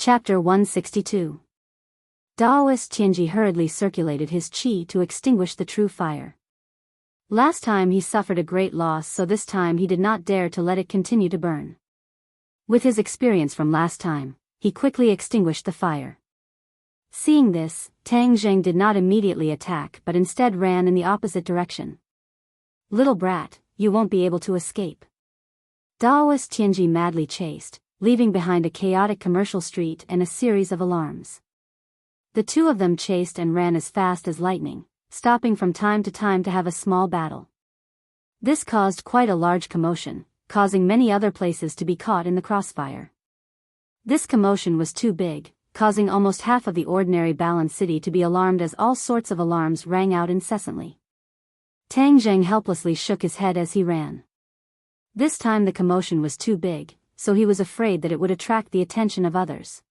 Chapter 162. Taoist Tianji hurriedly circulated his qi to extinguish the true fire. Last time he suffered a great loss, so this time he did not dare to let it continue to burn. With his experience from last time, he quickly extinguished the fire. Seeing this, Tang Zheng did not immediately attack but instead ran in the opposite direction. "Little brat, you won't be able to escape." Taoist Tianji madly chased, leaving behind a chaotic commercial street and a series of alarms. The two of them chased and ran as fast as lightning, stopping from time to time to have a small battle. This caused quite a large commotion, causing many other places to be caught in the crossfire. This commotion was too big, causing almost half of the ordinary balanced city to be alarmed as all sorts of alarms rang out incessantly. Tang Zheng helplessly shook his head as he ran. This time the commotion was too big, so he was afraid that it would attract the attention of others.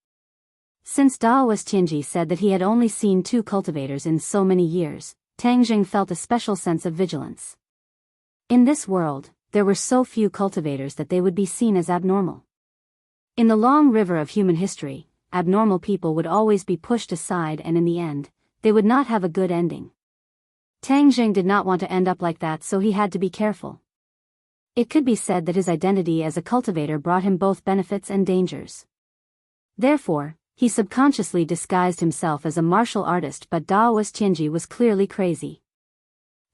Since Taoist Tianji said that he had only seen 2 cultivators in so many years, Tang Zheng felt a special sense of vigilance. In this world, there were so few cultivators that they would be seen as abnormal. In the long river of human history, abnormal people would always be pushed aside, and in the end, they would not have a good ending. Tang Zheng did not want to end up like that, so he had to be careful. It could be said that his identity as a cultivator brought him both benefits and dangers. Therefore, he subconsciously disguised himself as a martial artist, but Taoist Tianji was clearly crazy.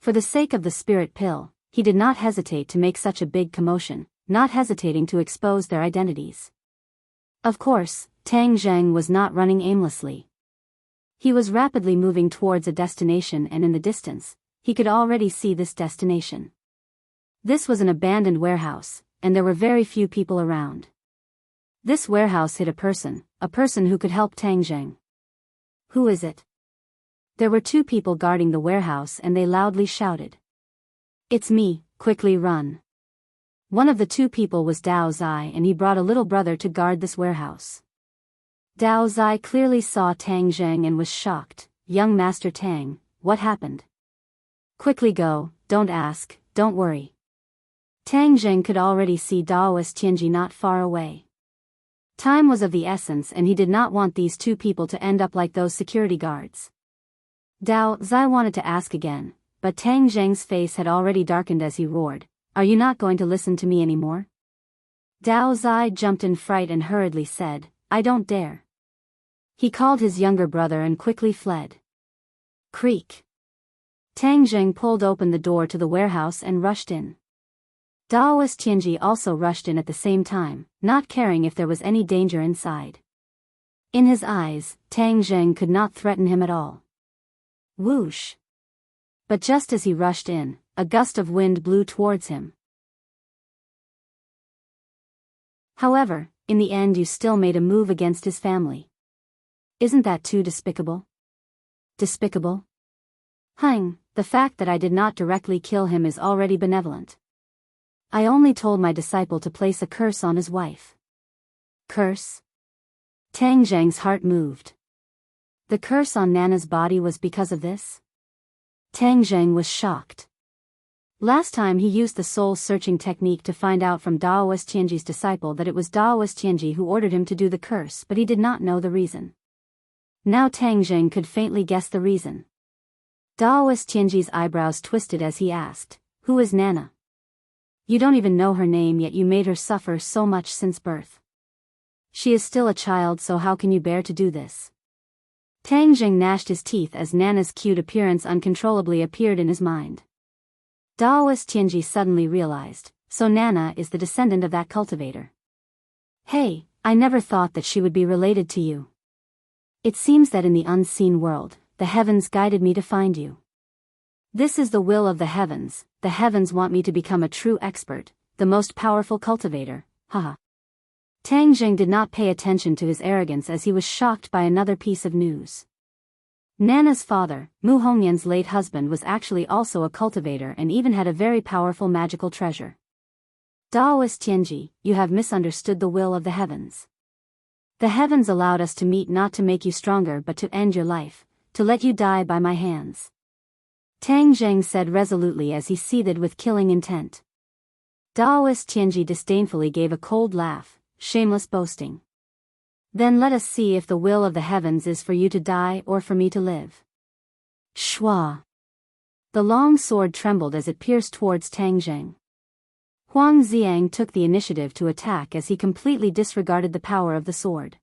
For the sake of the spirit pill, he did not hesitate to make such a big commotion, not hesitating to expose their identities. Of course, Tang Zheng was not running aimlessly. He was rapidly moving towards a destination, and in the distance, he could already see this destination. This was an abandoned warehouse, and there were very few people around. This warehouse hid a person who could help Tang Zheng. "Who is it?" There were 2 people guarding the warehouse, and they loudly shouted. "It's me, quickly run." One of the 2 people was Dao Zai, and he brought a little brother to guard this warehouse. Dao Zai clearly saw Tang Zheng and was shocked. "Young Master Tang, what happened?" "Quickly go, don't ask, don't worry." Tang Zheng could already see Taoist Tianji not far away. Time was of the essence, and he did not want these 2 people to end up like those security guards. Dao Zai wanted to ask again, but Tang Zheng's face had already darkened as he roared, "Are you not going to listen to me anymore?" Dao Zai jumped in fright and hurriedly said, "I don't dare." He called his younger brother and quickly fled. Creak. Tang Zheng pulled open the door to the warehouse and rushed in. Taoist Tianji also rushed in at the same time, not caring if there was any danger inside. In his eyes, Tang Zheng could not threaten him at all. Whoosh! But just as he rushed in, a gust of wind blew towards him. However, in the end you still made a move against his family. Isn't that too despicable? Despicable? The fact that I did not directly kill him is already benevolent. I only told my disciple to place a curse on his wife. Curse? Tang Zheng's heart moved. The curse on Nana's body was because of this? Tang Zheng was shocked. Last time he used the soul-searching technique to find out from Taoist Tianji's disciple that it was Taoist Tianji who ordered him to do the curse, but he did not know the reason. Now Tang Zheng could faintly guess the reason. Taoist Tianji's eyebrows twisted as he asked, "Who is Nana? You don't even know her name, yet you made her suffer so much since birth. She is still a child, so how can you bear to do this?" Tang Zheng gnashed his teeth as Nana's cute appearance uncontrollably appeared in his mind. Taoist Tianji suddenly realized, so Nana is the descendant of that cultivator. "Hey, I never thought that she would be related to you. It seems that in the unseen world, the heavens guided me to find you. This is the will of the heavens want me to become a true expert, the most powerful cultivator, haha." Tang Zheng did not pay attention to his arrogance as he was shocked by another piece of news. Nana's father, Mu Hongyan's late husband, was actually also a cultivator and even had a very powerful magical treasure. Taoist Tianji, you have misunderstood the will of the heavens. The heavens allowed us to meet not to make you stronger but to end your life, to let you die by my hands. Tang Zheng said resolutely as he seethed with killing intent. Taoist Tianji disdainfully gave a cold laugh, shameless boasting. Then let us see if the will of the heavens is for you to die or for me to live. Shwa. The long sword trembled as it pierced towards Tang Zheng. Huang Xiang took the initiative to attack as he completely disregarded the power of the sword.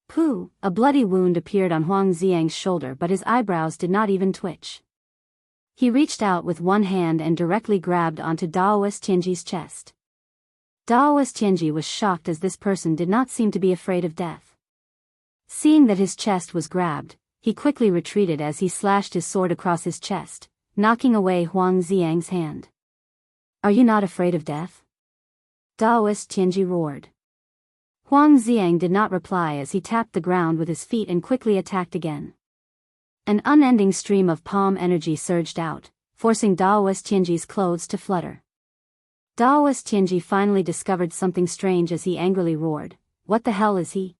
Pooh! A bloody wound appeared on Huang Xiang's shoulder, but his eyebrows did not even twitch. He reached out with one hand and directly grabbed onto Daoist Tianji's chest. Daoist Tianji was shocked as this person did not seem to be afraid of death. Seeing that his chest was grabbed, he quickly retreated as he slashed his sword across his chest, knocking away Huang Xiang's hand. Are you not afraid of death? Daoist Tianji roared. Huang Xiang did not reply as he tapped the ground with his feet and quickly attacked again. An unending stream of palm energy surged out, forcing Daoist Tianji's clothes to flutter. Daoist Tianji finally discovered something strange as he angrily roared, "What the hell is he?"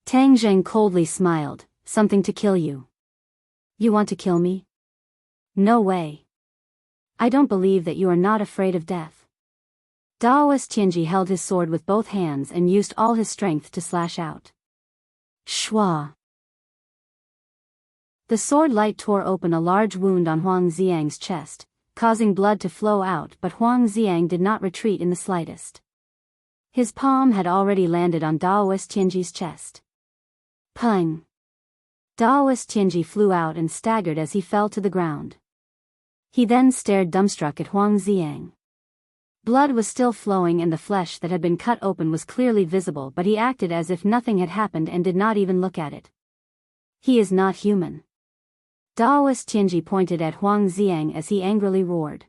Tang Zheng coldly smiled, "Something to kill you." "You want to kill me?" "No way. I don't believe that you are not afraid of death." Daoist Tianji held his sword with both hands and used all his strength to slash out. Shwa. The sword light tore open a large wound on Huang Xiang's chest, causing blood to flow out, but Huang Xiang did not retreat in the slightest. His palm had already landed on Daoist Tianji's chest. Pung! Daoist Tianji flew out and staggered as he fell to the ground. He then stared dumbstruck at Huang Xiang. Blood was still flowing and the flesh that had been cut open was clearly visible, but he acted as if nothing had happened and did not even look at it. He is not human. Daoist Tianji pointed at Huang Xiang as he angrily roared.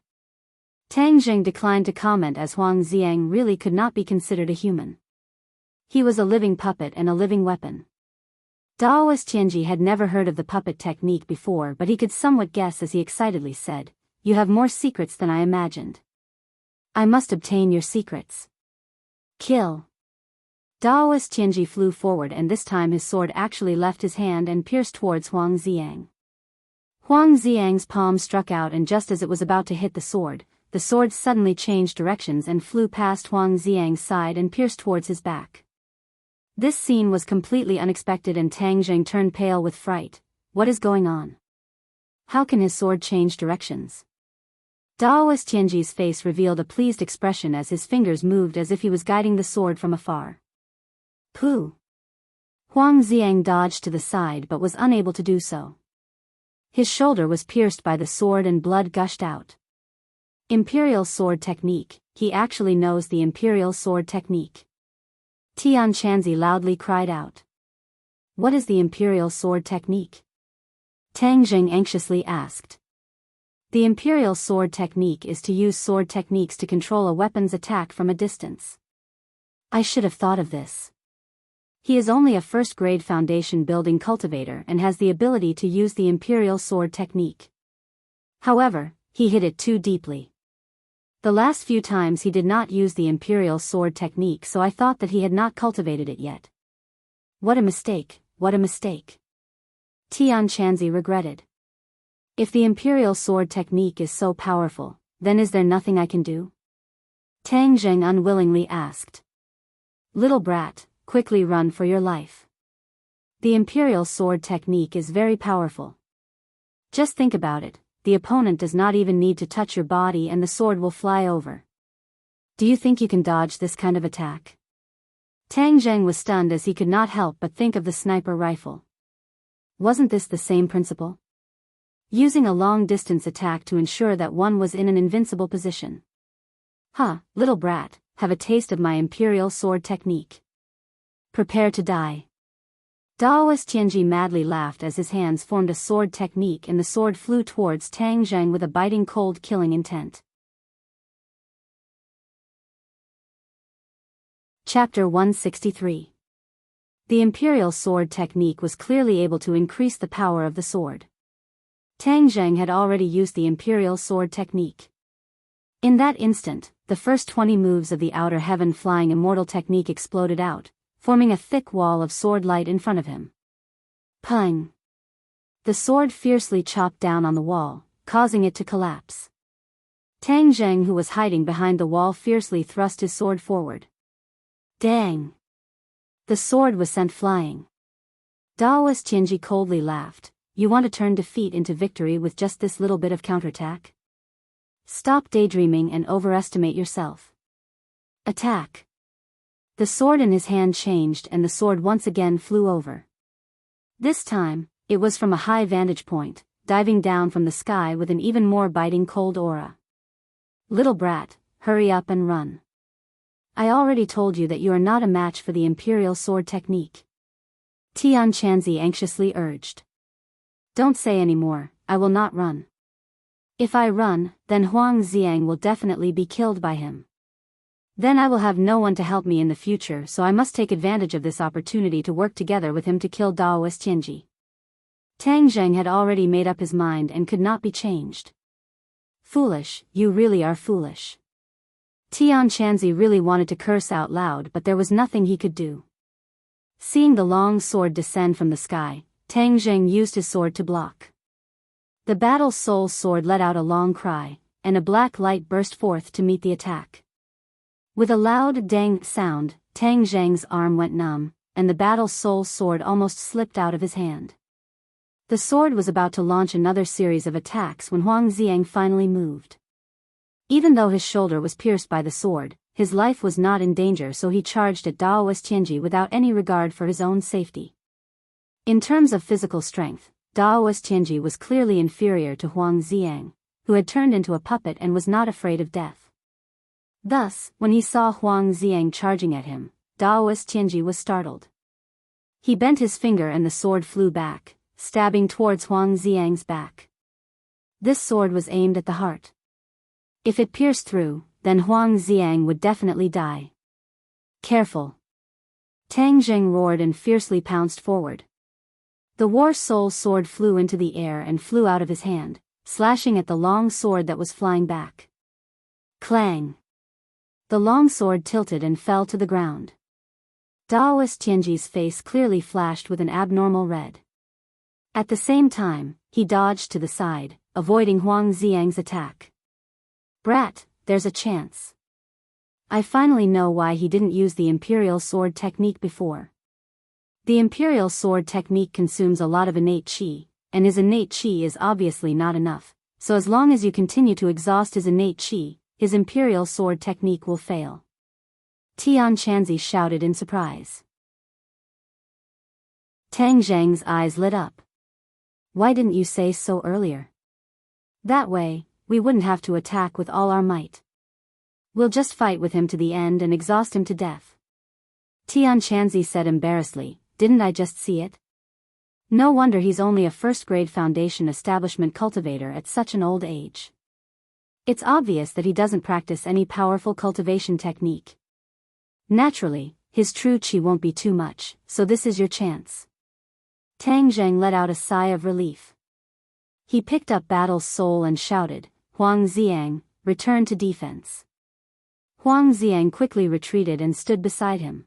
Tang Zheng declined to comment as Huang Xiang really could not be considered a human. He was a living puppet and a living weapon. Daoist Tianji had never heard of the puppet technique before, but he could somewhat guess as he excitedly said, "You have more secrets than I imagined. I must obtain your secrets." Kill. Daoist Tianji flew forward and this time his sword actually left his hand and pierced towards Huang Xiang. Huang Xiang's palm struck out and just as it was about to hit the sword suddenly changed directions and flew past Huang Xiang's side and pierced towards his back. This scene was completely unexpected and Tang Zheng turned pale with fright. What is going on? How can his sword change directions? Daoist Tianji's face revealed a pleased expression as his fingers moved as if he was guiding the sword from afar. Pooh! Huang Xiang dodged to the side but was unable to do so. His shoulder was pierced by the sword and blood gushed out. Imperial sword technique. He actually knows the Imperial sword technique. Tian Chanzi loudly cried out. What is the Imperial sword technique? Tang Zheng anxiously asked. The Imperial sword technique is to use sword techniques to control a weapon's attack from a distance. I should have thought of this. He is only a first-grade foundation building cultivator and has the ability to use the Imperial sword technique. However, he hit it too deeply. The last few times he did not use the Imperial sword technique, so I thought that he had not cultivated it yet. What a mistake, what a mistake. Tian Chanzi regretted. If the Imperial sword technique is so powerful, then is there nothing I can do? Tang Zheng unwillingly asked. Little brat, quickly run for your life. The Imperial sword technique is very powerful. Just think about it, the opponent does not even need to touch your body and the sword will fly over. Do you think you can dodge this kind of attack? Tang Zheng was stunned as he could not help but think of the sniper rifle. Wasn't this the same principle? Using a long-distance attack to ensure that one was in an invincible position. Little brat, have a taste of my Imperial sword technique. Prepare to die. Daoist Tianji madly laughed as his hands formed a sword technique and the sword flew towards Tang Zheng with a biting cold killing intent. Chapter 163. The Imperial sword technique was clearly able to increase the power of the sword. Tang Zheng had already used the Imperial sword technique. In that instant, the first 20 moves of the Outer Heaven Flying Immortal technique exploded out, forming a thick wall of sword light in front of him. Pung! The sword fiercely chopped down on the wall, causing it to collapse. Tang Zheng, who was hiding behind the wall, fiercely thrust his sword forward. Dang! The sword was sent flying. Daoist Tianji coldly laughed. You want to turn defeat into victory with just this little bit of counterattack? Stop daydreaming and overestimate yourself. Attack! The sword in his hand changed and the sword once again flew over. This time, it was from a high vantage point, diving down from the sky with an even more biting cold aura. Little brat, hurry up and run. I already told you that you are not a match for the Imperial Sword technique. Tian Chanzi anxiously urged. Don't say any more, I will not run. If I run, then Huang Xiang will definitely be killed by him. Then I will have no one to help me in the future, so I must take advantage of this opportunity to work together with him to kill Daoist Tianji. Tang Zheng had already made up his mind and could not be changed. Foolish, you really are foolish. Tian Chanzi really wanted to curse out loud, but there was nothing he could do. Seeing the long sword descend from the sky, Tang Zheng used his sword to block. The battle soul sword let out a long cry, and a black light burst forth to meet the attack. With a loud dang sound, Tang Zheng's arm went numb, and the battle soul sword almost slipped out of his hand. The sword was about to launch another series of attacks when Huang Xiang finally moved. Even though his shoulder was pierced by the sword, his life was not in danger, so he charged at Daoist Tianji without any regard for his own safety. In terms of physical strength, Daoist Tianji was clearly inferior to Huang Xiang, who had turned into a puppet and was not afraid of death. Thus, when he saw Huang Xiang charging at him, Daoist Tianji was startled. He bent his finger and the sword flew back, stabbing towards Huang Xiang's back. This sword was aimed at the heart. If it pierced through, then Huang Xiang would definitely die. Careful! Tang Zheng roared and fiercely pounced forward. The war soul sword flew into the air and flew out of his hand, slashing at the long sword that was flying back. Clang! The long sword tilted and fell to the ground. Daoist Tianji's face clearly flashed with an abnormal red. At the same time, he dodged to the side, avoiding Huang Xiang's attack. Brat, there's a chance. I finally know why he didn't use the Imperial Sword technique before. The Imperial Sword technique consumes a lot of innate qi, and his innate qi is obviously not enough, so as long as you continue to exhaust his innate qi, his Imperial Sword technique will fail. Tian Chanzi shouted in surprise. Tang Zheng's eyes lit up. Why didn't you say so earlier? That way, we wouldn't have to attack with all our might. We'll just fight with him to the end and exhaust him to death. Tian Chanzi said embarrassedly, didn't I just see it? No wonder he's only a first-grade foundation establishment cultivator at such an old age. It's obvious that he doesn't practice any powerful cultivation technique. Naturally, his true qi won't be too much, so this is your chance. Tang Zheng let out a sigh of relief. He picked up Battle's soul and shouted, Huang Xiang, return to defense. Huang Xiang quickly retreated and stood beside him.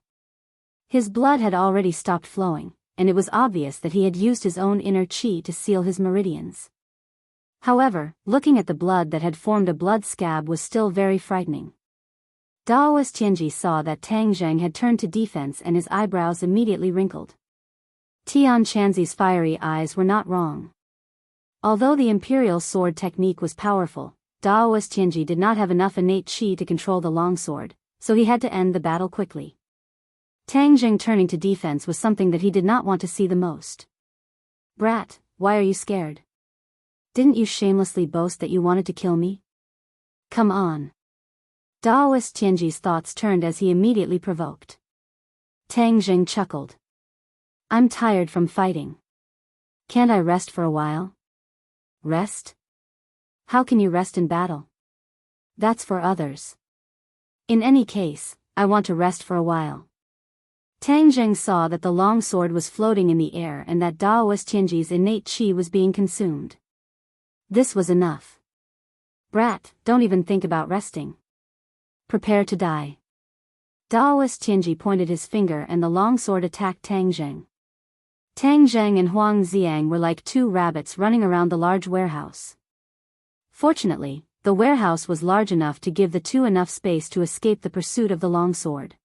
His blood had already stopped flowing, and it was obvious that he had used his own inner qi to seal his meridians. However, looking at the blood that had formed a blood scab was still very frightening. Daoist Tianji saw that Tang Zheng had turned to defense and his eyebrows immediately wrinkled. Tian Chanzi's fiery eyes were not wrong. Although the Imperial Sword technique was powerful, Daoist Tianji did not have enough innate qi to control the longsword, so he had to end the battle quickly. Tang Zheng turning to defense was something that he did not want to see the most. Brat, why are you scared? Didn't you shamelessly boast that you wanted to kill me? Come on. Daoist Tianji's thoughts turned as he immediately provoked. Tang Zheng chuckled. I'm tired from fighting. Can't I rest for a while? Rest? How can you rest in battle? That's for others. In any case, I want to rest for a while. Tang Zheng saw that the long sword was floating in the air and that Daoist Tianji's innate qi was being consumed. This was enough. Brat, don't even think about resting. Prepare to die. Daoist Tianji pointed his finger and the long sword attacked Tang Zheng. Tang Zheng and Huang Xiang were like two rabbits running around the large warehouse. Fortunately, the warehouse was large enough to give the two enough space to escape the pursuit of the long sword.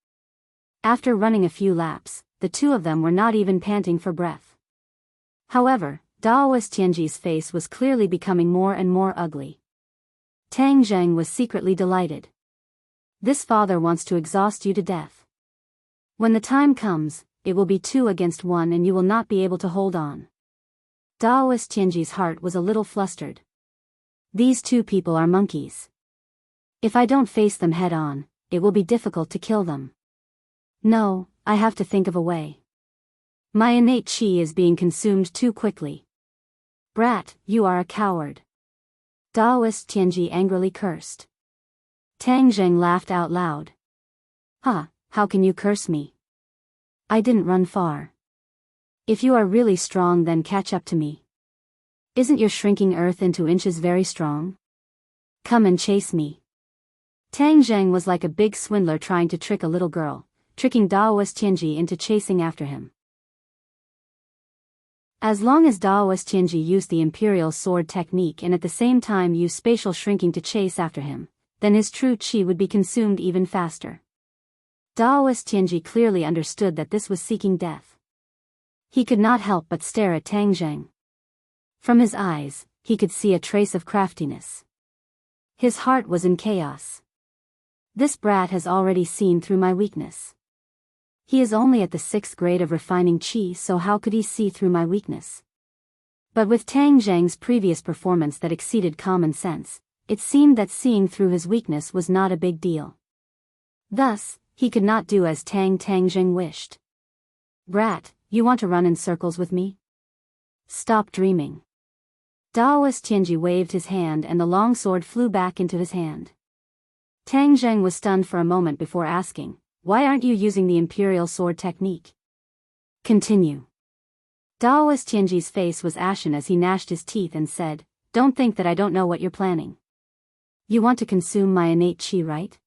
After running a few laps, the two of them were not even panting for breath. However, Daoist Tianji's face was clearly becoming more and more ugly. Tang Zheng was secretly delighted. This father wants to exhaust you to death. When the time comes, it will be 2 against 1 and you will not be able to hold on. Daoist Tianji's heart was a little flustered. These two people are monkeys. If I don't face them head on, it will be difficult to kill them. No, I have to think of a way. My innate qi is being consumed too quickly. Brat, you are a coward. Daoist Tianji angrily cursed. Tang Zheng laughed out loud. Huh, how can you curse me? I didn't run far. If you are really strong, then catch up to me. Isn't your shrinking earth into inches very strong? Come and chase me. Tang Zheng was like a big swindler trying to trick a little girl, tricking Daoist Tianji into chasing after him. As long as Daoist Tianji used the imperial sword technique and at the same time used spatial shrinking to chase after him, then his true qi would be consumed even faster. Daoist Tianji clearly understood that this was seeking death. He could not help but stare at Tang Zheng. From his eyes, he could see a trace of craftiness. His heart was in chaos. This brat has already seen through my weakness. He is only at the 6th grade of refining qi, so how could he see through my weakness? But with Tang Zheng's previous performance that exceeded common sense, it seemed that seeing through his weakness was not a big deal. Thus, he could not do as Tang Zheng wished. Brat, you want to run in circles with me? Stop dreaming. Daoist Tianji waved his hand and the long sword flew back into his hand. Tang Zheng was stunned for a moment before asking, why aren't you using the imperial sword technique? Continue. Daoist Tianji's face was ashen as he gnashed his teeth and said, don't think that I don't know what you're planning. You want to consume my innate qi, right?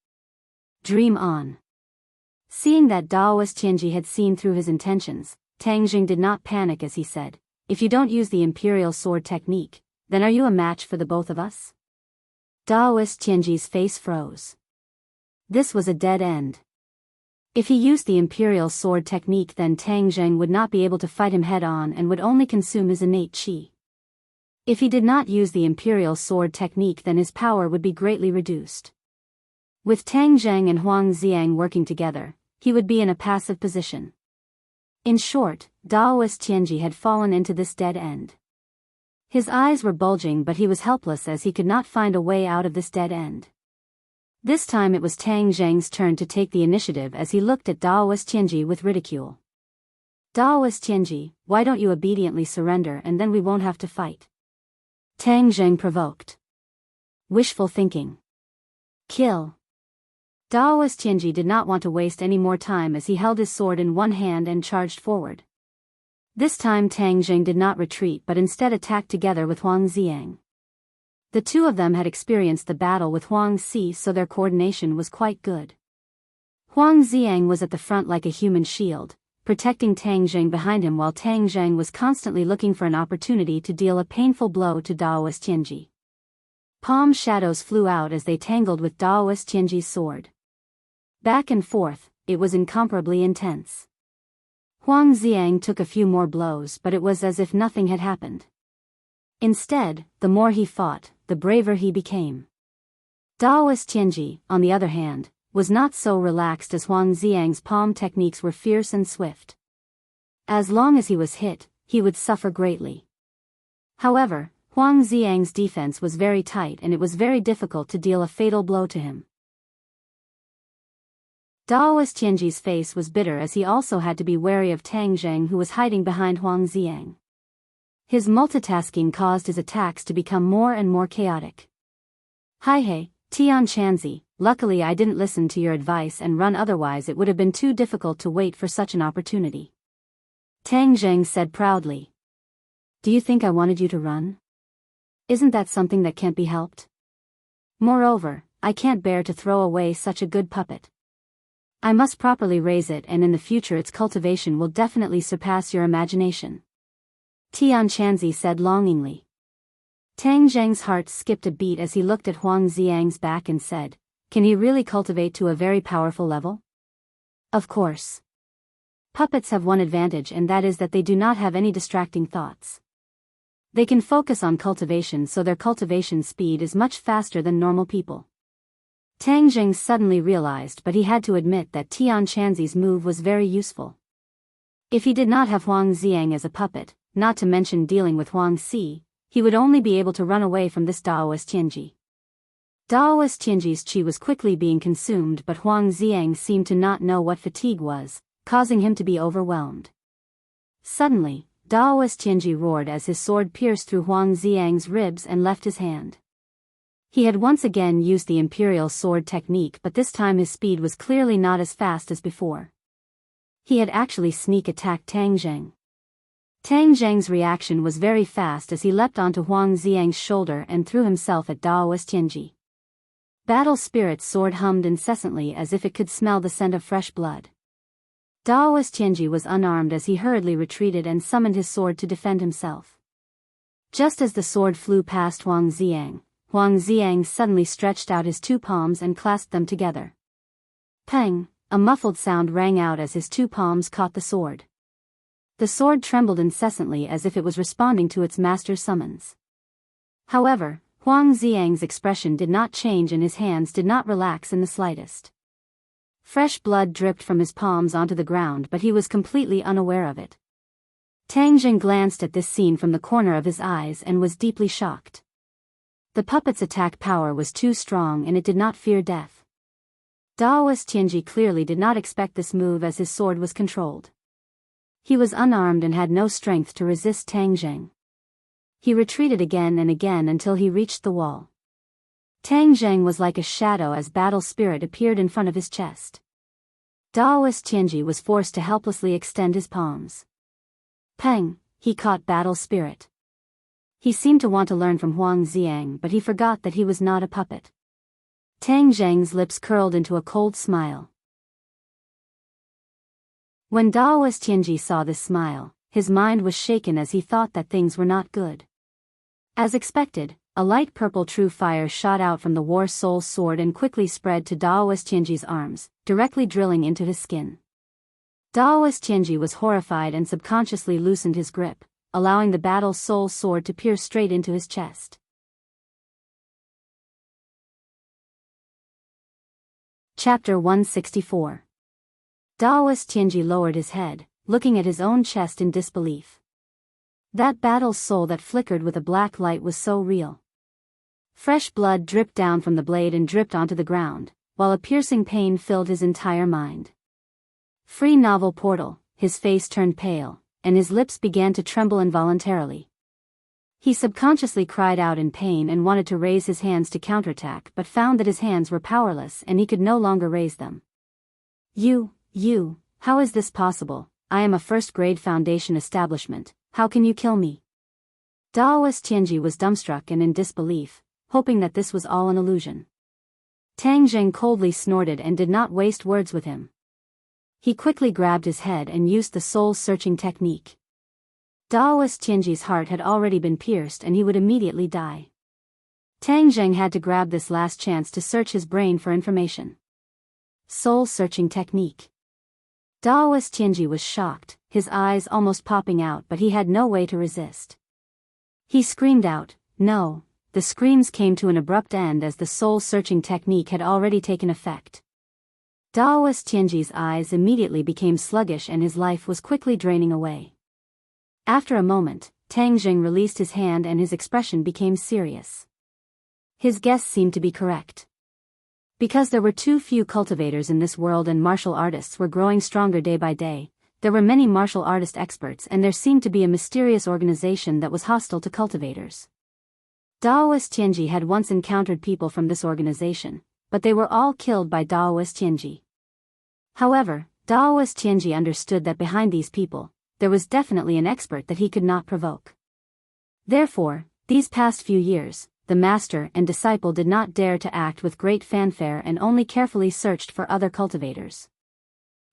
Dream on. Seeing that Daoist Tianji had seen through his intentions, Tang Zheng did not panic as he said, if you don't use the imperial sword technique, then are you a match for the both of us? Daoist Tianji's face froze. This was a dead end. If he used the imperial sword technique, then Tang Zheng would not be able to fight him head on and would only consume his innate qi. If he did not use the imperial sword technique, then his power would be greatly reduced. With Tang Zheng and Huang Xiang working together, he would be in a passive position. In short, Daoist Tianji had fallen into this dead end. His eyes were bulging, but he was helpless as he could not find a way out of this dead end. This time it was Tang Zheng's turn to take the initiative as he looked at Daoist Tianji with ridicule. Daoist Tianji, why don't you obediently surrender and then we won't have to fight? Tang Zheng provoked. Wishful thinking. Kill. Daoist Tianji did not want to waste any more time as he held his sword in one hand and charged forward. This time Tang Zheng did not retreat but instead attacked together with Huang Xiang. The two of them had experienced the battle with Huang Xi, so their coordination was quite good. Huang Xiang was at the front like a human shield, protecting Tang Zheng behind him while Tang Zheng was constantly looking for an opportunity to deal a painful blow to Daoist Tianji. Palm shadows flew out as they tangled with Daoist Tianji's sword. Back and forth, it was incomparably intense. Huang Xiang took a few more blows, but it was as if nothing had happened. Instead, the more he fought, the braver he became. Daoist Tianji, on the other hand, was not so relaxed as Huang Xiang's palm techniques were fierce and swift. As long as he was hit, he would suffer greatly. However, Huang Xiang's defense was very tight and it was very difficult to deal a fatal blow to him. Daoist Tianji's face was bitter as he also had to be wary of Tang Zheng, who was hiding behind Huang Xiang. His multitasking caused his attacks to become more and more chaotic. Hi hey, Tian Chanzi, luckily I didn't listen to your advice and run, otherwise it would have been too difficult to wait for such an opportunity. Tang Zheng said proudly. Do you think I wanted you to run? Isn't that something that can't be helped? Moreover, I can't bear to throw away such a good puppet. I must properly raise it, and in the future its cultivation will definitely surpass your imagination. Tian Chanzi said longingly. Tang Zheng's heart skipped a beat as he looked at Huang Xiang's back and said, can he really cultivate to a very powerful level? Of course. Puppets have one advantage, and that is that they do not have any distracting thoughts. They can focus on cultivation, so their cultivation speed is much faster than normal people. Tang Jing suddenly realized, but he had to admit that Tian Chanzi's move was very useful. If he did not have Huang Xiang as a puppet, not to mention dealing with Huang Si, he would only be able to run away from this Daoist Tianji. Daoist Tianji's qi was quickly being consumed, but Huang Xiang seemed to not know what fatigue was, causing him to be overwhelmed. Suddenly, Daoist Tianji roared as his sword pierced through Huang Xiang's ribs and left his hand. He had once again used the imperial sword technique, but this time his speed was clearly not as fast as before. He had actually sneak attacked Tang Zheng. Tang Zheng's reaction was very fast as he leapt onto Huang Xiang's shoulder and threw himself at Daoist Tianji. Battle Spirit's sword hummed incessantly as if it could smell the scent of fresh blood. Daoist Tianji was unarmed as he hurriedly retreated and summoned his sword to defend himself. Just as the sword flew past Huang Xiang suddenly stretched out his two palms and clasped them together. Peng! A muffled sound rang out as his two palms caught the sword. The sword trembled incessantly as if it was responding to its master's summons. However, Huang Xiang's expression did not change and his hands did not relax in the slightest. Fresh blood dripped from his palms onto the ground, but he was completely unaware of it. Tang Jing glanced at this scene from the corner of his eyes and was deeply shocked. The puppet's attack power was too strong and it did not fear death. Daoist Tianji clearly did not expect this move as his sword was controlled. He was unarmed and had no strength to resist Tang Jing. He retreated again and again until he reached the wall. Tang Zheng was like a shadow as battle spirit appeared in front of his chest. Daoist Tianji was forced to helplessly extend his palms. Peng! He caught battle spirit. He seemed to want to learn from Huang Xiang, but he forgot that he was not a puppet. Tang Zheng's lips curled into a cold smile. When Daoist Tianji saw this smile, his mind was shaken as he thought that things were not good. As expected, a light purple true fire shot out from the War Soul's sword and quickly spread to Daoist Tianji's arms, directly drilling into his skin. Daoist Tianji was horrified and subconsciously loosened his grip, allowing the Battle Soul sword to pierce straight into his chest. Chapter 164. Daoist Tianji lowered his head, looking at his own chest in disbelief. That battle soul that flickered with a black light was so real. Fresh blood dripped down from the blade and dripped onto the ground, while a piercing pain filled his entire mind. Free novel portal, his face turned pale, and his lips began to tremble involuntarily. He subconsciously cried out in pain and wanted to raise his hands to counterattack, but found that his hands were powerless and he could no longer raise them. You, how is this possible? I am a first-grade foundation establishment. How can you kill me? Daoist Tianji was dumbstruck and in disbelief, hoping that this was all an illusion. Tang Jing coldly snorted and did not waste words with him. He quickly grabbed his head and used the soul-searching technique. Daoist Tianji's heart had already been pierced and he would immediately die. Tang Jing had to grab this last chance to search his brain for information. Soul-searching technique. Daoist Tianji was shocked, his eyes almost popping out, but he had no way to resist. He screamed out, "No!" The screams came to an abrupt end as the soul-searching technique had already taken effect. Daoist Tianji's eyes immediately became sluggish and his life was quickly draining away. After a moment, Tang Jing released his hand and his expression became serious. His guess seemed to be correct. Because there were too few cultivators in this world and martial artists were growing stronger day by day, there were many martial artist experts and there seemed to be a mysterious organization that was hostile to cultivators. Daoist Tianji had once encountered people from this organization, but they were all killed by Daoist Tianji. However, Daoist Tianji understood that behind these people, there was definitely an expert that he could not provoke. Therefore, these past few years, the master and disciple did not dare to act with great fanfare and only carefully searched for other cultivators.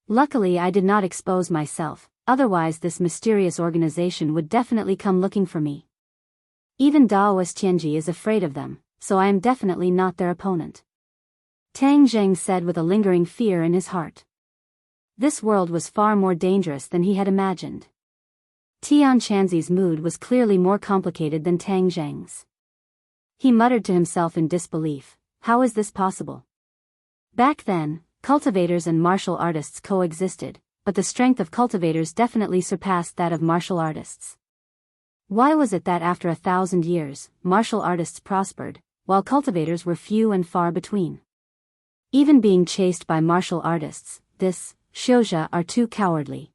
Luckily I did not expose myself, otherwise this mysterious organization would definitely come looking for me. Even Daoist Tianji is afraid of them, so I am definitely not their opponent. Tang Zheng said with a lingering fear in his heart. This world was far more dangerous than he had imagined. Tian Shanzi's mood was clearly more complicated than Tang Zheng's. He muttered to himself in disbelief, how is this possible? Back then, cultivators and martial artists coexisted, but the strength of cultivators definitely surpassed that of martial artists. Why was it that after 1,000 years, martial artists prospered, while cultivators were few and far between? Even being chased by martial artists, this, Xiuzha, are too cowardly.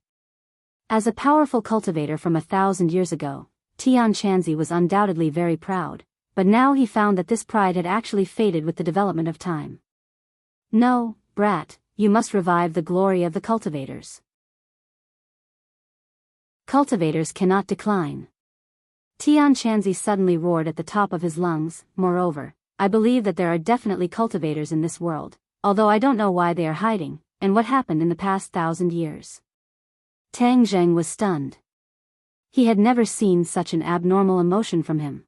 As a powerful cultivator from 1,000 years ago, Tian Shanzi was undoubtedly very proud, but now he found that this pride had actually faded with the development of time. No, brat, you must revive the glory of the cultivators. Cultivators cannot decline. Tian Shanzi suddenly roared at the top of his lungs. Moreover, I believe that there are definitely cultivators in this world, although I don't know why they are hiding, and what happened in the past 1,000 years. Tang Zheng was stunned. He had never seen such an abnormal emotion from him.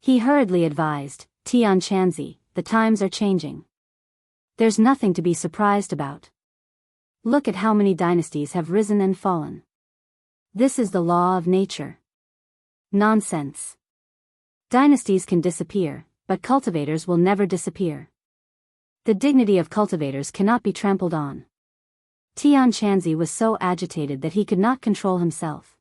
He hurriedly advised, Tian Shanzi, the times are changing. There's nothing to be surprised about. Look at how many dynasties have risen and fallen. This is the law of nature. Nonsense. Dynasties can disappear, but cultivators will never disappear. The dignity of cultivators cannot be trampled on. Tian Shanzi was so agitated that he could not control himself.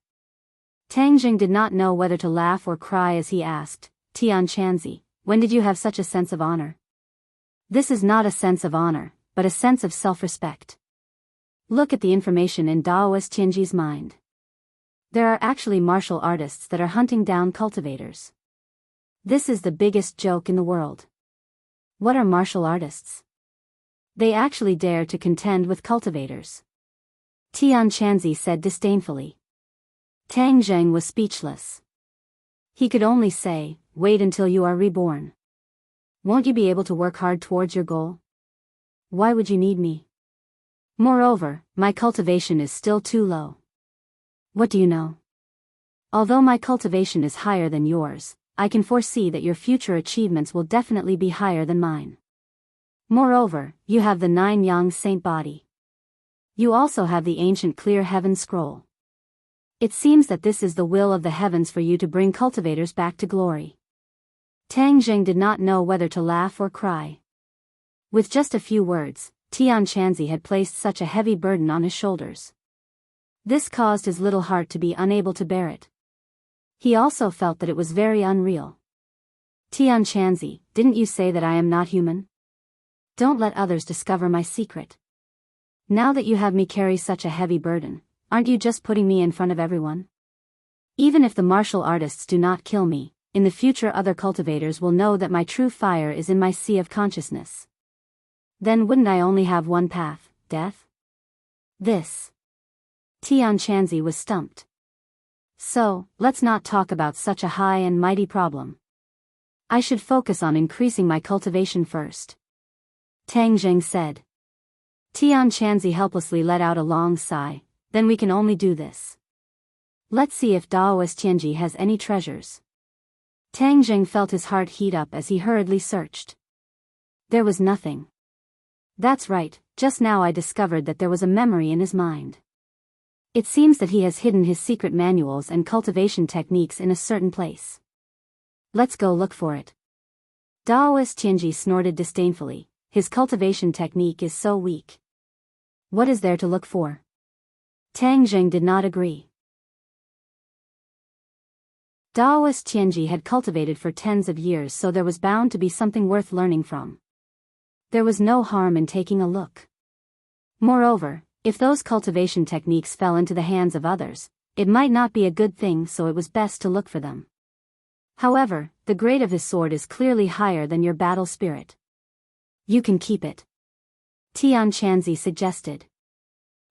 Tang Jing did not know whether to laugh or cry as he asked, Tian Shanzi, when did you have such a sense of honor? This is not a sense of honor, but a sense of self-respect. Look at the information in Daoist Tianji's mind. There are actually martial artists that are hunting down cultivators. This is the biggest joke in the world. What are martial artists? They actually dare to contend with cultivators. Tian Shanzi said disdainfully. Tang Zheng was speechless. He could only say, wait until you are reborn. Won't you be able to work hard towards your goal? Why would you need me? Moreover, my cultivation is still too low. What do you know? Although my cultivation is higher than yours, I can foresee that your future achievements will definitely be higher than mine. Moreover, you have the 9 Yang Saint body. You also have the ancient clear heaven scroll. It seems that this is the will of the heavens for you to bring cultivators back to glory. Tang Jing did not know whether to laugh or cry. With just a few words, Tian Shanzi had placed such a heavy burden on his shoulders. This caused his little heart to be unable to bear it. He also felt that it was very unreal. Tian Shanzi, didn't you say that I am not human? Don't let others discover my secret. Now that you have me carry such a heavy burden, aren't you just putting me in front of everyone? Even if the martial artists do not kill me, in the future other cultivators will know that my true fire is in my sea of consciousness. Then wouldn't I only have one path, death? This. Tian Shanzi was stumped. So, let's not talk about such a high and mighty problem. I should focus on increasing my cultivation first. Tang Jing said. Tian Shanzi helplessly let out a long sigh, then we can only do this. Let's see if Daoist Tianji has any treasures. Tang Jing felt his heart heat up as he hurriedly searched. There was nothing. That's right, just now I discovered that there was a memory in his mind. It seems that he has hidden his secret manuals and cultivation techniques in a certain place. Let's go look for it. Daoist Tianji snorted disdainfully, his cultivation technique is so weak. What is there to look for? Tang Jing did not agree. Daoist Tianji had cultivated for tens of years, so there was bound to be something worth learning from. There was no harm in taking a look. Moreover, if those cultivation techniques fell into the hands of others, it might not be a good thing, so it was best to look for them. However, the grade of his sword is clearly higher than your battle spirit. You can keep it. Tian Shanzi suggested.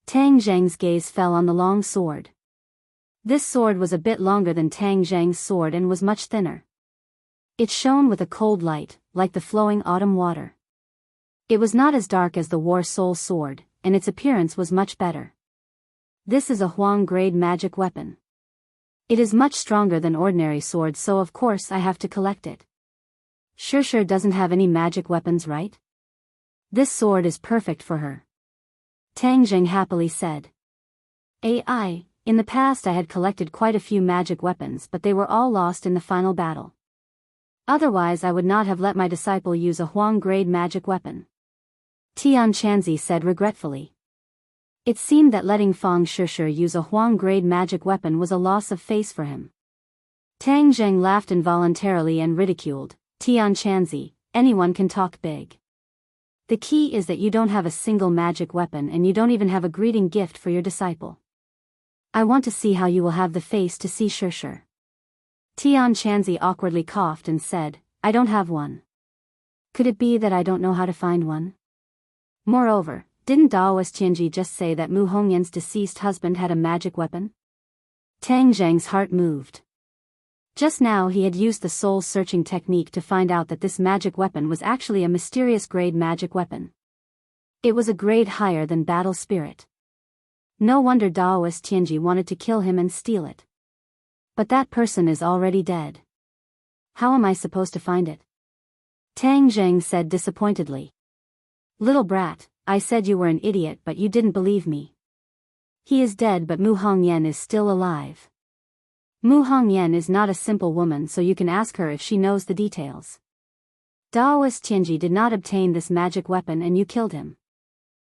Tang Zheng's gaze fell on the long sword. This sword was a bit longer than Tang Zheng's sword and was much thinner. It shone with a cold light, like the flowing autumn water. It was not as dark as the War Soul sword, and its appearance was much better. This is a Huang-grade magic weapon. It is much stronger than ordinary swords, so of course I have to collect it. Sure doesn't have any magic weapons, right? This sword is perfect for her. Tang Jing happily said. In the past I had collected quite a few magic weapons, but they were all lost in the final battle. Otherwise I would not have let my disciple use a Huang-grade magic weapon. Tian Chanzi said regretfully. It seemed that letting Fang Shishir use a Huang-grade magic weapon was a loss of face for him. Tang Zheng laughed involuntarily and ridiculed. Tian Chanzi, anyone can talk big. The key is that you don't have a single magic weapon and you don't even have a greeting gift for your disciple. I want to see how you will have the face to see Shishir. Tian Chanzi awkwardly coughed and said, I don't have one. Could it be that I don't know how to find one? Moreover, didn't Daoist Tianji just say that Mu Hongyan's deceased husband had a magic weapon? Tang Zheng's heart moved. Just now he had used the soul-searching technique to find out that this magic weapon was actually a mysterious grade magic weapon. It was a grade higher than battle spirit. No wonder Daoist Tianji wanted to kill him and steal it. But that person is already dead. How am I supposed to find it? Tang Zheng said disappointedly. Little brat, I said you were an idiot but you didn't believe me. He is dead but Mu Hongyan is still alive. Mu Hongyan is not a simple woman, so you can ask her if she knows the details. Daoist Tianji did not obtain this magic weapon and you killed him.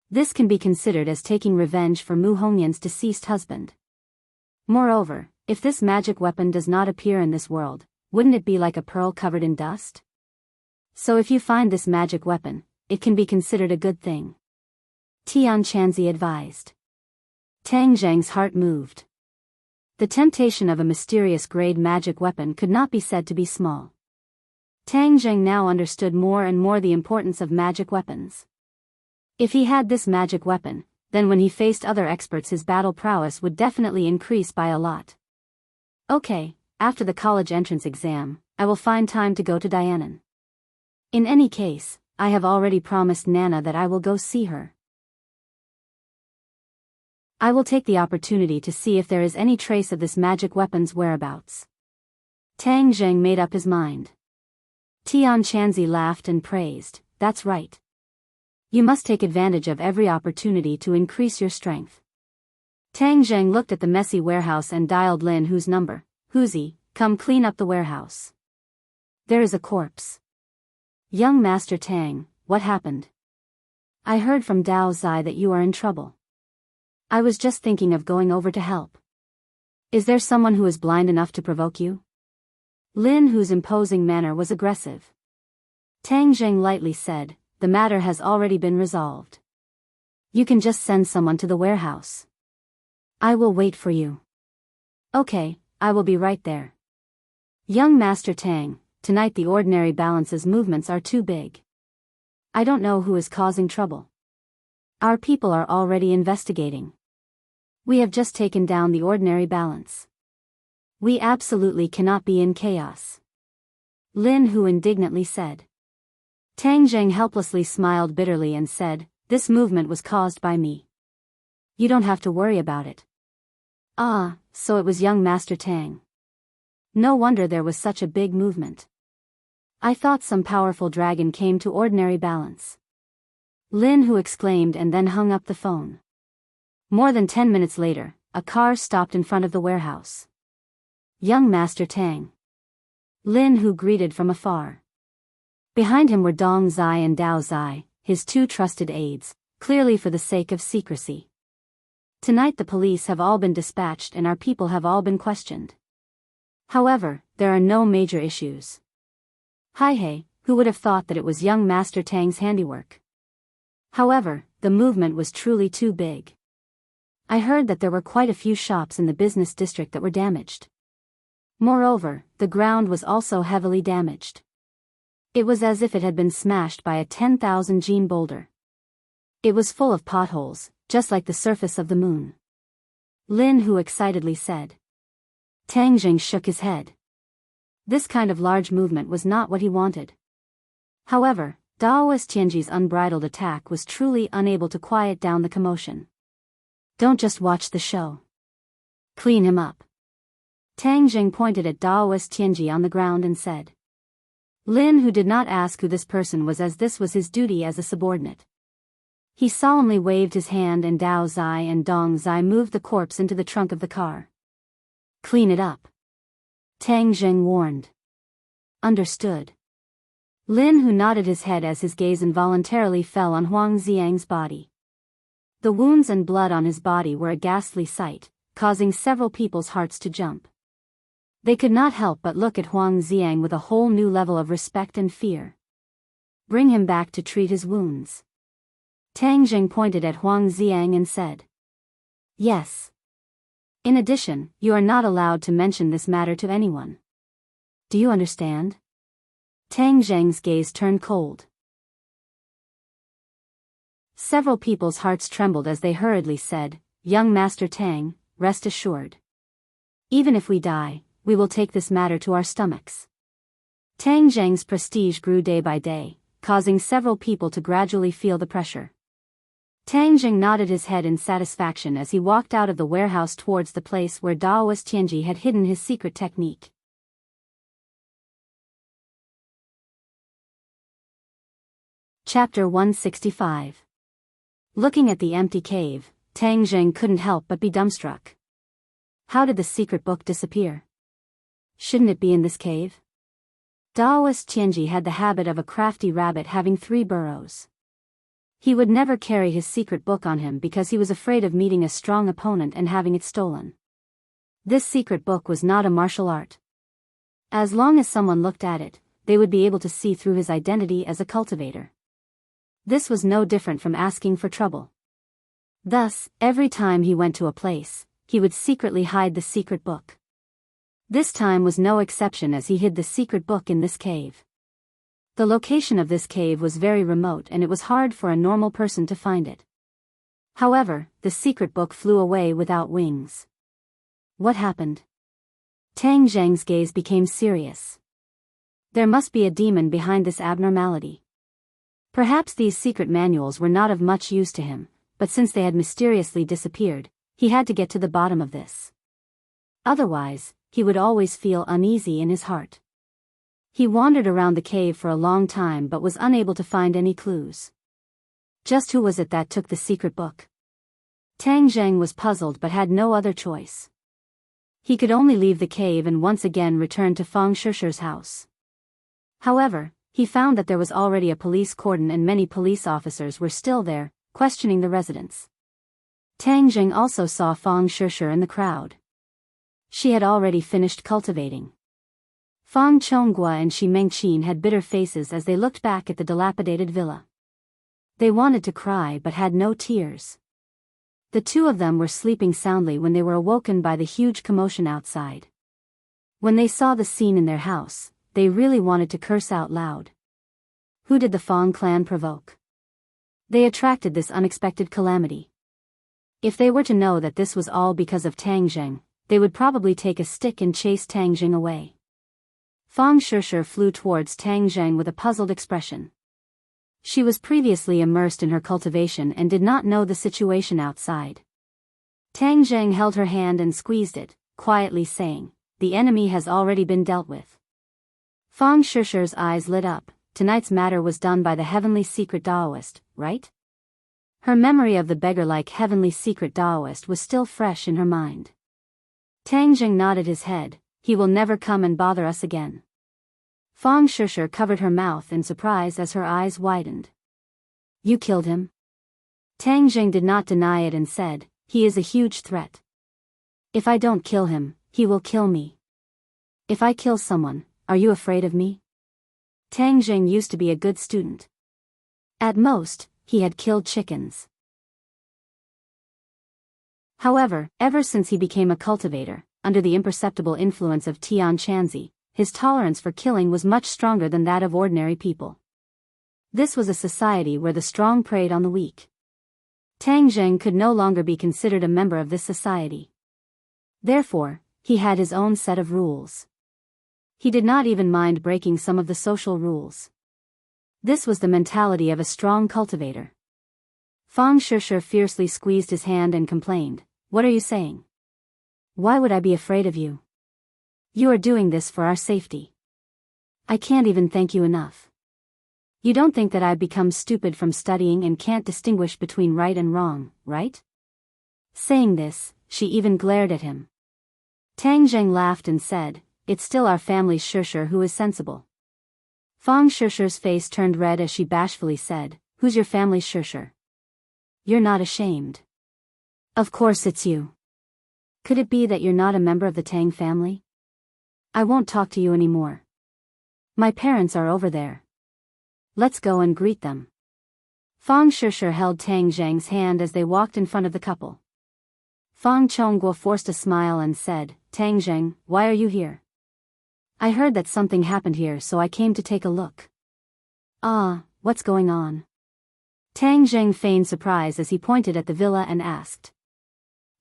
This can be considered as taking revenge for Mu Hongyan's deceased husband. Moreover, if this magic weapon does not appear in this world, wouldn't it be like a pearl covered in dust? So if you find this magic weapon, it can be considered a good thing. Tian Chanzi advised. Tang Zheng's heart moved. The temptation of a mysterious grade magic weapon could not be said to be small. Tang Zheng now understood more and more the importance of magic weapons. If he had this magic weapon, then when he faced other experts his battle prowess would definitely increase by a lot. Okay, after the college entrance exam, I will find time to go to Dianan. In any case, I have already promised Nana that I will go see her. I will take the opportunity to see if there is any trace of this magic weapon's whereabouts. Tang Zheng made up his mind. Tian Chanzi laughed and praised, that's right. You must take advantage of every opportunity to increase your strength. Tang Zheng looked at the messy warehouse and dialed Lin Hu's number. Huzi, come clean up the warehouse. There is a corpse. Young Master Tang, what happened? I heard from Dao Zai that you are in trouble. I was just thinking of going over to help. Is there someone who is blind enough to provoke you? Lin Hu's imposing manner was aggressive. Tang Zheng lightly said, the matter has already been resolved. You can just send someone to the warehouse. I will wait for you. Okay, I will be right there. Young Master Tang, tonight the ordinary balance's movements are too big. I don't know who is causing trouble. Our people are already investigating. We have just taken down the ordinary balance. We absolutely cannot be in chaos. Lin Hu indignantly said. Tang Zheng helplessly smiled bitterly and said, this movement was caused by me. You don't have to worry about it. Ah, so it was young Master Tang. No wonder there was such a big movement. I thought some powerful dragon came to ordinary balance. Lin Hu exclaimed and then hung up the phone. More than 10 minutes later, a car stopped in front of the warehouse. Young Master Tang. Lin Hu greeted from afar. Behind him were Dong Zai and Dao Zai, his two trusted aides, clearly for the sake of secrecy. Tonight the police have all been dispatched and our people have all been questioned. However, there are no major issues. Hi, who would have thought that it was young Master Tang's handiwork? However, the movement was truly too big. I heard that there were quite a few shops in the business district that were damaged. Moreover, the ground was also heavily damaged. It was as if it had been smashed by a 10,000 gene boulder. It was full of potholes, just like the surface of the moon. Lin Hu excitedly said. Tang Jing shook his head. This kind of large movement was not what he wanted. However, Daoist Tianji's unbridled attack was truly unable to quiet down the commotion. Don't just watch the show. Clean him up. Tang Jing pointed at Daoist Tianji on the ground and said. Lin Hu did not ask who this person was as this was his duty as a subordinate. He solemnly waved his hand and Dao Zai and Dong Zai moved the corpse into the trunk of the car. Clean it up. Tang Zheng warned. Understood. Lin Hu nodded his head as his gaze involuntarily fell on Huang Xiang's body. The wounds and blood on his body were a ghastly sight, causing several people's hearts to jump. They could not help but look at Huang Xiang with a whole new level of respect and fear. Bring him back to treat his wounds. Tang Zheng pointed at Huang Xiang and said. Yes. In addition, you are not allowed to mention this matter to anyone. Do you understand? Tang Zheng's gaze turned cold. Several people's hearts trembled as they hurriedly said, Young Master Tang, rest assured. Even if we die, we will take this matter to our stomachs. Tang Zheng's prestige grew day by day, causing several people to gradually feel the pressure. Tang Zheng nodded his head in satisfaction as he walked out of the warehouse towards the place where Daoist Tianji had hidden his secret technique. Chapter 165. Looking at the empty cave, Tang Zheng couldn't help but be dumbstruck. How did the secret book disappear? Shouldn't it be in this cave? Daoist Tianji had the habit of a crafty rabbit having 3 burrows. He would never carry his secret book on him because he was afraid of meeting a strong opponent and having it stolen. This secret book was not a martial art. As long as someone looked at it, they would be able to see through his identity as a cultivator. This was no different from asking for trouble. Thus, every time he went to a place, he would secretly hide the secret book. This time was no exception as he hid the secret book in this cave. The location of this cave was very remote and it was hard for a normal person to find it. However, the secret book flew away without wings. What happened? Tang Zheng's gaze became serious. There must be a demon behind this abnormality. Perhaps these secret manuals were not of much use to him, but since they had mysteriously disappeared, he had to get to the bottom of this. Otherwise, he would always feel uneasy in his heart. He wandered around the cave for a long time but was unable to find any clues. Just who was it that took the secret book? Tang Zheng was puzzled but had no other choice. He could only leave the cave and once again return to Fang Shishi's house. However, he found that there was already a police cordon and many police officers were still there, questioning the residents. Tang Zheng also saw Fang Shishi in the crowd. She had already finished cultivating. Fang Chonghua and Shi Mengqin had bitter faces as they looked back at the dilapidated villa. They wanted to cry but had no tears. The two of them were sleeping soundly when they were awoken by the huge commotion outside. When they saw the scene in their house, they really wanted to curse out loud. Who did the Fang clan provoke? They attracted this unexpected calamity. If they were to know that this was all because of Tang Zheng, they would probably take a stick and chase Tang Zheng away. Fang Shishi flew towards Tang Zheng with a puzzled expression. She was previously immersed in her cultivation and did not know the situation outside. Tang Zheng held her hand and squeezed it, quietly saying, "The enemy has already been dealt with." Fang Shishi's eyes lit up. Tonight's matter was done by the heavenly secret Daoist, right? Her memory of the beggar-like heavenly secret Daoist was still fresh in her mind. Tang Zheng nodded his head. He will never come and bother us again. Fang Shishi covered her mouth in surprise as her eyes widened. You killed him? Tang Zheng did not deny it and said, he is a huge threat. If I don't kill him, he will kill me. If I kill someone, are you afraid of me? Tang Zheng used to be a good student. At most, he had killed chickens. However, ever since he became a cultivator, under the imperceptible influence of Tian Chanzi, his tolerance for killing was much stronger than that of ordinary people. This was a society where the strong preyed on the weak. Tang Zheng could no longer be considered a member of this society. Therefore, he had his own set of rules. He did not even mind breaking some of the social rules. This was the mentality of a strong cultivator. Fang Shishi fiercely squeezed his hand and complained, "What are you saying? Why would I be afraid of you? You are doing this for our safety. I can't even thank you enough." You don't think that I've become stupid from studying and can't distinguish between right and wrong, right? Saying this, she even glared at him. Tang Zheng laughed and said, it's still our family's Shishir who is sensible. Fang Shishir's face turned red as she bashfully said, who's your family's Shishir? You're not ashamed. Of course it's you. Could it be that you're not a member of the Tang family? I won't talk to you anymore. My parents are over there. Let's go and greet them. Fang Shishir held Tang Zheng's hand as they walked in front of the couple. Fang Chongguo forced a smile and said, Tang Zheng, why are you here? I heard that something happened here, so I came to take a look. Ah, what's going on? Tang Zheng feigned surprise as he pointed at the villa and asked.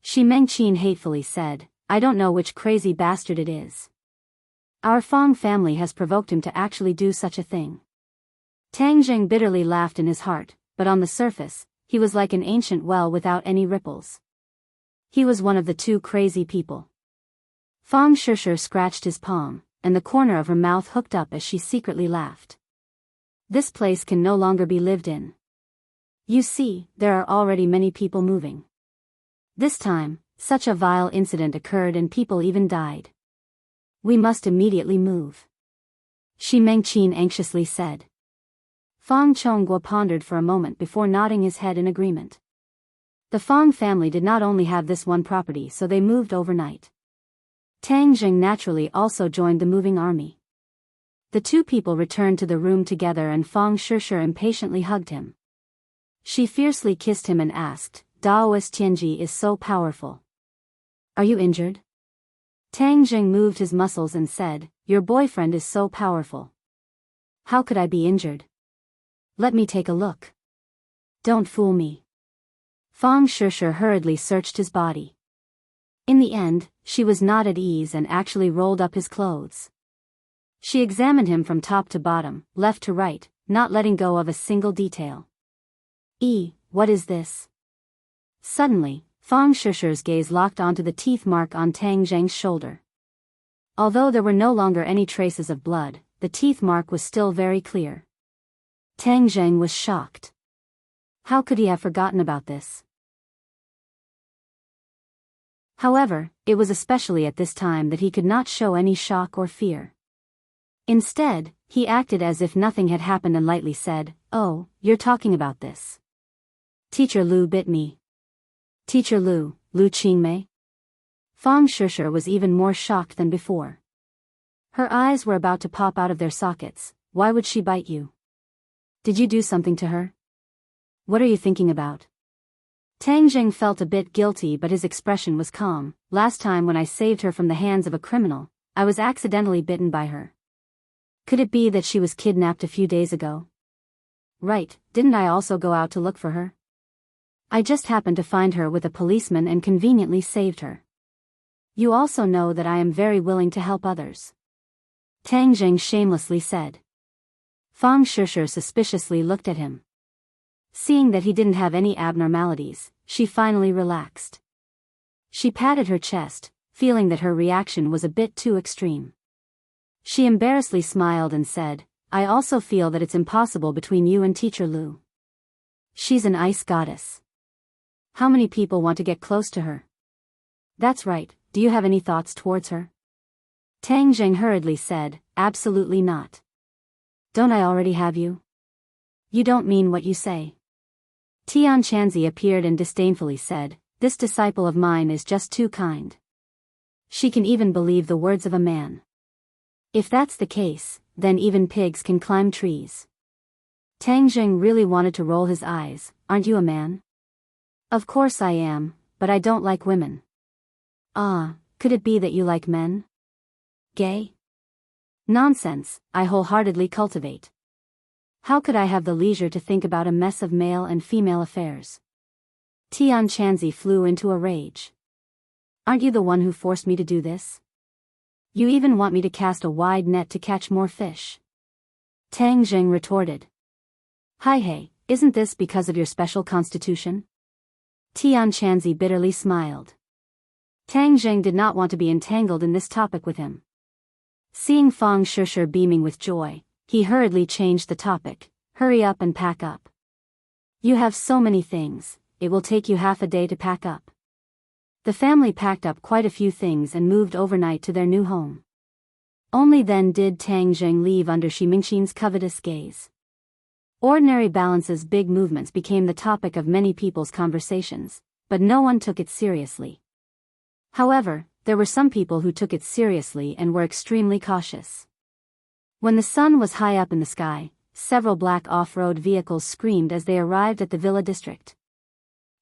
Shi Mengqin hatefully said, I don't know which crazy bastard it is. Our Fang family has provoked him to actually do such a thing. Tang Zheng bitterly laughed in his heart, but on the surface, he was like an ancient well without any ripples. He was one of the two crazy people. Fang Shishir scratched his palm, and the corner of her mouth hooked up as she secretly laughed. This place can no longer be lived in. You see, there are already many people moving. This time, such a vile incident occurred and people even died. We must immediately move. Shi Mengqin anxiously said. Fang Chongguo pondered for a moment before nodding his head in agreement. The Fang family did not only have this one property, so they moved overnight. Tang Zheng naturally also joined the moving army. The two people returned to the room together and Fang Shishir impatiently hugged him. She fiercely kissed him and asked, Daoist Tianji is so powerful. Are you injured? Tang Zheng moved his muscles and said, your boyfriend is so powerful. How could I be injured? Let me take a look. Don't fool me. Fang Shishir hurriedly searched his body. In the end, she was not at ease and actually rolled up his clothes. She examined him from top to bottom, left to right, not letting go of a single detail. What is this? Suddenly, Fang Shishir's gaze locked onto the teeth mark on Tang Zheng's shoulder. Although there were no longer any traces of blood, the teeth mark was still very clear. Tang Zheng was shocked. How could he have forgotten about this? However, it was especially at this time that he could not show any shock or fear. Instead, he acted as if nothing had happened and lightly said, oh, you're talking about this. Teacher Lu bit me. Teacher Lu Qingmei? Fang Shishir was even more shocked than before. Her eyes were about to pop out of their sockets. Why would she bite you? Did you do something to her? What are you thinking about? Tang Zheng felt a bit guilty, but his expression was calm. Last time when I saved her from the hands of a criminal, I was accidentally bitten by her. Could it be that she was kidnapped a few days ago? Right, didn't I also go out to look for her? I just happened to find her with a policeman and conveniently saved her. You also know that I am very willing to help others. Tang Zheng shamelessly said. Fang Shishir suspiciously looked at him. Seeing that he didn't have any abnormalities, she finally relaxed. She patted her chest, feeling that her reaction was a bit too extreme. She embarrassedly smiled and said, I also feel that it's impossible between you and Teacher Lu. She's an ice goddess. How many people want to get close to her? That's right, do you have any thoughts towards her? Tang Zheng hurriedly said, absolutely not. Don't I already have you? You don't mean what you say. Tian Chanzi appeared and disdainfully said, this disciple of mine is just too kind. She can even believe the words of a man. If that's the case, then even pigs can climb trees. Tang Zheng really wanted to roll his eyes. Aren't you a man? Of course I am, but I don't like women. Ah, could it be that you like men? Gay? Nonsense, I wholeheartedly cultivate. How could I have the leisure to think about a mess of male and female affairs? Tian Chanzi flew into a rage. Aren't you the one who forced me to do this? You even want me to cast a wide net to catch more fish. Tang Zheng retorted. Hey, isn't this because of your special constitution? Tian Chanzi bitterly smiled. Tang Zheng did not want to be entangled in this topic with him. Seeing Fang Shishir beaming with joy, he hurriedly changed the topic. Hurry up and pack up. You have so many things, it will take you half a day to pack up. The family packed up quite a few things and moved overnight to their new home. Only then did Tang Zheng leave under Shi Mingxin's covetous gaze. Ordinary Balance's big movements became the topic of many people's conversations, but no one took it seriously. However, there were some people who took it seriously and were extremely cautious. When the sun was high up in the sky, several black off-road vehicles screamed as they arrived at the villa district.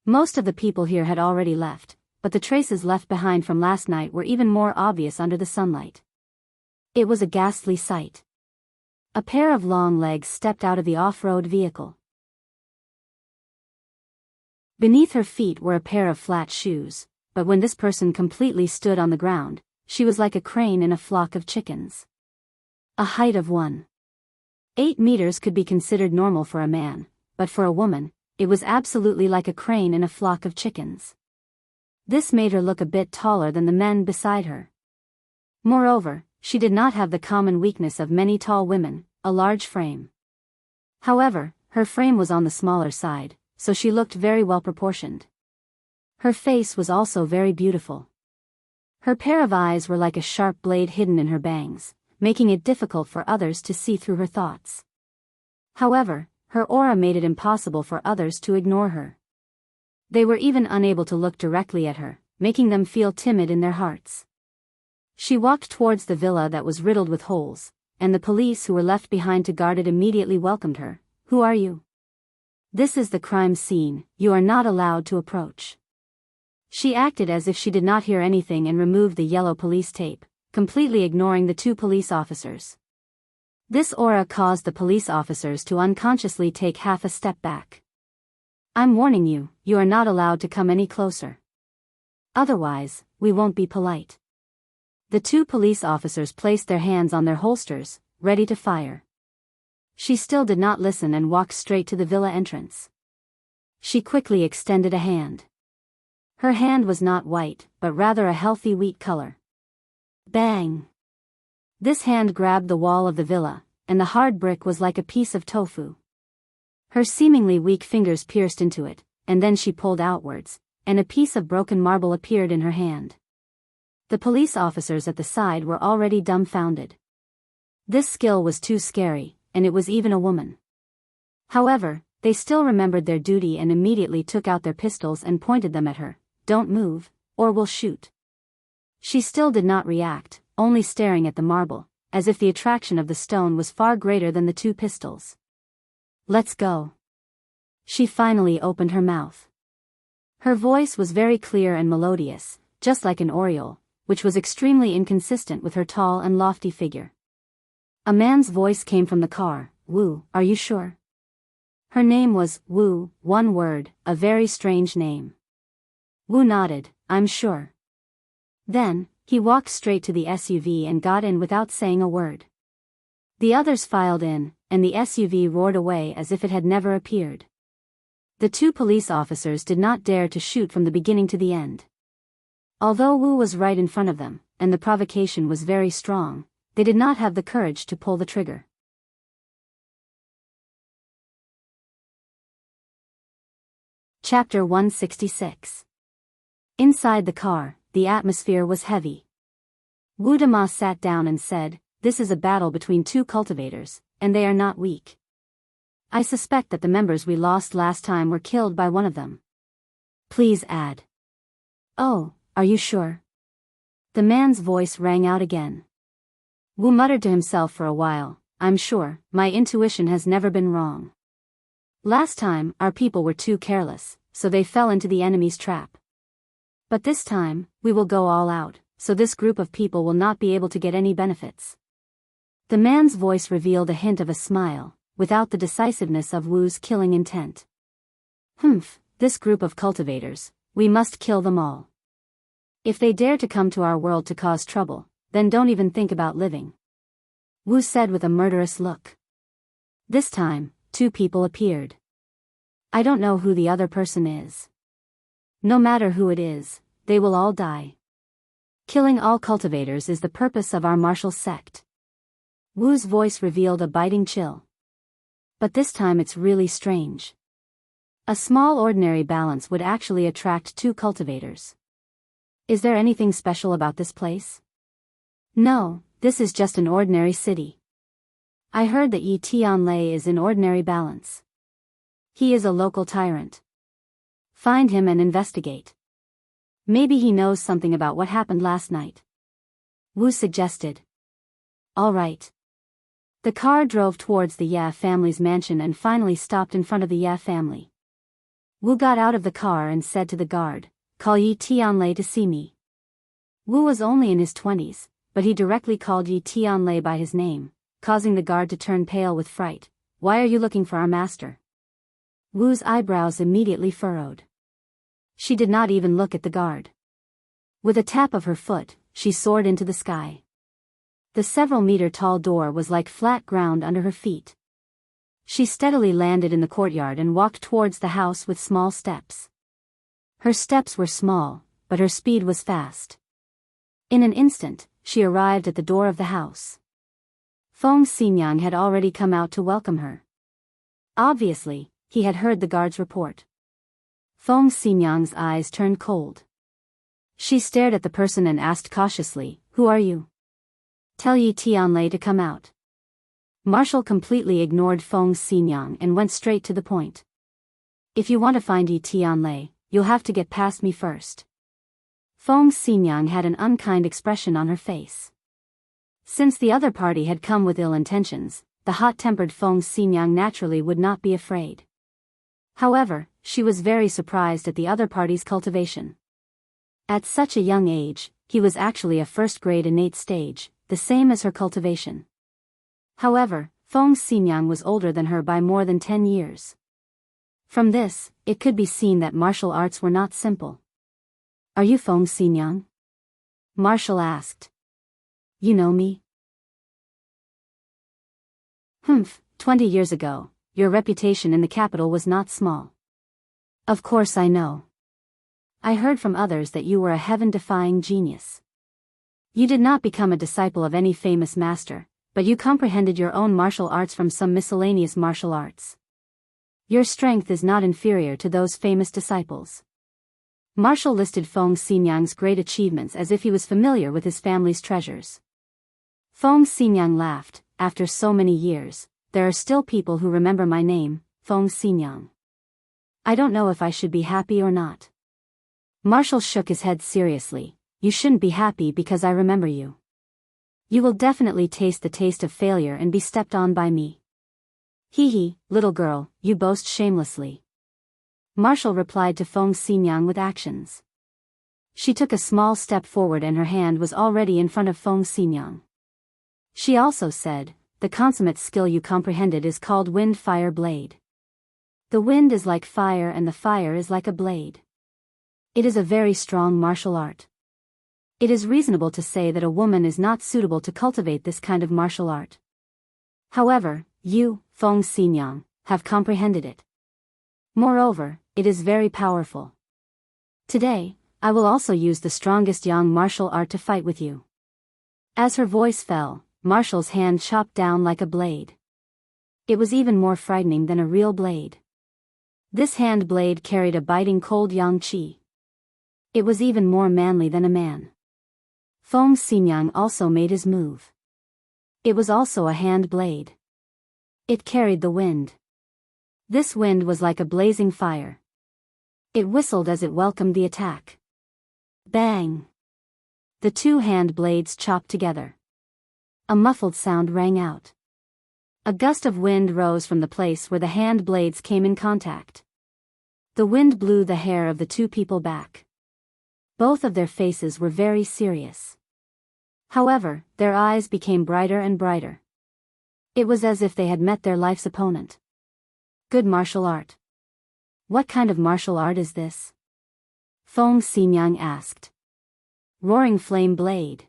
Most of the people here had already left, but the traces left behind from last night were even more obvious under the sunlight. It was a ghastly sight. A pair of long legs stepped out of the off-road vehicle. Beneath her feet were a pair of flat shoes, but when this person completely stood on the ground, she was like a crane in a flock of chickens. A height of 1.8 meters could be considered normal for a man, but for a woman, it was absolutely like a crane in a flock of chickens. This made her look a bit taller than the men beside her. Moreover, she did not have the common weakness of many tall women, a large frame. However, her frame was on the smaller side, so she looked very well proportioned. Her face was also very beautiful. Her pair of eyes were like a sharp blade hidden in her bangs, making it difficult for others to see through her thoughts. However, her aura made it impossible for others to ignore her. They were even unable to look directly at her, making them feel timid in their hearts. She walked towards the villa that was riddled with holes, and the police who were left behind to guard it immediately welcomed her. Who are you? This is the crime scene, you are not allowed to approach. She acted as if she did not hear anything and removed the yellow police tape, completely ignoring the two police officers. This aura caused the police officers to unconsciously take half a step back. I'm warning you, you are not allowed to come any closer. Otherwise, we won't be polite. The two police officers placed their hands on their holsters, ready to fire. She still did not listen and walked straight to the villa entrance. She quickly extended a hand. Her hand was not white, but rather a healthy wheat color. Bang! This hand grabbed the wall of the villa, and the hard brick was like a piece of tofu. Her seemingly weak fingers pierced into it, and then she pulled outwards, and a piece of broken marble appeared in her hand. The police officers at the side were already dumbfounded. This skill was too scary, and it was even a woman. However, they still remembered their duty and immediately took out their pistols and pointed them at her. Don't move, or we'll shoot. She still did not react, only staring at the marble, as if the attraction of the stone was far greater than the two pistols. Let's go. She finally opened her mouth. Her voice was very clear and melodious, just like an oriole, which was extremely inconsistent with her tall and lofty figure. A man's voice came from the car. Wu, are you sure? Her name was Wu, one word, a very strange name. Wu nodded, I'm sure. Then, he walked straight to the SUV and got in without saying a word. The others filed in, and the SUV roared away as if it had never appeared. The two police officers did not dare to shoot from the beginning to the end. Although Wu was right in front of them, and the provocation was very strong, they did not have the courage to pull the trigger. Chapter 166. Inside the car, the atmosphere was heavy. Wu Dama sat down and said, this is a battle between two cultivators, and they are not weak. I suspect that the members we lost last time were killed by one of them. Please add. Oh, are you sure? The man's voice rang out again. Wu muttered to himself for a while, I'm sure, my intuition has never been wrong. Last time, our people were too careless, so they fell into the enemy's trap. But this time, we will go all out, so this group of people will not be able to get any benefits. The man's voice revealed a hint of a smile, without the decisiveness of Wu's killing intent. This group of cultivators, we must kill them all. If they dare to come to our world to cause trouble, then don't even think about living. Wu said with a murderous look. This time, two people appeared. I don't know who the other person is. No matter who it is, they will all die. Killing all cultivators is the purpose of our martial sect. Wu's voice revealed a biting chill. But this time it's really strange. A small ordinary balance would actually attract 2 cultivators. Is there anything special about this place? No, this is just an ordinary city. I heard that Yi Tianlei is in ordinary balance. He is a local tyrant. Find him and investigate. Maybe he knows something about what happened last night. Wu suggested. All right. The car drove towards the Ye family's mansion and finally stopped in front of the Ye family. Wu got out of the car and said to the guard, "Call Yi Tianlei to see me." Wu was only in his 20s, but he directly called Yi Tianlei by his name, causing the guard to turn pale with fright. "Why are you looking for our master?" Wu's eyebrows immediately furrowed. She did not even look at the guard. With a tap of her foot, she soared into the sky. The several-meter-tall door was like flat ground under her feet. She steadily landed in the courtyard and walked towards the house with small steps. Her steps were small, but her speed was fast. In an instant, she arrived at the door of the house. Feng Xinyang had already come out to welcome her. Obviously, he had heard the guard's report. Feng Xinyang's eyes turned cold. She stared at the person and asked cautiously, "Who are you?" "Tell Yi Tianlei to come out." Marshall completely ignored Feng Xinyang and went straight to the point. "If you want to find Yi Tianlei, you'll have to get past me first." Feng Xinyang had an unkind expression on her face. Since the other party had come with ill intentions, the hot-tempered Feng Xinyang naturally would not be afraid. However, she was very surprised at the other party's cultivation. At such a young age, he was actually a first-grade innate stage, the same as her cultivation. However, Feng Xinyang was older than her by more than 10 years. From this, it could be seen that martial arts were not simple. "Are you Feng Xinyang?" Marshall asked. "You know me?" 20 years ago, your reputation in the capital was not small." "Of course I know. I heard from others that you were a heaven-defying genius. You did not become a disciple of any famous master, but you comprehended your own martial arts from some miscellaneous martial arts. Your strength is not inferior to those famous disciples." Marshall listed Feng Xinyang's great achievements as if he was familiar with his family's treasures. Feng Xinyang laughed. "After so many years, there are still people who remember my name, Feng Xinyang. I don't know if I should be happy or not." Marshall shook his head seriously. "You shouldn't be happy because I remember you. You will definitely taste the taste of failure and be stepped on by me." "Hee, little girl, you boast shamelessly." Marshall replied to Feng Xinyang with actions. She took a small step forward and her hand was already in front of Feng Xinyang. She also said, "The consummate skill you comprehended is called wind-fire blade. The wind is like fire and the fire is like a blade. It is a very strong martial art. It is reasonable to say that a woman is not suitable to cultivate this kind of martial art. However, you, Feng Xinyang, have comprehended it. Moreover, it is very powerful. Today, I will also use the strongest yang martial art to fight with you." As her voice fell, Marshall's hand chopped down like a blade. It was even more frightening than a real blade. This hand blade carried a biting cold yang qi. It was even more manly than a man. Feng Xinyang also made his move. It was also a hand blade. It carried the wind. This wind was like a blazing fire. It whistled as it welcomed the attack. Bang! The 2 hand blades chopped together. A muffled sound rang out. A gust of wind rose from the place where the hand blades came in contact. The wind blew the hair of the 2 people back. Both of their faces were very serious. However, their eyes became brighter and brighter. It was as if they had met their life's opponent. "Good martial art. What kind of martial art is this?" Feng Xinyang asked. "Roaring flame blade."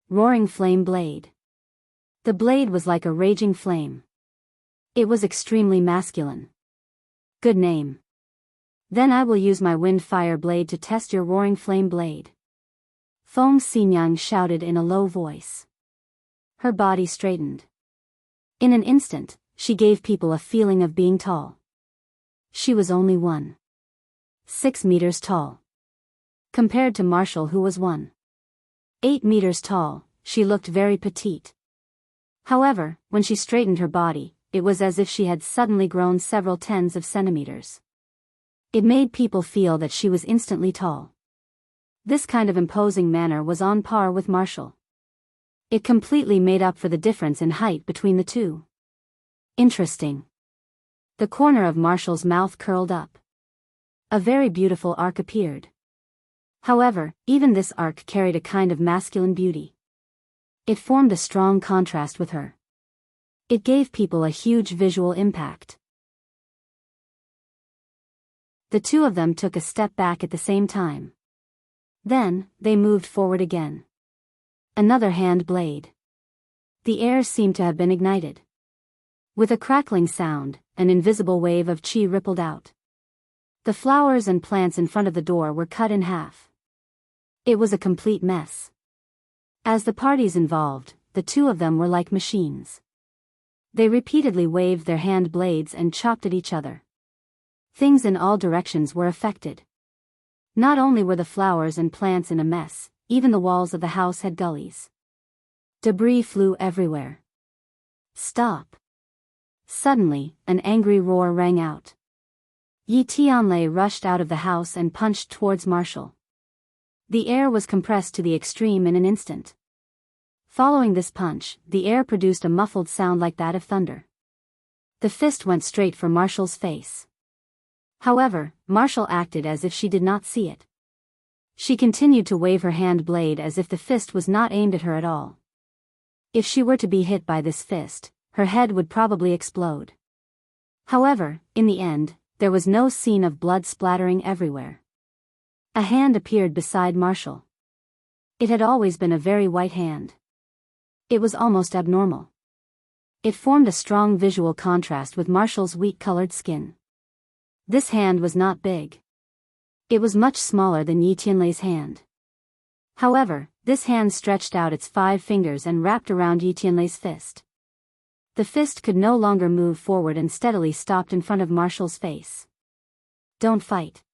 Roaring flame blade. The blade was like a raging flame. It was extremely masculine. "Good name. Then I will use my wind-fire blade to test your roaring flame blade." Feng Xinyang shouted in a low voice. Her body straightened. In an instant, she gave people a feeling of being tall. She was only 1.6 meters tall. Compared to Marshall, who was 1.8 meters tall, she looked very petite. However, when she straightened her body, it was as if she had suddenly grown several tens of centimeters. It made people feel that she was instantly tall. This kind of imposing manner was on par with Marshall. It completely made up for the difference in height between the two. Interesting. The corner of Marshall's mouth curled up. A very beautiful arc appeared. However, even this arc carried a kind of masculine beauty. It formed a strong contrast with her. It gave people a huge visual impact. The two of them took a step back at the same time. Then, they moved forward again. Another hand blade. The air seemed to have been ignited. With a crackling sound, an invisible wave of chi rippled out. The flowers and plants in front of the door were cut in half. It was a complete mess. As the parties involved, the two of them were like machines. They repeatedly waved their hand blades and chopped at each other. Things in all directions were affected. Not only were the flowers and plants in a mess, even the walls of the house had gullies. Debris flew everywhere. Stop! Suddenly, an angry roar rang out. Yi Tianlei rushed out of the house and punched towards Marshall. The air was compressed to the extreme in an instant. Following this punch, the air produced a muffled sound like that of thunder. The fist went straight for Marshall's face. However, Marshall acted as if she did not see it. She continued to wave her hand blade as if the fist was not aimed at her at all. If she were to be hit by this fist, her head would probably explode. However, in the end, there was no scene of blood splattering everywhere. A hand appeared beside Marshall. It had always been a very white hand. It was almost abnormal. It formed a strong visual contrast with Marshall's weak-colored skin. This hand was not big. It was much smaller than Yi Tianlei's hand. However, this hand stretched out its 5 fingers and wrapped around Yi Tianlei's fist. The fist could no longer move forward and steadily stopped in front of Marshall's face. Don't fight.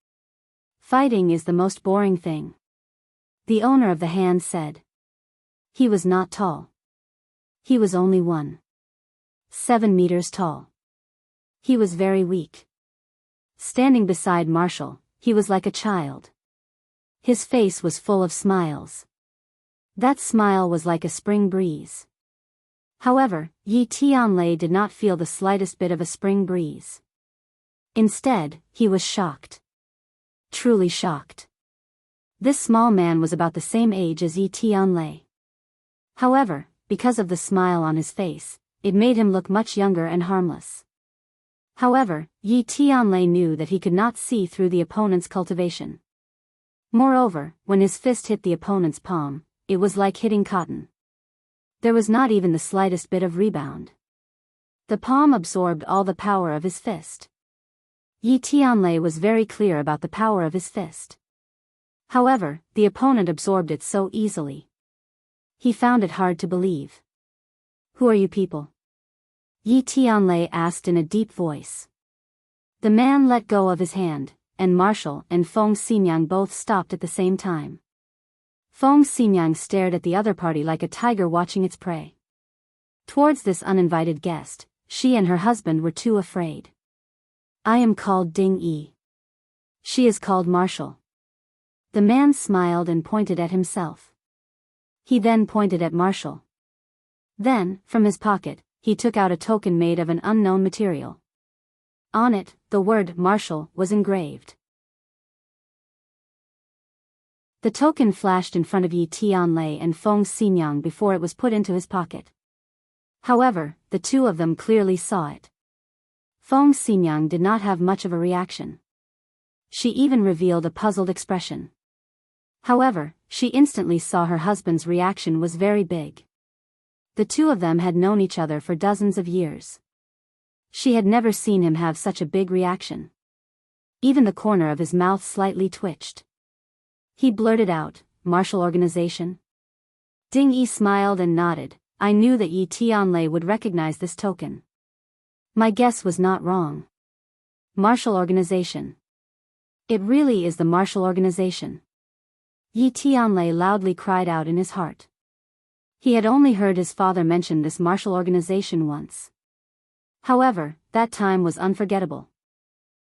Fighting is the most boring thing. The owner of the hand said. He was not tall. He was only 1.7 meters tall. He was very weak. Standing beside Marshall, he was like a child. His face was full of smiles. That smile was like a spring breeze. However, Yi Tianlei did not feel the slightest bit of a spring breeze. Instead, he was shocked. Truly shocked. This small man was about the same age as Yi Tianlei. However, because of the smile on his face, it made him look much younger and harmless. However, Yi Tianlei knew that he could not see through the opponent's cultivation. Moreover, when his fist hit the opponent's palm, it was like hitting cotton. There was not even the slightest bit of rebound. The palm absorbed all the power of his fist. Yi Tianlei was very clear about the power of his fist. However, the opponent absorbed it so easily. He found it hard to believe. Who are you people? Yi Tianlei asked in a deep voice. The man let go of his hand, and Marshall and Feng Xinyang both stopped at the same time. Feng Xinyang stared at the other party like a tiger watching its prey. Towards this uninvited guest, she and her husband were too afraid. I am called Ding Yi. She is called Marshall. The man smiled and pointed at himself. He then pointed at Marshall. Then, from his pocket, he took out a token made of an unknown material. On it, the word Marshall was engraved. The token flashed in front of Yi Tianlei and Feng Xinyang before it was put into his pocket. However, the two of them clearly saw it. Feng Xinyang did not have much of a reaction. She even revealed a puzzled expression. However, she instantly saw her husband's reaction was very big. The two of them had known each other for dozens of years. She had never seen him have such a big reaction. Even the corner of his mouth slightly twitched. He blurted out, Marshall Organization? Ding Yi smiled and nodded. I knew that Yi Tianlei would recognize this token. My guess was not wrong. Martial organization. It really is the martial organization. Yi Tianlei loudly cried out in his heart. He had only heard his father mention this martial organization once. However, that time was unforgettable.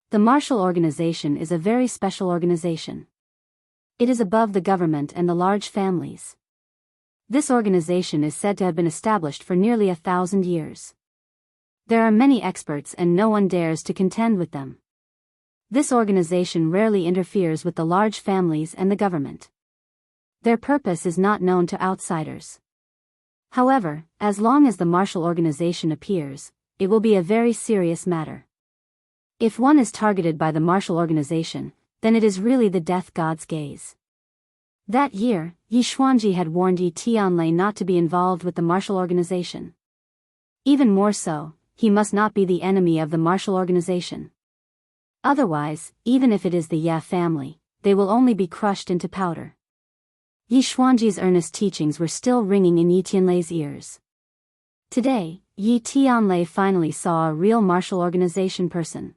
The martial organization is a very special organization. It is above the government and the large families. This organization is said to have been established for nearly 1,000 years. There are many experts and no one dares to contend with them. This organization rarely interferes with the large families and the government. Their purpose is not known to outsiders. However, as long as the martial organization appears, it will be a very serious matter. If one is targeted by the martial organization, then it is really the death god's gaze. That year, Yi Xuanji had warned Yi Tianlei not to be involved with the martial organization. Even more so, he must not be the enemy of the martial organization. Otherwise, even if it is the Ye family, they will only be crushed into powder. Yi Xuanji's earnest teachings were still ringing in Yi Tianlei's ears. Today, Yi Tianlei finally saw a real martial organization person.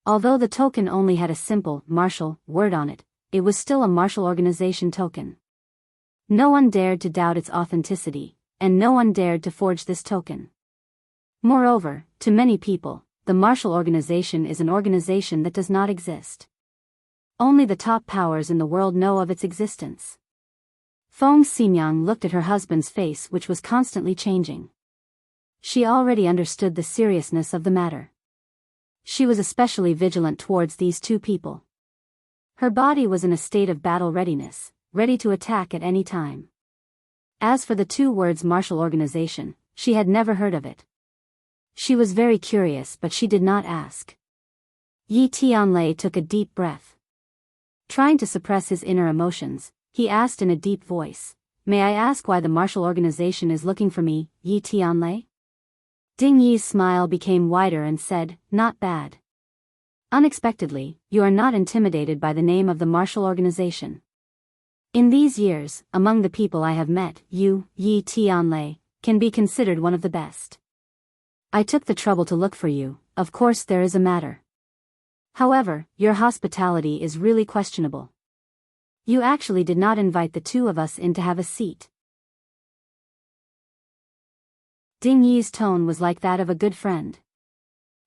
Although the token only had a simple, martial, word on it, it was still a martial organization token. No one dared to doubt its authenticity, and no one dared to forge this token. Moreover, to many people, the martial organization is an organization that does not exist. Only the top powers in the world know of its existence. Feng Xinyang looked at her husband's face, which was constantly changing. She already understood the seriousness of the matter. She was especially vigilant towards these two people. Her body was in a state of battle readiness, ready to attack at any time. As for the two words martial organization, she had never heard of it. She was very curious, but she did not ask. Yi Tianlei took a deep breath. Trying to suppress his inner emotions, he asked in a deep voice, "May I ask why the martial organization is looking for me, Yi Tianlei?" Ding Yi's smile became wider and said, "Not bad. Unexpectedly, you are not intimidated by the name of the martial organization. In these years, among the people I have met, you, Yi Tianlei, can be considered one of the best. I took the trouble to look for you. Of course there is a matter. However, your hospitality is really questionable. You actually did not invite the two of us in to have a seat." Ding Yi's tone was like that of a good friend.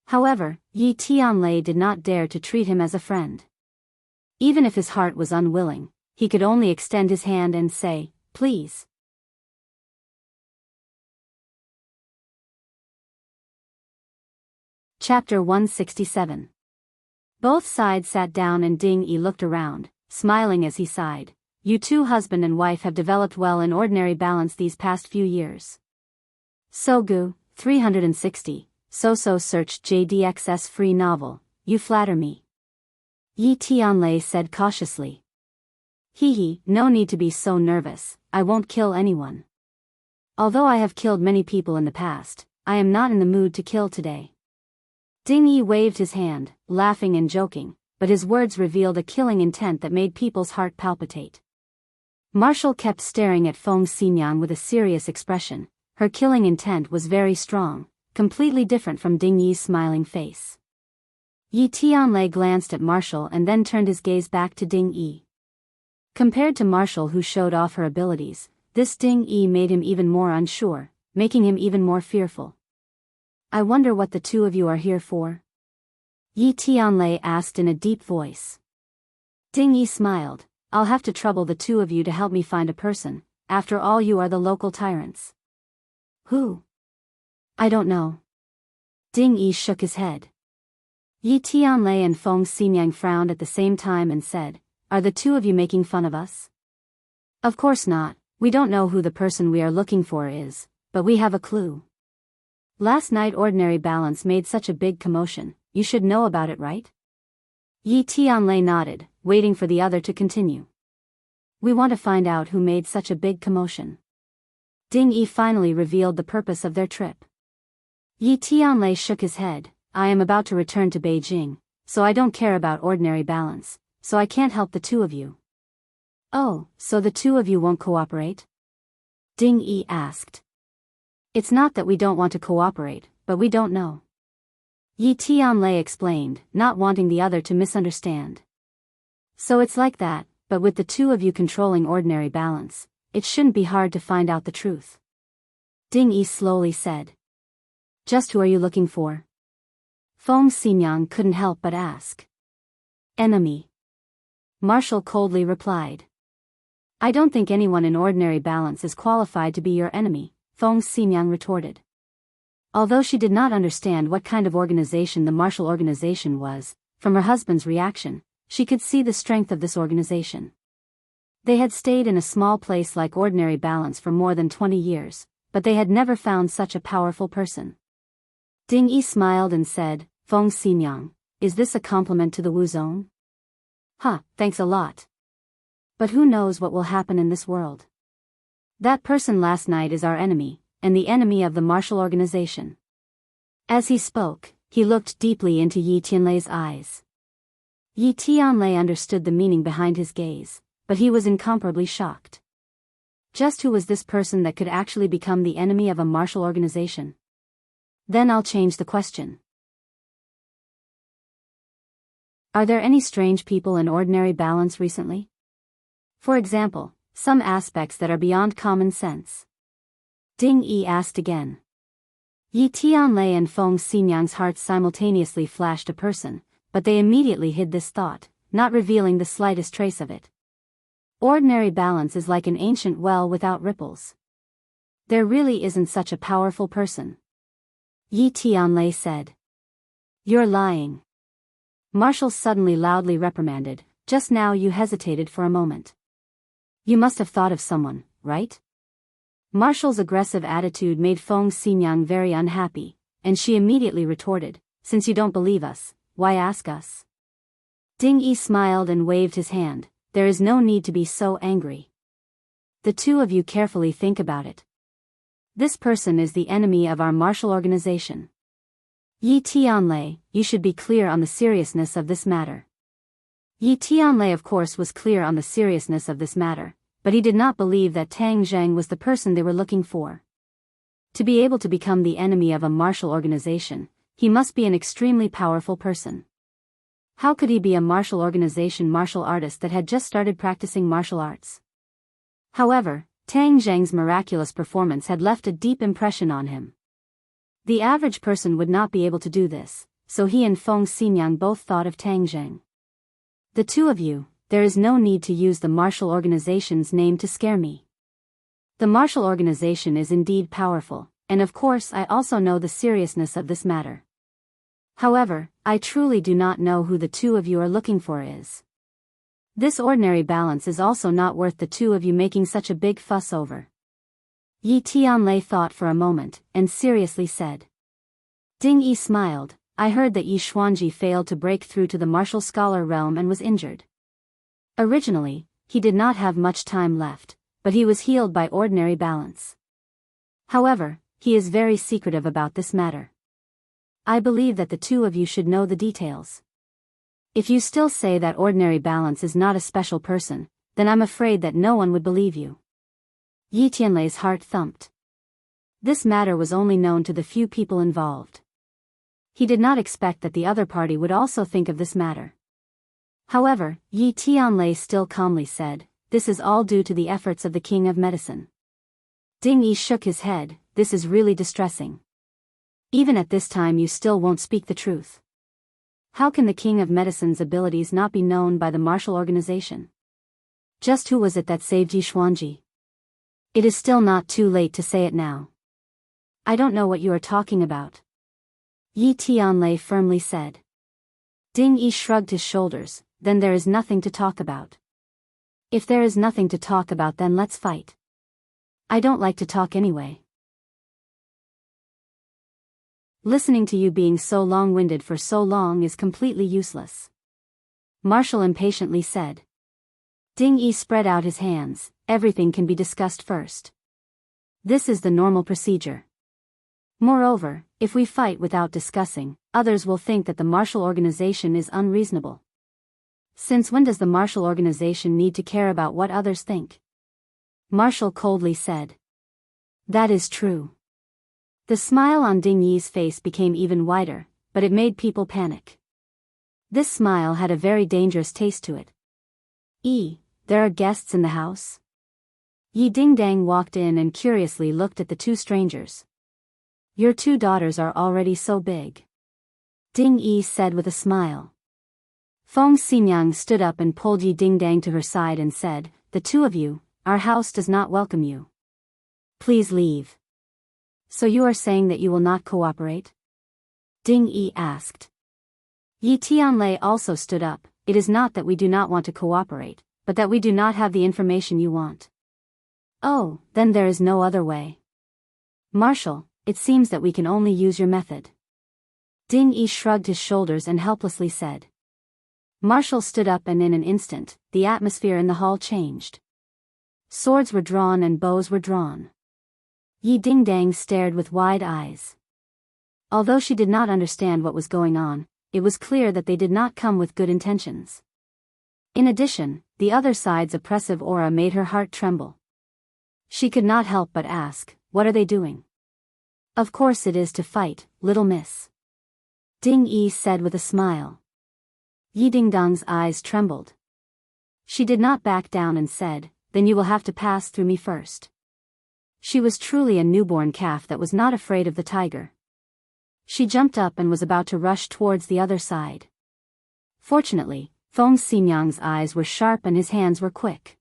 However, Yi Tianlei did not dare to treat him as a friend. Even if his heart was unwilling, he could only extend his hand and say, "Please." Chapter 167. Both sides sat down and Ding Yi looked around, smiling as he sighed. "You two husband and wife have developed well in ordinary balance these past few years. Sogu, 360, So search JDXS free novel, you flatter me." Yi Tianlei said cautiously. "Hee, no need to be so nervous, I won't kill anyone. Although I have killed many people in the past, I am not in the mood to kill today." Ding Yi waved his hand, laughing and joking, but his words revealed a killing intent that made people's heart palpitate. Marshall kept staring at Feng Xinyang with a serious expression. Her killing intent was very strong, completely different from Ding Yi's smiling face. Yi Tianlei glanced at Marshall and then turned his gaze back to Ding Yi. Compared to Marshall, who showed off her abilities, this Ding Yi made him even more unsure, making him even more fearful. "I wonder what the two of you are here for?" Yi Tianlei asked in a deep voice. Ding Yi smiled. "I'll have to trouble the two of you to help me find a person. After all, you are the local tyrants." "Who?" "I don't know." Ding Yi shook his head. Yi Tianlei and Feng Xinyang frowned at the same time and said, "Are the two of you making fun of us?" "Of course not. We don't know who the person we are looking for is, but we have a clue. Last night ordinary balance made such a big commotion, you should know about it, right?" Yi Tianlei nodded, waiting for the other to continue. "We want to find out who made such a big commotion." Ding Yi finally revealed the purpose of their trip. Yi Tianlei shook his head. "I am about to return to Beijing, so I don't care about ordinary balance, so I can't help the two of you." "Oh, so the two of you won't cooperate?" Ding Yi asked. "It's not that we don't want to cooperate, but we don't know. Yi Tianlei explained, not wanting the other to misunderstand. So it's like that, but with the two of you controlling ordinary balance, it shouldn't be hard to find out the truth. Ding Yi slowly said. Just who are you looking for? Feng Xinyang couldn't help but ask. Enemy. Marshall coldly replied. I don't think anyone in ordinary balance is qualified to be your enemy, Feng Xinyang retorted. Although she did not understand what kind of organization the Marshall organization was, from her husband's reaction, she could see the strength of this organization. They had stayed in a small place like ordinary balance for more than 20 years, but they had never found such a powerful person. Ding Yi smiled and said, Feng Xinyang, is this a compliment to the Wu Zone? Thanks a lot. But who knows what will happen in this world? That person last night is our enemy, and the enemy of the Marshall organization. As he spoke, he looked deeply into Yi Tianlei's eyes. Yi Tianlei understood the meaning behind his gaze, but he was incomparably shocked. Just who was this person that could actually become the enemy of a Marshall organization? Then I'll change the question. Are there any strange people in ordinary balance recently? For example, some aspects that are beyond common sense. Ding Yi asked again. Yi Tianlei and Feng Xinyang's hearts simultaneously flashed a person, but they immediately hid this thought, not revealing the slightest trace of it. Ordinary balance is like an ancient well without ripples. There really isn't such a powerful person. Yi Tianlei said. You're lying. Marshall suddenly loudly reprimanded, just now you hesitated for a moment. You must have thought of someone, right? Marshall's aggressive attitude made Feng Xinyang very unhappy, and she immediately retorted, since you don't believe us, why ask us? Ding Yi smiled and waved his hand, there is no need to be so angry. The two of you carefully think about it. This person is the enemy of our Marshall organization. Yi Tianlei, you should be clear on the seriousness of this matter. Yi Tianlei of course was clear on the seriousness of this matter, but he did not believe that Tang Zheng was the person they were looking for. To be able to become the enemy of a martial organization, he must be an extremely powerful person. How could he be a martial organization martial artist that had just started practicing martial arts? However, Tang Zheng's miraculous performance had left a deep impression on him. The average person would not be able to do this, so he and Feng Xinyang both thought of Tang Zheng. The two of you, there is no need to use the martial organization's name to scare me. The martial organization is indeed powerful, and of course I also know the seriousness of this matter. However, I truly do not know who the two of you are looking for is. This ordinary balance is also not worth the two of you making such a big fuss over. Yi Tianlei thought for a moment, and seriously said. Ding Yi smiled, I heard that Yi Xuanji failed to break through to the martial scholar realm and was injured. Originally, he did not have much time left, but he was healed by ordinary balance. However, he is very secretive about this matter. I believe that the two of you should know the details. If you still say that ordinary balance is not a special person, then I'm afraid that no one would believe you. Yi Tianlei's heart thumped. This matter was only known to the few people involved. He did not expect that the other party would also think of this matter. However, Yi Tianlei still calmly said, this is all due to the efforts of the King of Medicine. Ding Yi shook his head, this is really distressing. Even at this time you still won't speak the truth. How can the King of Medicine's abilities not be known by the martial organization? Just who was it that saved Yi Xuanji? It is still not too late to say it now. I don't know what you are talking about. Yi Tianlei firmly said. Ding Yi shrugged his shoulders, then there is nothing to talk about. If there is nothing to talk about then let's fight. I don't like to talk anyway. Listening to you being so long-winded for so long is completely useless. Marshall impatiently said. Ding Yi spread out his hands, everything can be discussed first. This is the normal procedure. Moreover, if we fight without discussing, others will think that the martial organization is unreasonable. Since when does the martial organization need to care about what others think? Marshall coldly said. That is true. The smile on Ding Yi's face became even wider, but it made people panic. This smile had a very dangerous taste to it. There are guests in the house? Yi Ding-dang walked in and curiously looked at the two strangers. Your two daughters are already so big. Ding Yi said with a smile. Feng Ximyang stood up and pulled Yi Ding-dang to her side and said, the two of you, our house does not welcome you. Please leave. So you are saying that you will not cooperate? Ding Yi asked. Yi Tianlei also stood up. It is not that we do not want to cooperate, but that we do not have the information you want. Oh, then there is no other way. Marshal, it seems that we can only use your method. Ding Yi shrugged his shoulders and helplessly said. Marshal stood up and in an instant, the atmosphere in the hall changed. Swords were drawn and bows were drawn. Yi Ding-dang stared with wide eyes. Although she did not understand what was going on, it was clear that they did not come with good intentions. In addition, the other side's oppressive aura made her heart tremble. She could not help but ask, what are they doing? Of course it is to fight, little miss. Ding Yi said with a smile. Yi Ding-dang's eyes trembled. She did not back down and said, then you will have to pass through me first. She was truly a newborn calf that was not afraid of the tiger. She jumped up and was about to rush towards the other side. Fortunately, Feng Ximyang's eyes were sharp and his hands were quick.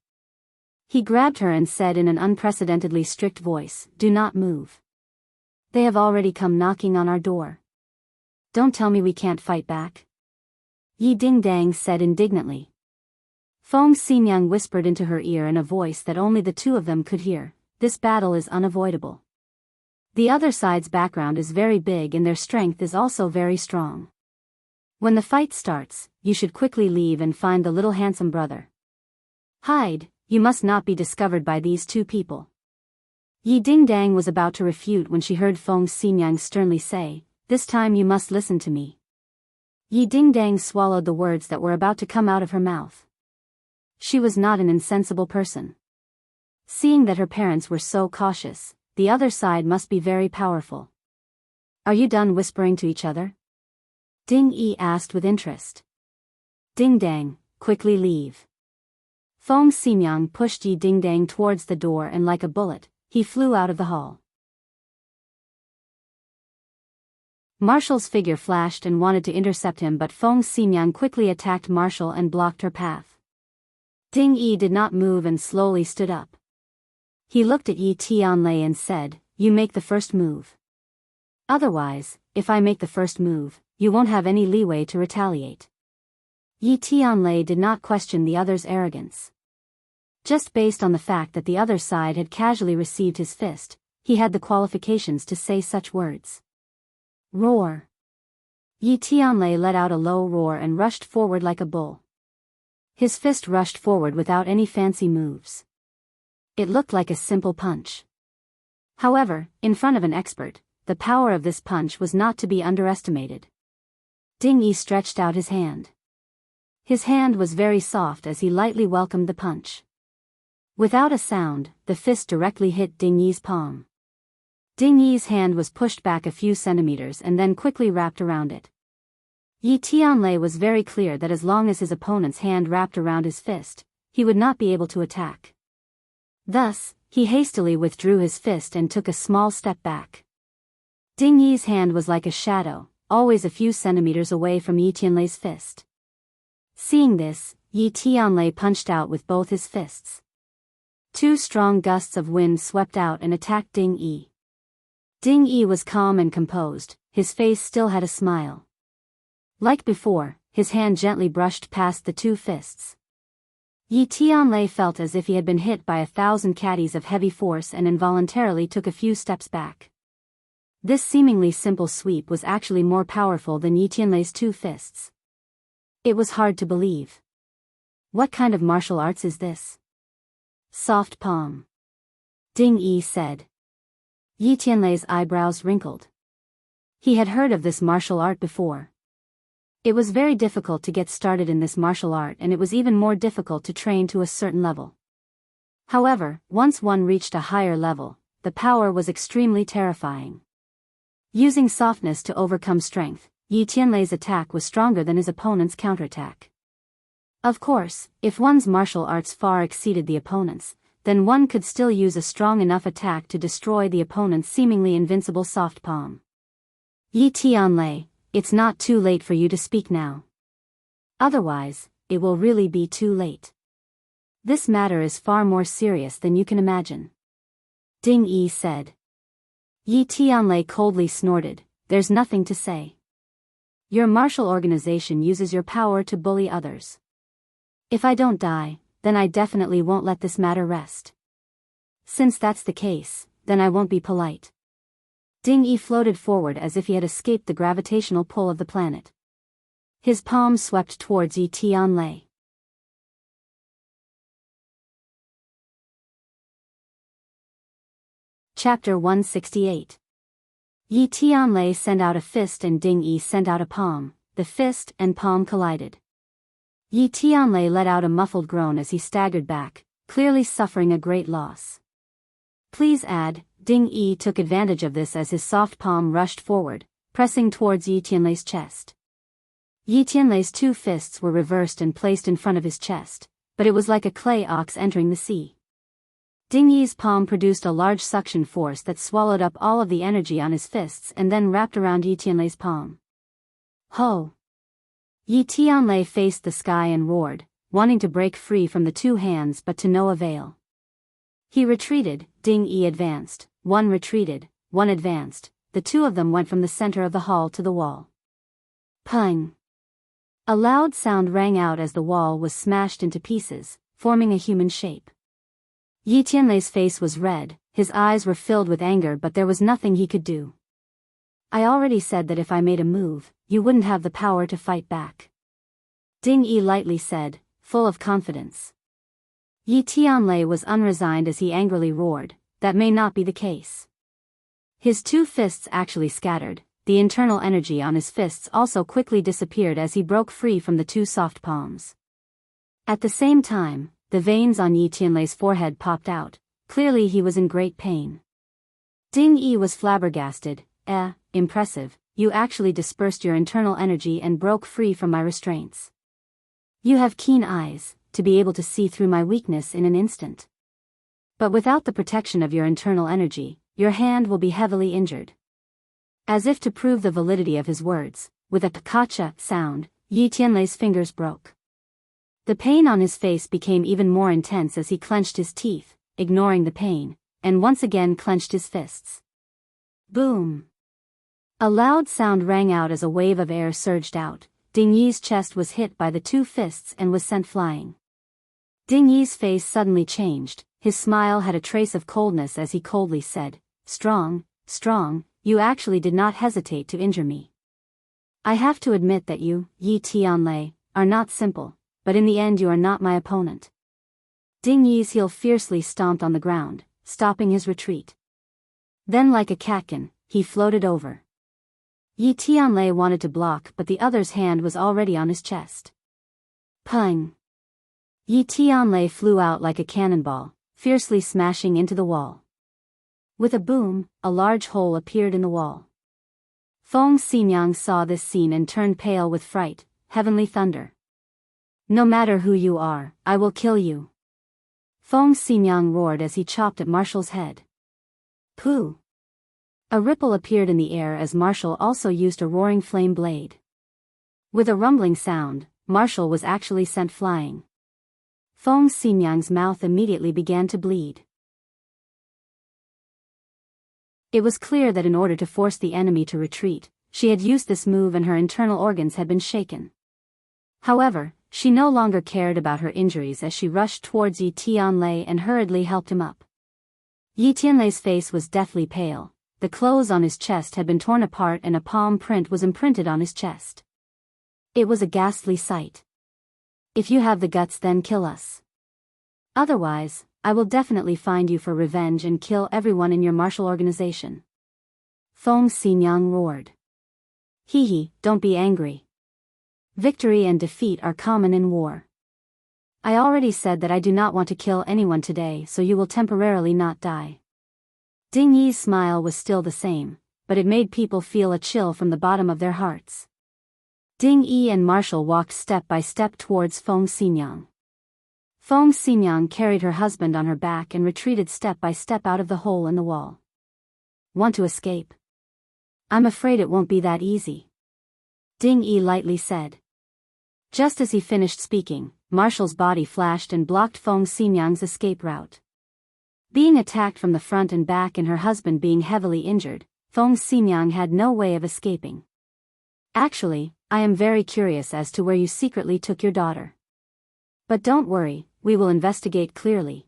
He grabbed her and said in an unprecedentedly strict voice, do not move. They have already come knocking on our door. Don't tell me we can't fight back. Yi Ding-dang said indignantly. Feng Ximyang whispered into her ear in a voice that only the two of them could hear, this battle is unavoidable. The other side's background is very big and their strength is also very strong. When the fight starts, you should quickly leave and find the little handsome brother. Hide, you must not be discovered by these two people. Yi Ding-dang was about to refute when she heard Feng Ximyang sternly say, this time you must listen to me. Yi Ding-dang swallowed the words that were about to come out of her mouth. She was not an insensible person. Seeing that her parents were so cautious, the other side must be very powerful. Are you done whispering to each other? Ding Yi asked with interest. Ding-dang, quickly leave. Feng Ximyang pushed Yi Ding-dang towards the door and like a bullet, he flew out of the hall. Marshall's figure flashed and wanted to intercept him, but Feng Ximyang quickly attacked Marshall and blocked her path. Ding Yi did not move and slowly stood up. He looked at Yi Tianlei and said, you make the first move. Otherwise, if I make the first move, you won't have any leeway to retaliate. Yi Tianlei did not question the other's arrogance. Just based on the fact that the other side had casually received his fist, he had the qualifications to say such words. Roar. Yi Tianlei let out a low roar and rushed forward like a bull. His fist rushed forward without any fancy moves. It looked like a simple punch. However, in front of an expert, the power of this punch was not to be underestimated. Ding Yi stretched out his hand. His hand was very soft as he lightly welcomed the punch. Without a sound, the fist directly hit Ding Yi's palm. Ding Yi's hand was pushed back a few centimeters and then quickly wrapped around it. Yi Tianlei was very clear that as long as his opponent's hand wrapped around his fist, he would not be able to attack. Thus, he hastily withdrew his fist and took a small step back. Ding Yi's hand was like a shadow, always a few centimeters away from Yi Tianlei's fist. Seeing this, Yi Tianlei punched out with both his fists. Two strong gusts of wind swept out and attacked Ding Yi. Ding Yi was calm and composed, his face still had a smile. Like before, his hand gently brushed past the two fists. Yi Tianlei felt as if he had been hit by 1,000 caddies of heavy force and involuntarily took a few steps back. This seemingly simple sweep was actually more powerful than Yi Tianlei's two fists. It was hard to believe. What kind of martial arts is this? Soft palm. Ding Yi said. Yi Tianlei's eyebrows wrinkled. He had heard of this martial art before. It was very difficult to get started in this martial art, and it was even more difficult to train to a certain level. However, once one reached a higher level, the power was extremely terrifying. Using softness to overcome strength, Yi Tianlei's attack was stronger than his opponent's counterattack. Of course, if one's martial arts far exceeded the opponent's, then one could still use a strong enough attack to destroy the opponent's seemingly invincible soft palm. Yi Tianlei, it's not too late for you to speak now. Otherwise, it will really be too late. This matter is far more serious than you can imagine. Ding Yi said. Yi Tianlei coldly snorted, there's nothing to say. Your martial organization uses your power to bully others. If I don't die, then I definitely won't let this matter rest. Since that's the case, then I won't be polite. Ding Yi floated forward as if he had escaped the gravitational pull of the planet. His palm swept towards Yi Tianlei. Chapter 168. Yi Tianlei sent out a fist and Ding Yi sent out a palm. The fist and palm collided. Yi Tianlei let out a muffled groan as he staggered back, clearly suffering a great loss. Please add, Ding Yi took advantage of this as his soft palm rushed forward, pressing towards Yi Tianlei's chest. Yi Tianlei's two fists were reversed and placed in front of his chest, but it was like a clay ox entering the sea. Ding Yi's palm produced a large suction force that swallowed up all of the energy on his fists and then wrapped around Yi Tianlei's palm. Ho! Yi Tianlei faced the sky and roared, wanting to break free from the two hands but to no avail. He retreated, Ding Yi advanced, one retreated, one advanced, the two of them went from the center of the hall to the wall. Pung! A loud sound rang out as the wall was smashed into pieces, forming a human shape. Yi Tianlei's face was red, his eyes were filled with anger but there was nothing he could do. I already said that if I made a move, you wouldn't have the power to fight back. Ding Yi lightly said, full of confidence. Yi Tianlei was unresigned as he angrily roared, that may not be the case. His two fists actually scattered, the internal energy on his fists also quickly disappeared as he broke free from the two soft palms. At the same time, the veins on Yi Tianlei's forehead popped out, clearly he was in great pain. Ding Yi was flabbergasted, impressive, you actually dispersed your internal energy and broke free from my restraints. You have keen eyes, to be able to see through my weakness in an instant. But without the protection of your internal energy, your hand will be heavily injured. As if to prove the validity of his words, with a pakacha sound, Yi Tianlei's fingers broke. The pain on his face became even more intense as he clenched his teeth, ignoring the pain, and once again clenched his fists. Boom! A loud sound rang out as a wave of air surged out. Ding Yi's chest was hit by the two fists and was sent flying. Ding Yi's face suddenly changed, his smile had a trace of coldness as he coldly said, strong, you actually did not hesitate to injure me. I have to admit that you, Yi Tianlei, are not simple, but in the end you are not my opponent. Ding Yi's heel fiercely stomped on the ground, stopping his retreat. Then like a catkin, he floated over. Yi Tianlei wanted to block but the other's hand was already on his chest. Pung! Yi Tianlei flew out like a cannonball, fiercely smashing into the wall. With a boom, a large hole appeared in the wall. Feng Ximiang saw this scene and turned pale with fright. Heavenly thunder. No matter who you are, I will kill you. Feng Ximiang roared as he chopped at Marshall's head. Pooh! A ripple appeared in the air as Marshall also used a roaring flame blade. With a rumbling sound, Marshall was actually sent flying. Feng Ximiang's mouth immediately began to bleed. It was clear that in order to force the enemy to retreat, she had used this move and her internal organs had been shaken. However, she no longer cared about her injuries as she rushed towards Yi Tianlei and hurriedly helped him up. Yi Tianlei's face was deathly pale. The clothes on his chest had been torn apart and a palm print was imprinted on his chest. It was a ghastly sight. If you have the guts, then kill us. Otherwise, I will definitely find you for revenge and kill everyone in your martial organization. Feng Ximiang roared. Hee, don't be angry. Victory and defeat are common in war. I already said that I do not want to kill anyone today, so you will temporarily not die. Ding Yi's smile was still the same, but it made people feel a chill from the bottom of their hearts. Ding Yi and Marshall walked step by step towards Feng Xinyang. Feng Xinyang carried her husband on her back and retreated step by step out of the hole in the wall. Want to escape? I'm afraid it won't be that easy, Ding Yi lightly said. Just as he finished speaking, Marshall's body flashed and blocked Feng Xinyang's escape route. Being attacked from the front and back and her husband being heavily injured, Feng Xinyang had no way of escaping. Actually, I am very curious as to where you secretly took your daughter. But don't worry, we will investigate clearly.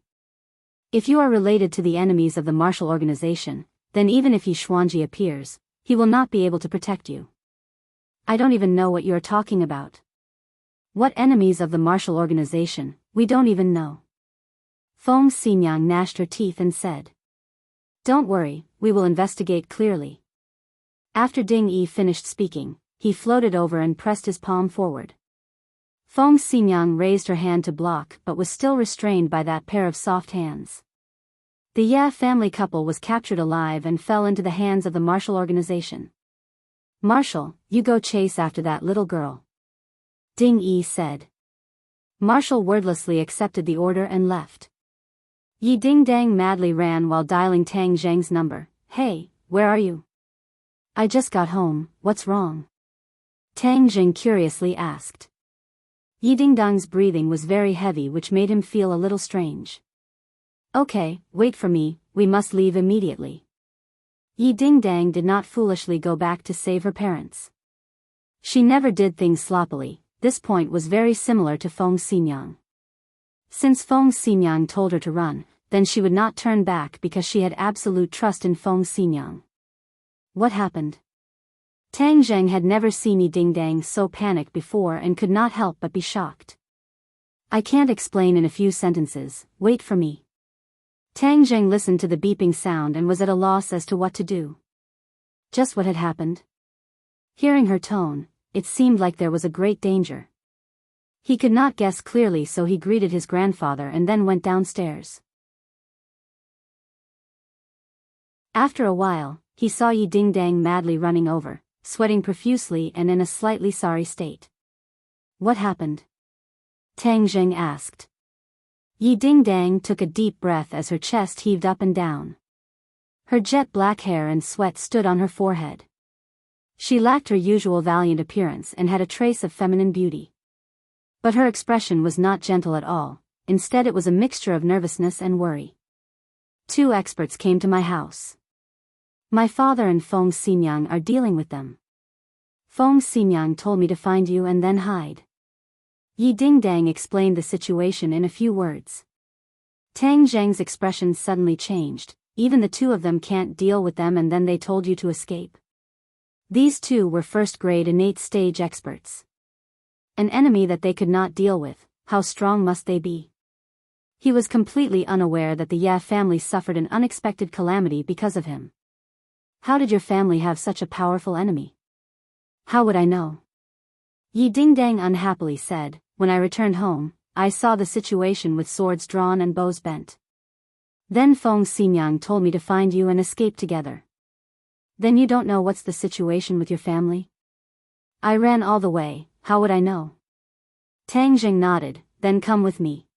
If you are related to the enemies of the Marshall organization, then even if Yi Xuanji appears, he will not be able to protect you. I don't even know what you are talking about. What enemies of the Marshall organization? We don't even know. Feng Xinyang gnashed her teeth and said. Don't worry, we will investigate clearly. After Ding Yi finished speaking, he floated over and pressed his palm forward. Feng Xinyang raised her hand to block but was still restrained by that pair of soft hands. The Ye family couple was captured alive and fell into the hands of the Marshall organization. Marshall, you go chase after that little girl, Ding Yi said. Marshall wordlessly accepted the order and left. Yi Dingdang madly ran while dialing Tang Zheng's number. Hey, where are you? I just got home, what's wrong? Tang Zheng curiously asked. Yi Dingdang's breathing was very heavy, which made him feel a little strange. Okay, wait for me, we must leave immediately. Yi Dingdang did not foolishly go back to save her parents. She never did things sloppily. This point was very similar to Feng Xinyang. Since Feng Xinyang told her to run, then she would not turn back because she had absolute trust in Feng Xinyang. What happened? Tang Zheng had never seen Yi Dingdang so panicked before and could not help but be shocked. I can't explain in a few sentences, wait for me. Tang Zheng listened to the beeping sound and was at a loss as to what to do. Just what had happened? Hearing her tone, it seemed like there was a great danger. He could not guess clearly, so he greeted his grandfather and then went downstairs. After a while, he saw Yi Dingdang madly running over, sweating profusely and in a slightly sorry state. What happened? Tang Zheng asked. Yi Dingdang took a deep breath as her chest heaved up and down. Her jet black hair and sweat stood on her forehead. She lacked her usual valiant appearance and had a trace of feminine beauty. But her expression was not gentle at all, instead it was a mixture of nervousness and worry. 2 experts came to my house. My father and Feng Xinyang are dealing with them. Feng Xinyang told me to find you and then hide. Yi Dingdang explained the situation in a few words. Tang Zheng's expression suddenly changed. Even the 2 of them can't deal with them, and then they told you to escape. These 2 were first-grade innate stage experts. An enemy that they could not deal with, how strong must they be? He was completely unaware that the Ye family suffered an unexpected calamity because of him. How did your family have such a powerful enemy? How would I know? Yi Dingdang unhappily said. When I returned home, I saw the situation with swords drawn and bows bent. Then Feng Xinyang told me to find you and escape together. Then you don't know what's the situation with your family? I ran all the way, how would I know? Tang Zheng nodded, then come with me.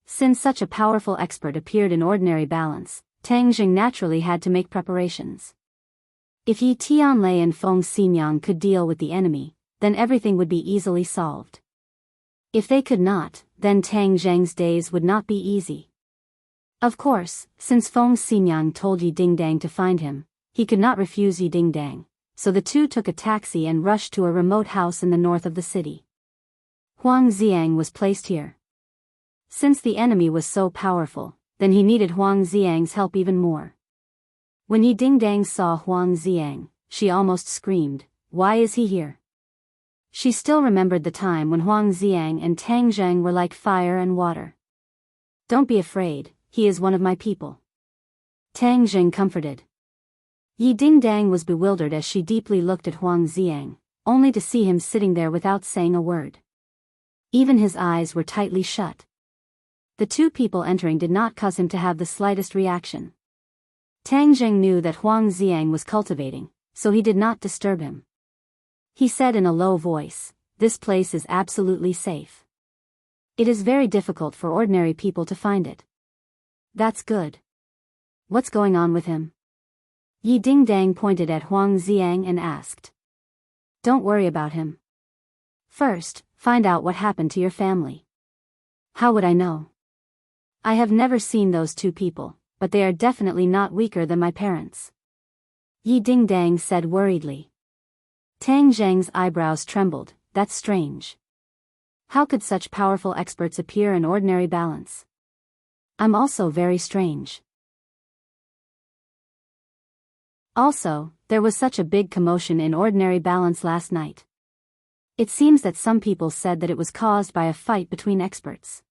Since such a powerful expert appeared in ordinary balance, Tang Zheng naturally had to make preparations. If Yi Tianlei and Feng Xinyang could deal with the enemy, then everything would be easily solved. If they could not, then Tang Zheng's days would not be easy. Of course, since Feng Xinyang told Yi Dingdang to find him, he could not refuse Yi Dingdang, so the 2 took a taxi and rushed to a remote house in the north of the city. Huang Xiang was placed here. Since the enemy was so powerful, then he needed Huang Xiang's help even more. When Yi Dingdang saw Huang Xiang, she almost screamed, "Why is he here?" She still remembered the time when Huang Xiang and Tang Zheng were like fire and water. Don't be afraid, he is one of my people. Tang Zheng comforted. Yi Dingdang was bewildered as she deeply looked at Huang Xiang, only to see him sitting there without saying a word. Even his eyes were tightly shut. The 2 people entering did not cause him to have the slightest reaction. Tang Zheng knew that Huang Xiang was cultivating, so he did not disturb him. He said in a low voice, "This place is absolutely safe. It is very difficult for ordinary people to find it." "That's good. What's going on with him?" Yi Dingdang pointed at Huang Xiang and asked. "Don't worry about him. First, find out what happened to your family." "How would I know? I have never seen those two people, but they are definitely not weaker than my parents," Yi Dingdang said worriedly. Tang Zheng's eyebrows trembled. "That's strange. How could such powerful experts appear in ordinary balance? I'm also very strange." Also, there was such a big commotion in ordinary balance last night. It seems that some people said that it was caused by a fight between experts,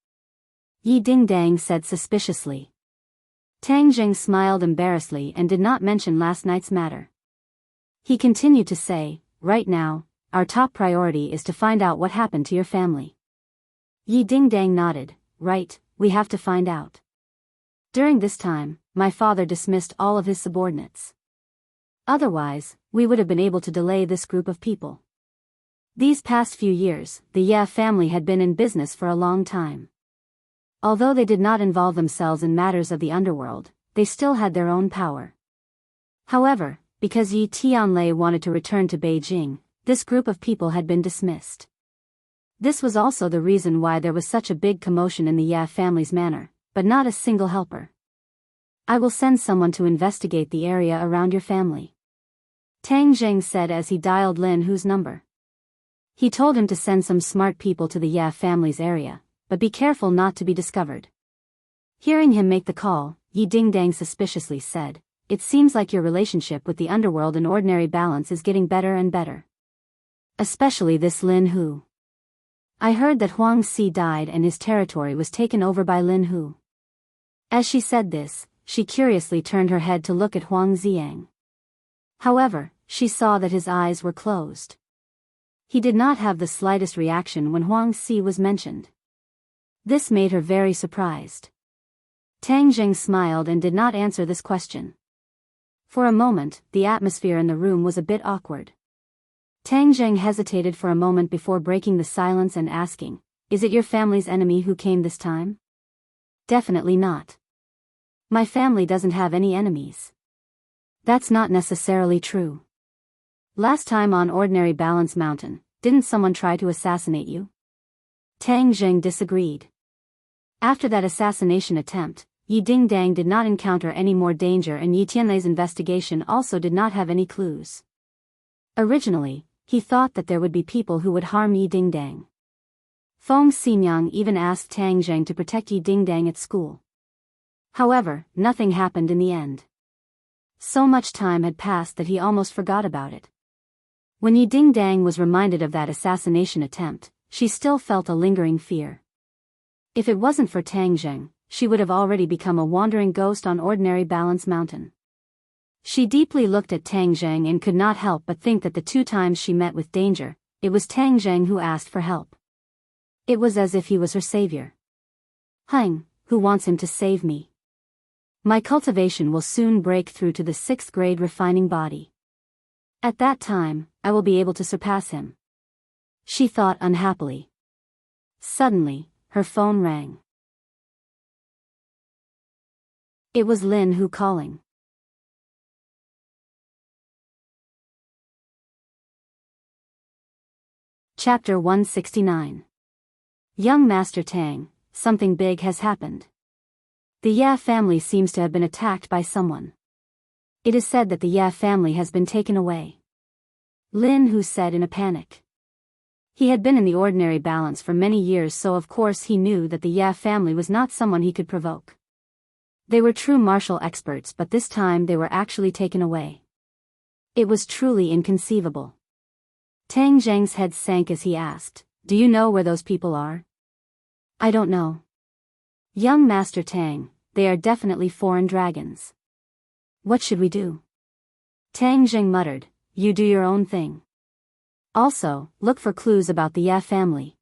Yi Dingdang said suspiciously. Tang Zheng smiled embarrassedly and did not mention last night's matter. He continued to say, "Right now, our top priority is to find out what happened to your family." Yi Dingdang nodded. "Right, we have to find out. During this time, my father dismissed all of his subordinates. Otherwise, we would have been able to delay this group of people. These past few years, the Ye family had been in business for a long time. Although they did not involve themselves in matters of the underworld, they still had their own power. However, because Yi Tianlei wanted to return to Beijing, this group of people had been dismissed. This was also the reason why there was such a big commotion in the Ye family's manor, but not a single helper. I will send someone to investigate the area around your family," Tang Zheng said as he dialed Lin Hu's number. He told him to send some smart people to the Ye family's area, but be careful not to be discovered. Hearing him make the call, Yi Dingdang suspiciously said, "It seems like your relationship with the underworld in ordinary balance is getting better and better. Especially this Lin Hu. I heard that Huang Si died and his territory was taken over by Lin Hu." As she said this, she curiously turned her head to look at Huang Xiang. However, she saw that his eyes were closed. He did not have the slightest reaction when Huang Si was mentioned. This made her very surprised. Tang Zheng smiled and did not answer this question. For a moment, the atmosphere in the room was a bit awkward. Tang Zheng hesitated for a moment before breaking the silence and asking, "Is it your family's enemy who came this time?" "Definitely not. My family doesn't have any enemies." "That's not necessarily true. Last time on Ordinary Balance Mountain, didn't someone try to assassinate you?" Tang Zheng disagreed. After that assassination attempt, Yi Dingdang did not encounter any more danger and Yi Tianlei's investigation also did not have any clues. Originally, he thought that there would be people who would harm Yi Dingdang. Feng Xinyang even asked Tang Zheng to protect Yi Dingdang at school. However, nothing happened in the end. So much time had passed that he almost forgot about it. When Yi Dingdang was reminded of that assassination attempt, she still felt a lingering fear. If it wasn't for Tang Zheng, she would have already become a wandering ghost on Ordinary Balance Mountain. She deeply looked at Tang Zheng and could not help but think that the 2 times she met with danger, it was Tang Zheng who asked for help. It was as if he was her savior. "Hang, who wants him to save me? My cultivation will soon break through to the 6th grade refining body. At that time, I will be able to surpass him," she thought unhappily. Suddenly, her phone rang. It was Lin Hu calling. Chapter 169. Young Master Tang, something big has happened. The Ye family seems to have been attacked by someone. It is said that the Ye family has been taken away, Lin Hu said in a panic. He had been in the Ordinary Balance for many years, so of course he knew that the Ye family was not someone he could provoke. They were true martial experts, but this time they were actually taken away. It was truly inconceivable. Tang Zheng's head sank as he asked, "Do you know where those people are?" "I don't know. Young Master Tang, they are definitely foreign dragons." "What should we do?" Tang Zheng muttered, "You do your own thing. Also, look for clues about the Ye family.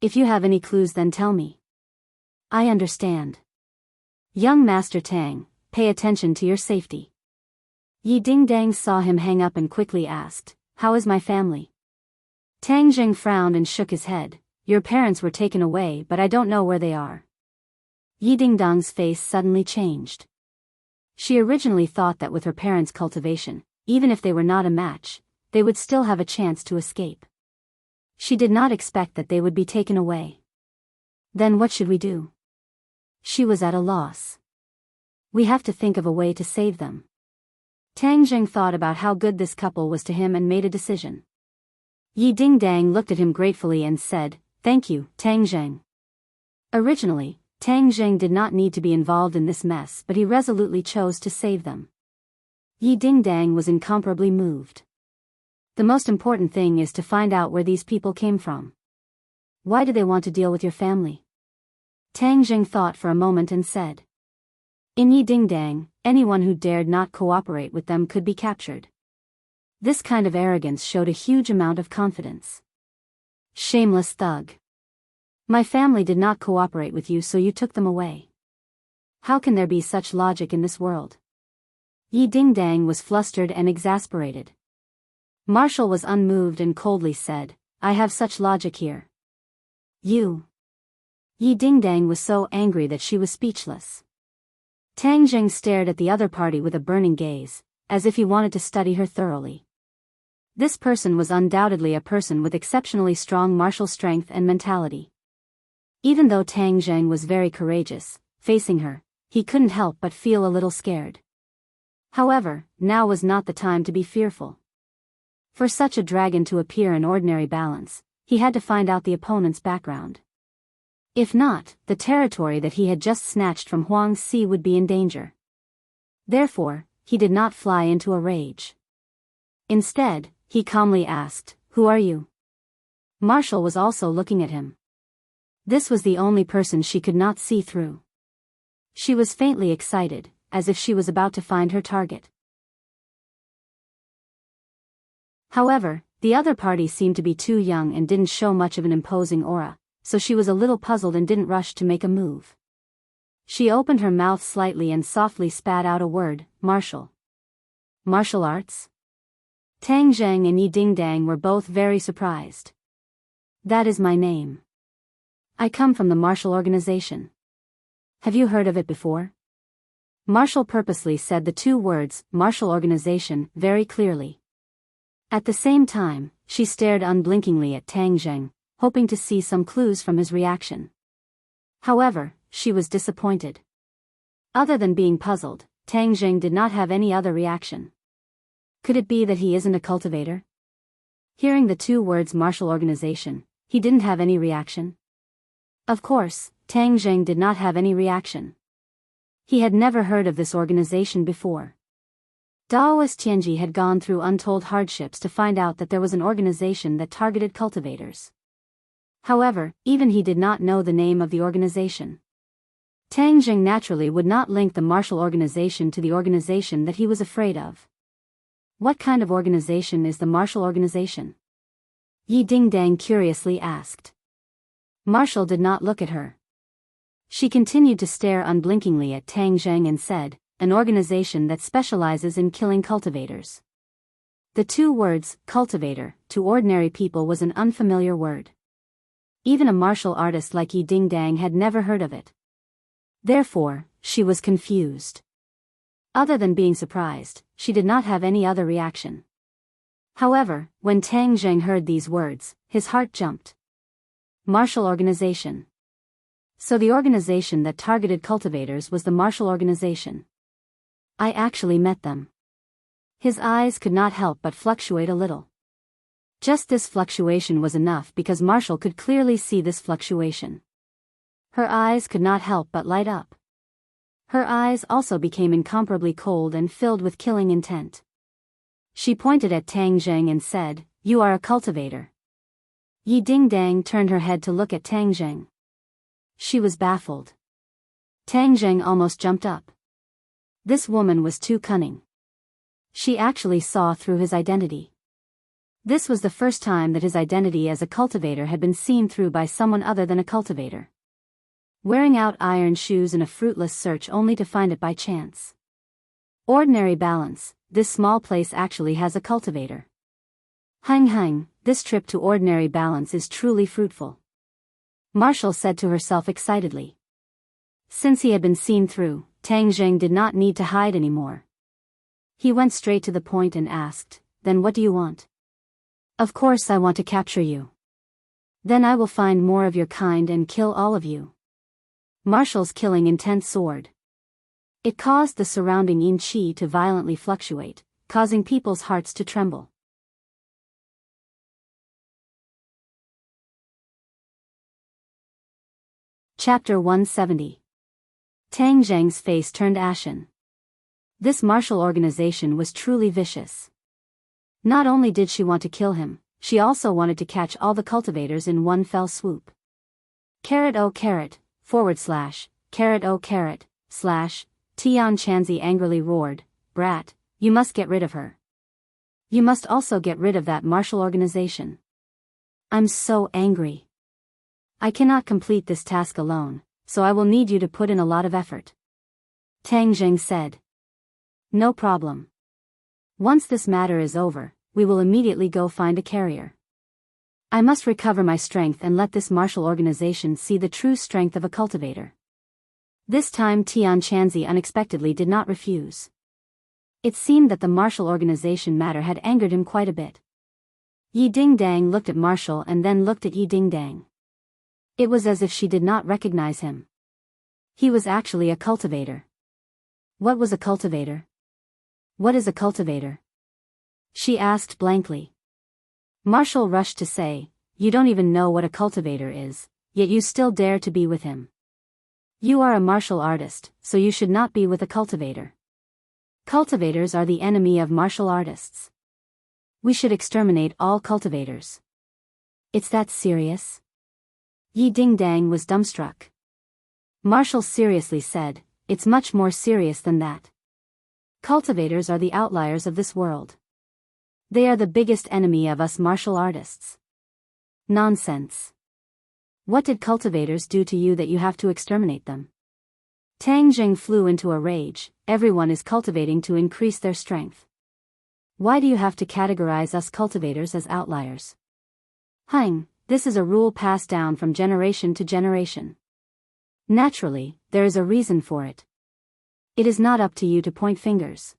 If you have any clues, then tell me." "I understand. Young Master Tang, pay attention to your safety." Yi Dingdang saw him hang up and quickly asked, how is my family? Tang Jing frowned and shook his head. Your parents were taken away, but I don't know where they are. Yi Dingdong's face suddenly changed. She originally thought that with her parents' cultivation, even if they were not a match, they would still have a chance to escape. She did not expect that they would be taken away. Then what should we do? She was at a loss. We have to think of a way to save them. Tang Jing thought about how good this couple was to him and made a decision. Yi Dingdang looked at him gratefully and said, "Thank you, Tang Jing." Originally, Tang Jing did not need to be involved in this mess, but he resolutely chose to save them. Yi Dingdang was incomparably moved. The most important thing is to find out where these people came from. Why do they want to deal with your family? Tang Jing thought for a moment and said. In Yi Dingdang, anyone who dared not cooperate with them could be captured. This kind of arrogance showed a huge amount of confidence. Shameless thug. My family did not cooperate with you, so you took them away. How can there be such logic in this world? Yi Dingdang was flustered and exasperated. Marshall was unmoved and coldly said, I have such logic here. You. Yi Dingdang was so angry that she was speechless. Tang Jing stared at the other party with a burning gaze, as if he wanted to study her thoroughly. This person was undoubtedly a person with exceptionally strong martial strength and mentality. Even though Tang Jing was very courageous, facing her, he couldn't help but feel a little scared. However, now was not the time to be fearful. For such a dragon to appear in ordinary balance, he had to find out the opponent's background. If not, the territory that he had just snatched from Huang Si would be in danger. Therefore, he did not fly into a rage. Instead, he calmly asked, Who are you? Marshall was also looking at him. This was the only person she could not see through. She was faintly excited, as if she was about to find her target. However, the other party seemed to be too young and didn't show much of an imposing aura, so she was a little puzzled and didn't rush to make a move. She opened her mouth slightly and softly spat out a word, Martial. Martial arts? Tang Jing and Yi Dingdang were both very surprised. That is my name. I come from the Martial Organization. Have you heard of it before? Marshall purposely said the two words, Martial Organization, very clearly. At the same time, she stared unblinkingly at Tang Jing, hoping to see some clues from his reaction. However, she was disappointed. Other than being puzzled, Tang Jing did not have any other reaction. Could it be that he isn't a cultivator? Hearing the two words Martial Organization, he didn't have any reaction. Of course, Tang Jing did not have any reaction. He had never heard of this organization before. Daoist Tianji had gone through untold hardships to find out that there was an organization that targeted cultivators. However, even he did not know the name of the organization. Tang Jing naturally would not link the Martial Organization to the organization that he was afraid of. What kind of organization is the Martial Organization? Yi Dingdang curiously asked. Marshall did not look at her. She continued to stare unblinkingly at Tang Jing and said, an organization that specializes in killing cultivators. The two words, cultivator, to ordinary people was an unfamiliar word. Even a martial artist like Yi Dingdang had never heard of it. Therefore, she was confused. Other than being surprised, she did not have any other reaction. However, when Tang Jing heard these words, his heart jumped. Martial Organization. So the organization that targeted cultivators was the Martial Organization. I actually met them. His eyes could not help but fluctuate a little. Just this fluctuation was enough because Marshall could clearly see this fluctuation. Her eyes could not help but light up. Her eyes also became incomparably cold and filled with killing intent. She pointed at Tang Jing and said, You are a cultivator. Yi Dingdang turned her head to look at Tang Jing. She was baffled. Tang Jing almost jumped up. This woman was too cunning. She actually saw through his identity. This was the first time that his identity as a cultivator had been seen through by someone other than a cultivator. Wearing out iron shoes in a fruitless search only to find it by chance. Ordinary balance, this small place actually has a cultivator. Hang hang, this trip to ordinary balance is truly fruitful, Marshall said to herself excitedly. Since he had been seen through, Tang Zheng did not need to hide anymore. He went straight to the point and asked, then what do you want? Of course I want to capture you. Then I will find more of your kind and kill all of you. Marshall's killing intent soared. It caused the surrounding yin qi to violently fluctuate, causing people's hearts to tremble. Chapter 170. Tang Zheng's face turned ashen. This martial organization was truly vicious. Not only did she want to kill him, she also wanted to catch all the cultivators in one fell swoop. Caret o caret, caret o caret, Tian Chanzi angrily roared, brat, you must get rid of her. You must also get rid of that martial organization. I'm so angry. I cannot complete this task alone, so I will need you to put in a lot of effort. Tang Zheng said. No problem. Once this matter is over, we will immediately go find a carrier. I must recover my strength and let this martial organization see the true strength of a cultivator. This time Tian Chanzi unexpectedly did not refuse. It seemed that the martial organization matter had angered him quite a bit. Yi Dingdang looked at Marshall and then looked at Yi Dingdang. It was as if she did not recognize him. He was actually a cultivator. What was a cultivator? What is a cultivator? She asked blankly. Marshall rushed to say, you don't even know what a cultivator is, yet you still dare to be with him. You are a martial artist, so you should not be with a cultivator. Cultivators are the enemy of martial artists. We should exterminate all cultivators. It's that serious? Yi Dingdang was dumbstruck. Marshall seriously said, it's much more serious than that. Cultivators are the outliers of this world. They are the biggest enemy of us martial artists. Nonsense. What did cultivators do to you that you have to exterminate them? Tang Zheng flew into a rage. Everyone is cultivating to increase their strength. Why do you have to categorize us cultivators as outliers? Hang, this is a rule passed down from generation to generation. Naturally, there is a reason for it. It is not up to you to point fingers.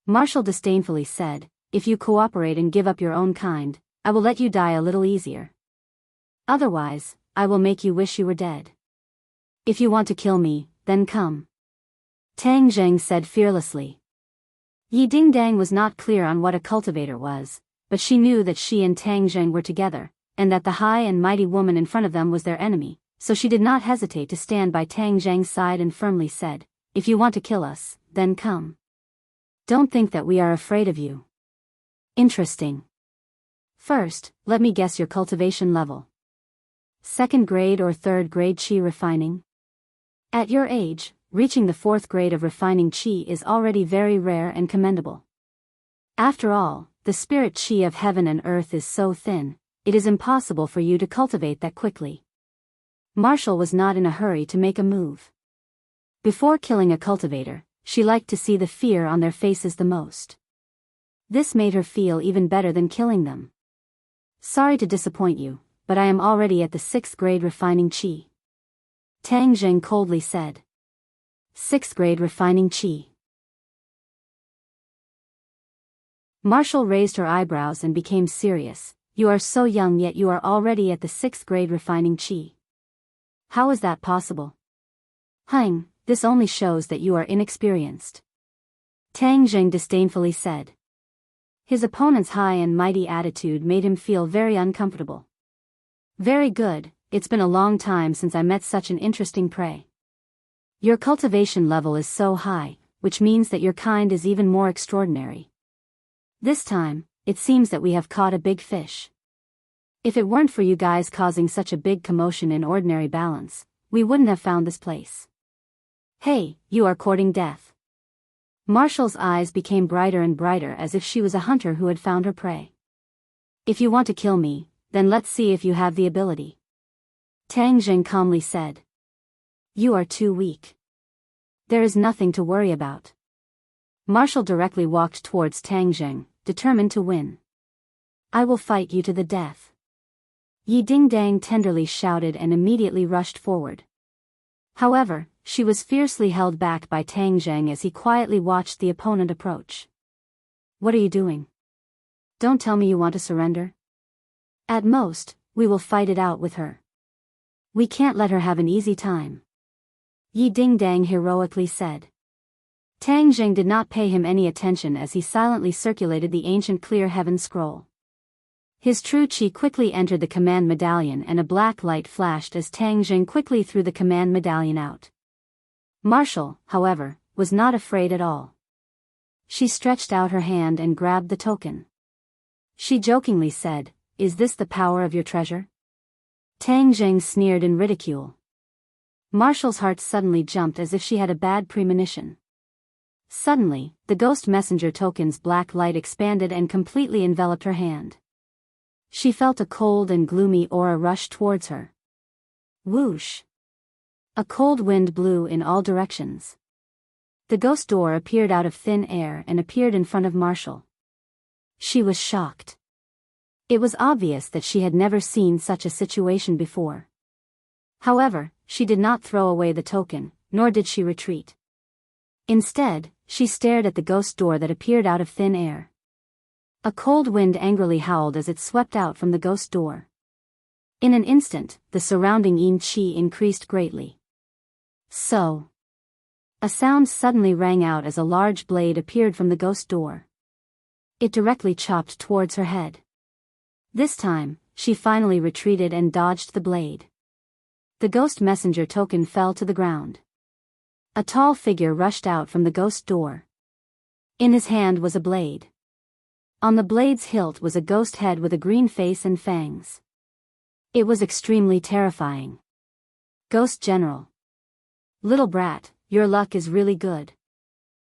Marshall disdainfully said, if you cooperate and give up your own kind, I will let you die a little easier. Otherwise, I will make you wish you were dead. If you want to kill me, then come. Tang Zheng said fearlessly. Yi Dingdang was not clear on what a cultivator was, but she knew that she and Tang Zheng were together, and that the high and mighty woman in front of them was their enemy, so she did not hesitate to stand by Tang Zheng's side and firmly said, if you want to kill us, then come. Don't think that we are afraid of you. Interesting. First, let me guess your cultivation level. 2nd grade or 3rd grade qi refining? At your age, reaching the 4th grade of refining qi is already very rare and commendable. After all, the spirit qi of heaven and earth is so thin, it is impossible for you to cultivate that quickly. Marshall was not in a hurry to make a move. Before killing a cultivator, she liked to see the fear on their faces the most. This made her feel even better than killing them. Sorry to disappoint you, but I am already at the 6th grade refining qi. Tang Zheng coldly said. 6th grade refining qi. Marshall raised her eyebrows and became serious. You are so young yet you are already at the 6th grade refining qi. How is that possible? Hang, this only shows that you are inexperienced. Tang Zheng disdainfully said. His opponent's high and mighty attitude made him feel very uncomfortable. Very good, it's been a long time since I met such an interesting prey. Your cultivation level is so high, which means that your kind is even more extraordinary. This time, it seems that we have caught a big fish. If it weren't for you guys causing such a big commotion in ordinary balance, we wouldn't have found this place. Hey, you are courting death. Marshall's eyes became brighter and brighter as if she was a hunter who had found her prey. If you want to kill me, then let's see if you have the ability. Tang Zheng calmly said. You are too weak. There is nothing to worry about. Marshall directly walked towards Tang Zheng, determined to win. I will fight you to the death. Yi Dingdang tenderly shouted and immediately rushed forward. However, she was fiercely held back by Tang Zheng as he quietly watched the opponent approach. What are you doing? Don't tell me you want to surrender? At most, we will fight it out with her. We can't let her have an easy time. Yi Dingdang heroically said. Tang Zheng did not pay him any attention as he silently circulated the ancient clear heaven scroll. His true chi quickly entered the command medallion and a black light flashed as Tang Zheng quickly threw the command medallion out. Marshall, however, was not afraid at all. She stretched out her hand and grabbed the token. She jokingly said, "Is this the power of your treasure?" Tang Zheng sneered in ridicule. Marshall's heart suddenly jumped as if she had a bad premonition. Suddenly, the ghost messenger token's black light expanded and completely enveloped her hand. She felt a cold and gloomy aura rush towards her. Whoosh! A cold wind blew in all directions. The ghost door appeared out of thin air and appeared in front of Marshall. She was shocked. It was obvious that she had never seen such a situation before. However, she did not throw away the token, nor did she retreat. Instead, she stared at the ghost door that appeared out of thin air. A cold wind angrily howled as it swept out from the ghost door. In an instant, the surrounding yin qi increased greatly. So, a sound suddenly rang out as a large blade appeared from the ghost door. It directly chopped towards her head. This time, she finally retreated and dodged the blade. The ghost messenger token fell to the ground. A tall figure rushed out from the ghost door. In his hand was a blade. On the blade's hilt was a ghost head with a green face and fangs. It was extremely terrifying. Ghost General. Little brat, your luck is really good.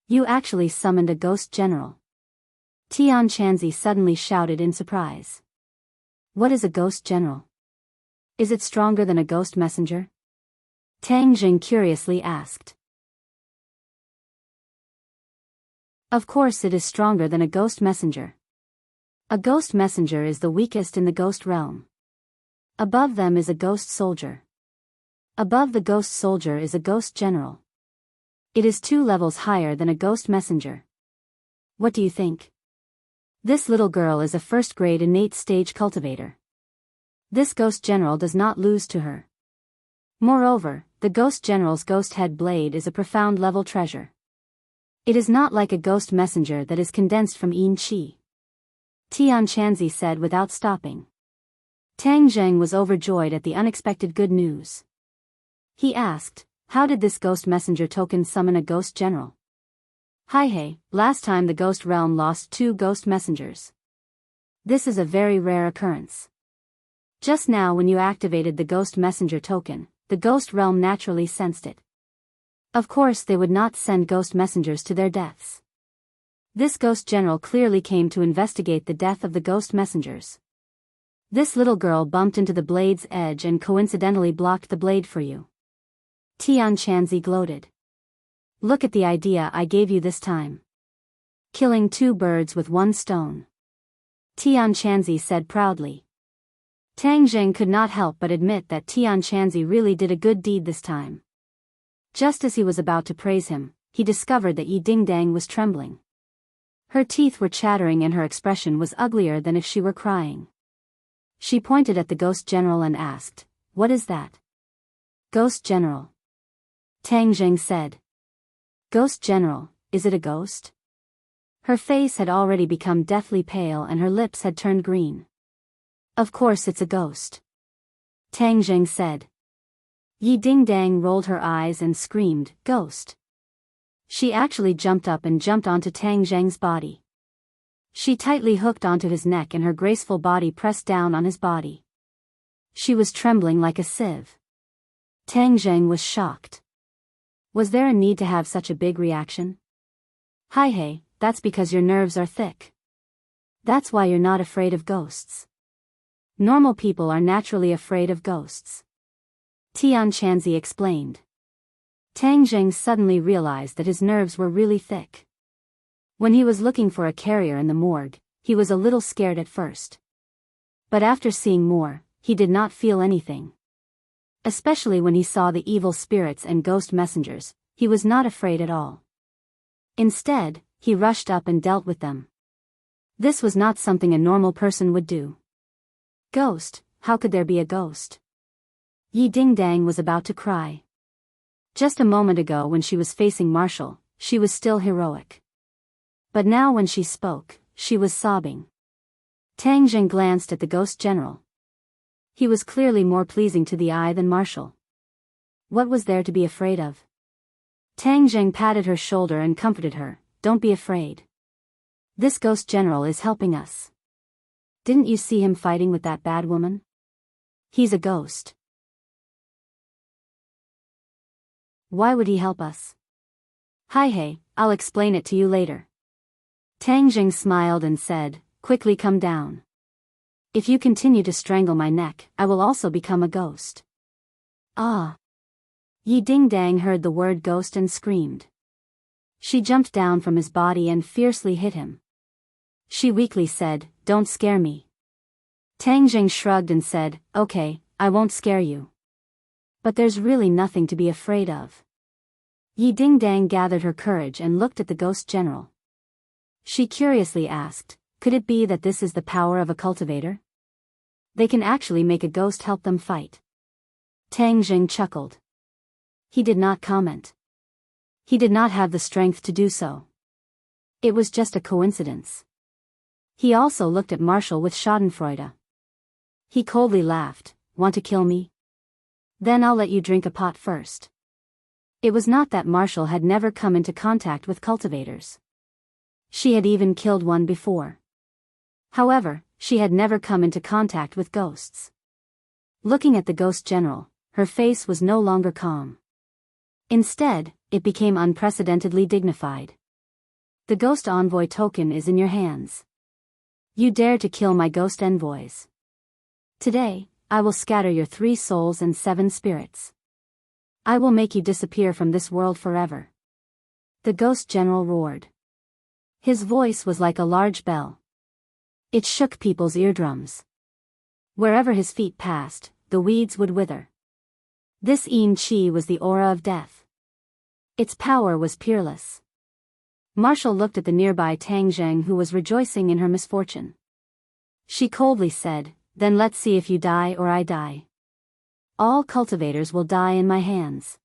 You actually summoned a ghost general. Tian Chanzi suddenly shouted in surprise. What is a ghost general? Is it stronger than a ghost messenger? Tang Jing curiously asked. Of course it is stronger than a ghost messenger. A ghost messenger is the weakest in the ghost realm. Above them is a ghost soldier. Above the ghost soldier is a ghost general. It is 2 levels higher than a ghost messenger. What do you think? This little girl is a first-grade innate stage cultivator. This ghost general does not lose to her. Moreover, the ghost general's ghost head blade is a profound level treasure. It is not like a ghost messenger that is condensed from yin qi. Tian Chanzi said without stopping. Tang Zheng was overjoyed at the unexpected good news. He asked, how did this ghost messenger token summon a ghost general? Hey, last time the ghost realm lost 2 ghost messengers. This is a very rare occurrence. Just now when you activated the ghost messenger token, the ghost realm naturally sensed it. Of course they would not send ghost messengers to their deaths. This ghost general clearly came to investigate the death of the ghost messengers. This little girl bumped into the blade's edge and coincidentally blocked the blade for you. Tian Chanzi gloated. Look at the idea I gave you this time. Killing 2 birds with 1 stone. Tian Chanzi said proudly. Tang Zheng could not help but admit that Tian Chanzi really did a good deed this time. Just as he was about to praise him, he discovered that Yi Dingdang was trembling. Her teeth were chattering and her expression was uglier than if she were crying. She pointed at the ghost general and asked, what is that? Ghost general. Tang Zheng said. Ghost general, is it a ghost? Her face had already become deathly pale and her lips had turned green. Of course it's a ghost. Tang Zheng said. Yi Dingdang rolled her eyes and screamed, ghost. She actually jumped up and jumped onto Tang Zheng's body. She tightly hooked onto his neck and her graceful body pressed down on his body. She was trembling like a sieve. Tang Zheng was shocked. Was there a need to have such a big reaction? Hey, that's because your nerves are thick. That's why you're not afraid of ghosts. Normal people are naturally afraid of ghosts. Tian Chanzi explained. Tang Zheng suddenly realized that his nerves were really thick. When he was looking for a carrier in the morgue, he was a little scared at first. But after seeing more, he did not feel anything. Especially when he saw the evil spirits and ghost messengers, he was not afraid at all. Instead, he rushed up and dealt with them. This was not something a normal person would do. Ghost, how could there be a ghost? Yi Ding-dang was about to cry. Just a moment ago when she was facing Marshall, she was still heroic. But now when she spoke, she was sobbing. Tang Jing glanced at the ghost general. He was clearly more pleasing to the eye than Marshall. What was there to be afraid of? Tang Jing patted her shoulder and comforted her. Don't be afraid. This ghost general is helping us. Didn't you see him fighting with that bad woman? He's a ghost. Why would he help us? Hey, I'll explain it to you later. Tang Jing smiled and said, quickly come down. If you continue to strangle my neck, I will also become a ghost. Ah! Yi Ding-dang heard the word ghost and screamed. She jumped down from his body and fiercely hit him. She weakly said, don't scare me. Tang Jing shrugged and said, okay, I won't scare you. But there's really nothing to be afraid of. Yi Ding-dang gathered her courage and looked at the ghost general. She curiously asked, could it be that this is the power of a cultivator? They can actually make a ghost help them fight. Tang Jing chuckled. He did not comment. He did not have the strength to do so. It was just a coincidence. He also looked at Marshall with schadenfreude. He coldly laughed, want to kill me? Then I'll let you drink a pot first. It was not that Marshall had never come into contact with cultivators. She had even killed one before. However, she had never come into contact with ghosts. Looking at the ghost general, her face was no longer calm. Instead, it became unprecedentedly dignified. The ghost envoy token is in your hands. You dare to kill my ghost envoys. Today, I will scatter your 3 souls and 7 spirits. I will make you disappear from this world forever. The ghost general roared. His voice was like a large bell. It shook people's eardrums. Wherever his feet passed, the weeds would wither. This Yin Qi was the aura of death. Its power was peerless. Marshall looked at the nearby Tang Jing who was rejoicing in her misfortune. She coldly said, then let's see if you die or I die. All cultivators will die in my hands.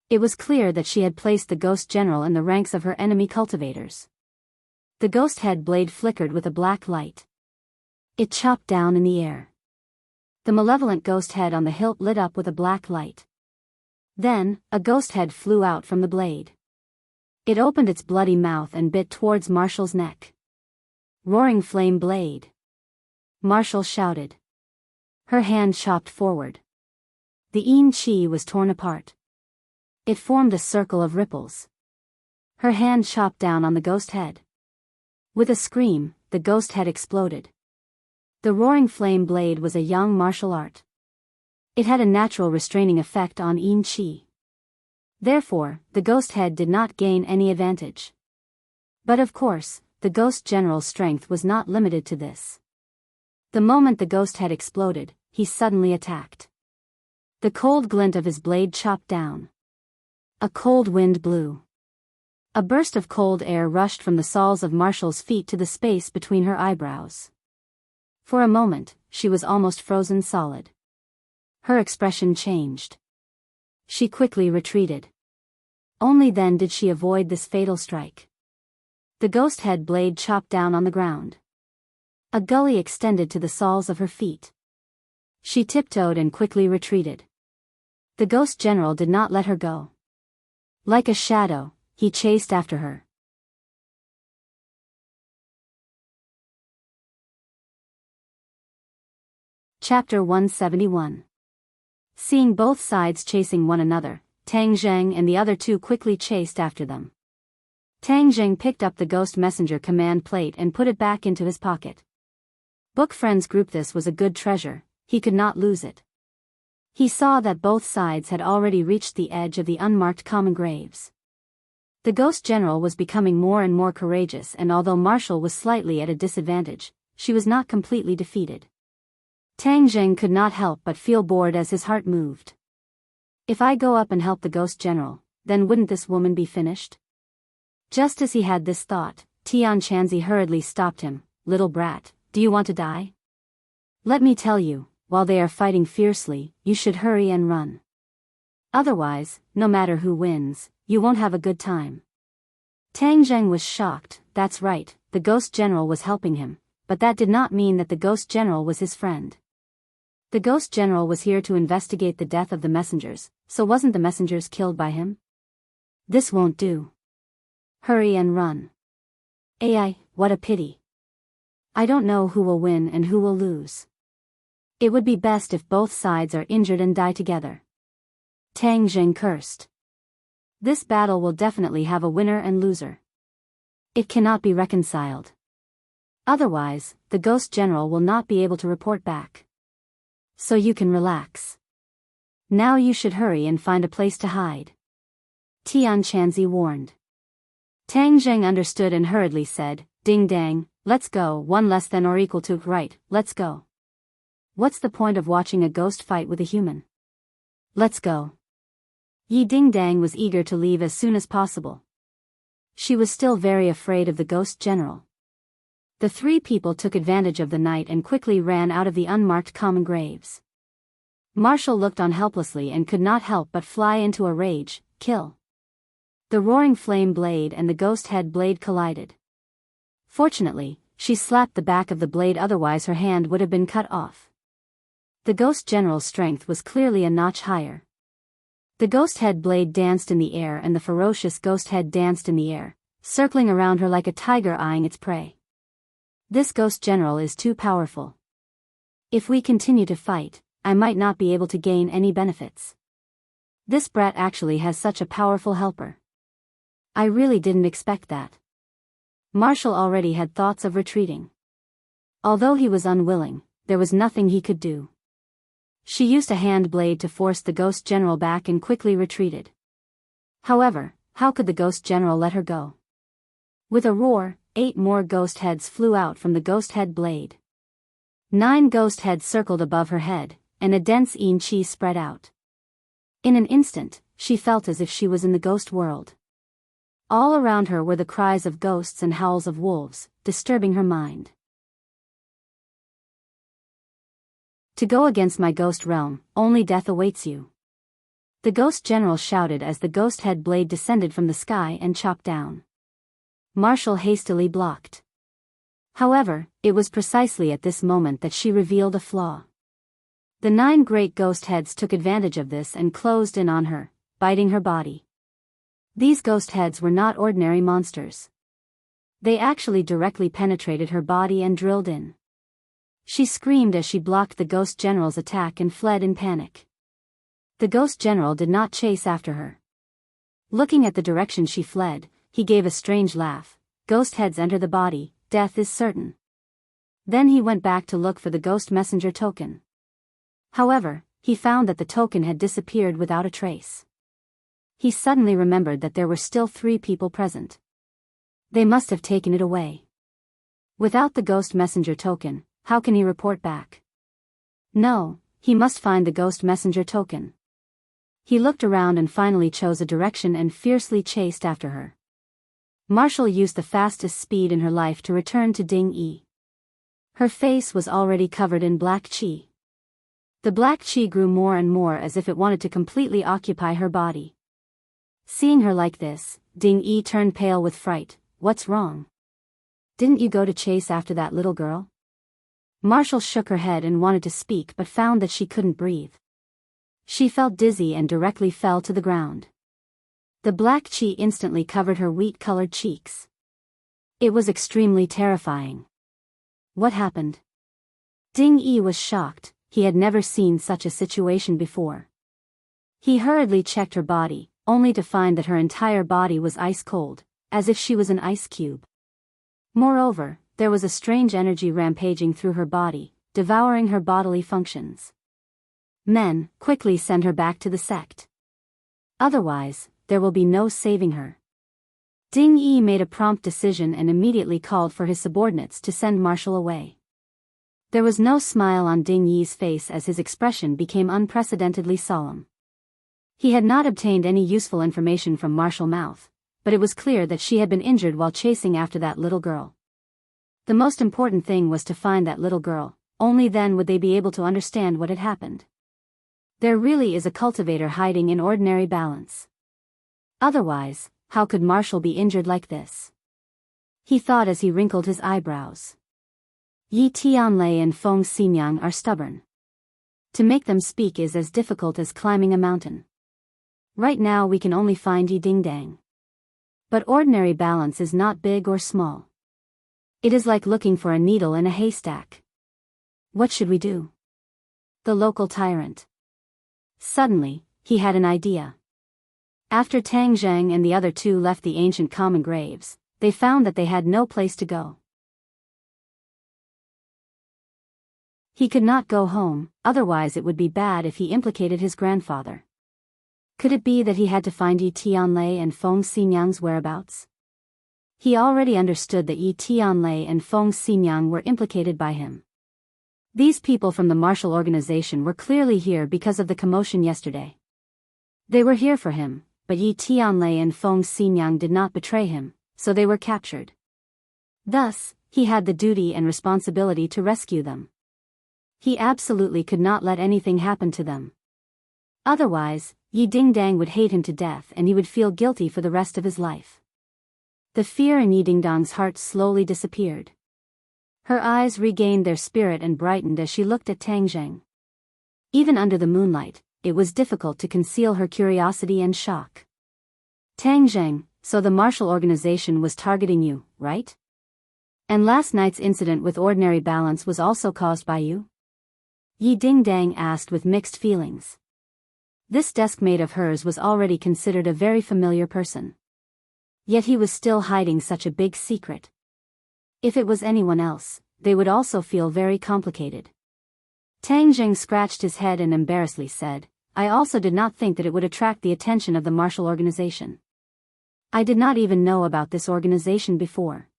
It was clear that she had placed the ghost general in the ranks of her enemy cultivators. The ghost head blade flickered with a black light. It chopped down in the air. The malevolent ghost head on the hilt lit up with a black light. Then, a ghost head flew out from the blade. It opened its bloody mouth and bit towards Marshall's neck. Roaring flame blade. Marshall shouted. Her hand chopped forward. The Yin Qi was torn apart. It formed a circle of ripples. Her hand chopped down on the ghost head. With a scream, the ghost head exploded. The roaring flame blade was a young martial art. It had a natural restraining effect on Yin Qi. Therefore, the ghost head did not gain any advantage. But of course, the ghost general's strength was not limited to this. The moment the ghost head exploded, he suddenly attacked. The cold glint of his blade chopped down. A cold wind blew. A burst of cold air rushed from the soles of Marshall's feet to the space between her eyebrows. For a moment, she was almost frozen solid. Her expression changed. She quickly retreated. Only then did she avoid this fatal strike. The ghost head blade chopped down on the ground. A gully extended to the soles of her feet. She tiptoed and quickly retreated. The ghost general did not let her go. Like a shadow, he chased after her. Chapter 171. Seeing both sides chasing one another, Tang Jing and the other 2 quickly chased after them. Tang Jing picked up the ghost messenger command plate and put it back into his pocket. Book Friends Group, this was a good treasure, he could not lose it. He saw that both sides had already reached the edge of the unmarked common graves. The ghost general was becoming more and more courageous, and although Marshall was slightly at a disadvantage, she was not completely defeated. Tang Zheng could not help but feel bored as his heart moved. If I go up and help the ghost general, then wouldn't this woman be finished? Just as he had this thought, Tian Chanzi hurriedly stopped him. Little brat, do you want to die? Let me tell you, while they are fighting fiercely, you should hurry and run. Otherwise, no matter who wins, you won't have a good time. Tang Zheng was shocked. That's right, the ghost general was helping him, but that did not mean that the ghost general was his friend. The ghost general was here to investigate the death of the messengers, so wasn't the messengers killed by him? This won't do. Hurry and run. Ai, what a pity. I don't know who will win and who will lose. It would be best if both sides are injured and die together. Tang Zheng cursed. This battle will definitely have a winner and loser. It cannot be reconciled. Otherwise, the ghost general will not be able to report back. So you can relax. Now you should hurry and find a place to hide. Tian Chanzi warned. Tang Zheng understood and hurriedly said, Ding dang, let's go, one less than or equal to, right, let's go. What's the point of watching a ghost fight with a human? Let's go. Yi Ding Dang was eager to leave as soon as possible. She was still very afraid of the ghost general. The three people took advantage of the night and quickly ran out of the unmarked common graves. Marshall looked on helplessly and could not help but fly into a rage. Kill. The roaring flame blade and the ghost head blade collided. Fortunately, she slapped the back of the blade, otherwise her hand would have been cut off. The ghost general's strength was clearly a notch higher. The ghost head blade danced in the air and the ferocious ghost head danced in the air, circling around her like a tiger eyeing its prey. This ghost general is too powerful. If we continue to fight, I might not be able to gain any benefits. This brat actually has such a powerful helper. I really didn't expect that. Marshall already had thoughts of retreating. Although he was unwilling, there was nothing he could do. She used a hand blade to force the ghost general back and quickly retreated. However, how could the ghost general let her go? With a roar, 8 more ghost heads flew out from the ghost head blade. 9 ghost heads circled above her head, and a dense yin chi spread out. In an instant, she felt as if she was in the ghost world. All around her were the cries of ghosts and howls of wolves, disturbing her mind. To go against my ghost realm, only death awaits you. The ghost general shouted as the ghost head blade descended from the sky and chopped down. Marshall hastily blocked. However, it was precisely at this moment that she revealed a flaw. The 9 great ghost heads took advantage of this and closed in on her, biting her body. These ghost heads were not ordinary monsters. They actually directly penetrated her body and drilled in. She screamed as she blocked the ghost general's attack and fled in panic. The ghost general did not chase after her. Looking at the direction she fled, he gave a strange laugh. Ghost heads enter the body, death is certain. Then he went back to look for the ghost messenger token. However, he found that the token had disappeared without a trace. He suddenly remembered that there were still 3 people present. They must have taken it away. Without the ghost messenger token, how can he report back? No, he must find the ghost messenger token. He looked around and finally chose a direction and fiercely chased after her. Marshall used the fastest speed in her life to return to Ding Yi. Her face was already covered in black qi. The black qi grew more and more as if it wanted to completely occupy her body. Seeing her like this, Ding Yi turned pale with fright. What's wrong? Didn't you go to chase after that little girl? Marshall shook her head and wanted to speak but found that she couldn't breathe. She felt dizzy and directly fell to the ground. The black qi instantly covered her wheat-colored cheeks. It was extremely terrifying. What happened? Ding Yi was shocked. He had never seen such a situation before. He hurriedly checked her body, only to find that her entire body was ice cold, as if she was an ice cube. Moreover, there was a strange energy rampaging through her body, devouring her bodily functions. Men, quickly send her back to the sect. Otherwise, there will be no saving her. Ding Yi made a prompt decision and immediately called for his subordinates to send Marshall away. There was no smile on Ding Yi's face as his expression became unprecedentedly solemn. He had not obtained any useful information from Marshall Mouth, but it was clear that she had been injured while chasing after that little girl. The most important thing was to find that little girl, only then would they be able to understand what had happened. There really is a cultivator hiding in ordinary balance. Otherwise, how could Marshall be injured like this? He thought as he wrinkled his eyebrows. Yi Tianlei and Feng Xinjiang are stubborn. To make them speak is as difficult as climbing a mountain. Right now we can only find Yi Dingdang. But ordinary balance is not big or small. It is like looking for a needle in a haystack. What should we do? The local tyrant. Suddenly, he had an idea. After Tang Zheng and the other two left the ancient common graves, they found that they had no place to go. He could not go home, otherwise it would be bad if he implicated his grandfather. Could it be that he had to find Yi Tianlei and Feng Xinjiang's whereabouts? He already understood that Yi Tianlei and Feng Xinjiang were implicated by him. These people from the Marshall organization were clearly here because of the commotion yesterday. They were here for him, but Yi Tianlei and Feng Xinjiang did not betray him, so they were captured. Thus, he had the duty and responsibility to rescue them. He absolutely could not let anything happen to them. Otherwise, Yi Dingdang would hate him to death and he would feel guilty for the rest of his life. The fear in Yi Dingdang's heart slowly disappeared. Her eyes regained their spirit and brightened as she looked at Tang Zheng. Even under the moonlight, it was difficult to conceal her curiosity and shock. Tang Zheng, so the Marshall organization was targeting you, right? And last night's incident with ordinary balance was also caused by you? Yi Dingdang asked with mixed feelings. This deskmate of hers was already considered a very familiar person. Yet he was still hiding such a big secret. If it was anyone else, they would also feel very complicated. Tang Zheng scratched his head and embarrassedly said, I also did not think that it would attract the attention of the Marshall organization. I did not even know about this organization before.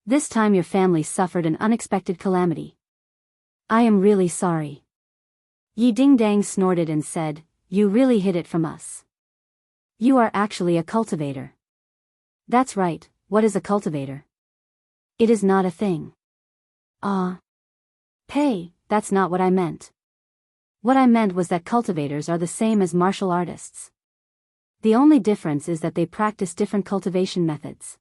This time your family suffered an unexpected calamity. I am really sorry. Yi Dingdang snorted and said, You really hid it from us. You are actually a cultivator. That's right, what is a cultivator? It is not a thing. Pay, that's not what I meant. What I meant was that cultivators are the same as martial artists. The only difference is that they practice different cultivation methods.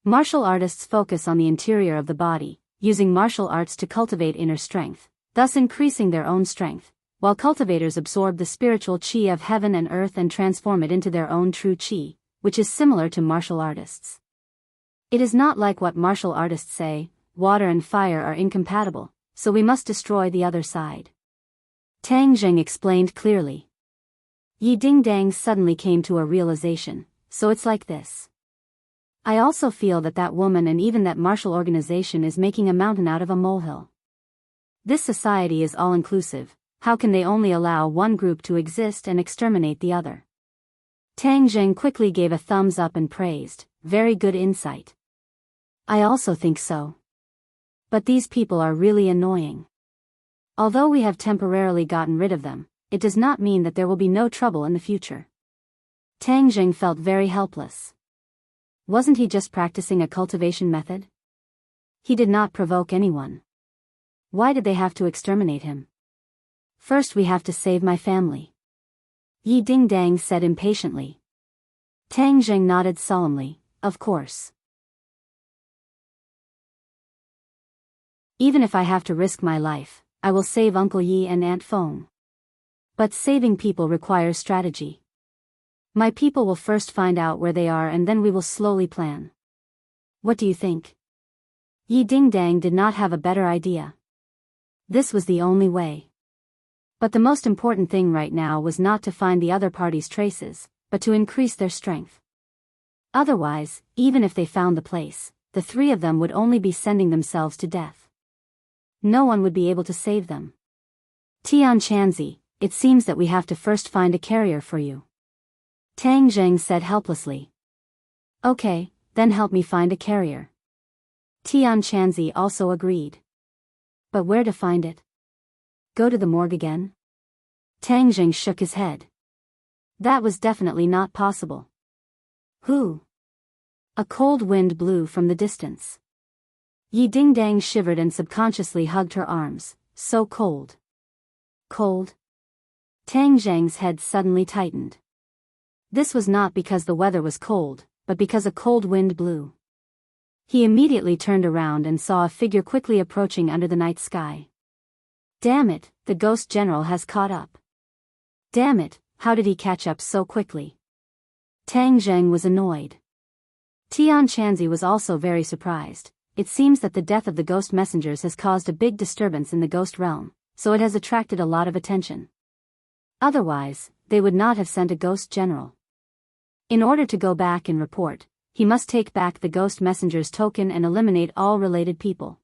Martial artists focus on the interior of the body, using martial arts to cultivate inner strength, thus increasing their own strength, while cultivators absorb the spiritual qi of heaven and earth and transform it into their own true qi, which is similar to martial artists. It is not like what martial artists say, water and fire are incompatible, so we must destroy the other side. Tang Zheng explained clearly. Yi Dingdang suddenly came to a realization, so it's like this. I also feel that that woman and even that martial organization is making a mountain out of a molehill. This society is all-inclusive, how can they only allow one group to exist and exterminate the other? Tang Zheng quickly gave a thumbs up and praised, very good insight. I also think so. But these people are really annoying. Although we have temporarily gotten rid of them, it does not mean that there will be no trouble in the future. Tang Zheng felt very helpless. Wasn't he just practicing a cultivation method? He did not provoke anyone. Why did they have to exterminate him? First we have to save my family. Yi Dingdang said impatiently. Tang Zheng nodded solemnly, of course. Even if I have to risk my life, I will save Uncle Yi and Aunt Feng. But saving people requires strategy. My people will first find out where they are and then we will slowly plan. What do you think? Yi Dingdang did not have a better idea. This was the only way. But the most important thing right now was not to find the other party's traces, but to increase their strength. Otherwise, even if they found the place, the three of them would only be sending themselves to death. No one would be able to save them. Tian Chanzi, it seems that we have to first find a carrier for you. Tang Zheng said helplessly. Okay, then help me find a carrier. Tian Chanzi also agreed. But where to find it? Go to the morgue again? Tang Jing shook his head. That was definitely not possible. Who? A cold wind blew from the distance. Yi Dingdang shivered and subconsciously hugged her arms. So cold. Cold? Tang Zhang's head suddenly tightened. This was not because the weather was cold, but because a cold wind blew. He immediately turned around and saw a figure quickly approaching under the night sky. Damn it, the ghost general has caught up. Damn it, how did he catch up so quickly? Tang Zheng was annoyed. Tian Chanzi was also very surprised. It seems that the death of the ghost messengers has caused a big disturbance in the ghost realm, so it has attracted a lot of attention. Otherwise, they would not have sent a ghost general. In order to go back and report, he must take back the ghost messenger's token and eliminate all related people.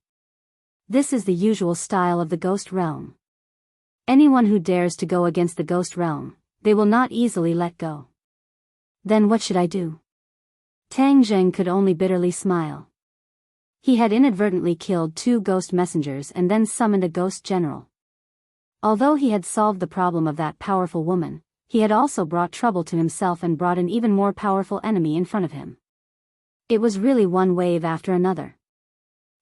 This is the usual style of the ghost realm. Anyone who dares to go against the ghost realm, they will not easily let go. Then what should I do? Tang Zheng could only bitterly smile. He had inadvertently killed 2 ghost messengers and then summoned a ghost general. Although he had solved the problem of that powerful woman, he had also brought trouble to himself and brought an even more powerful enemy in front of him. It was really one wave after another.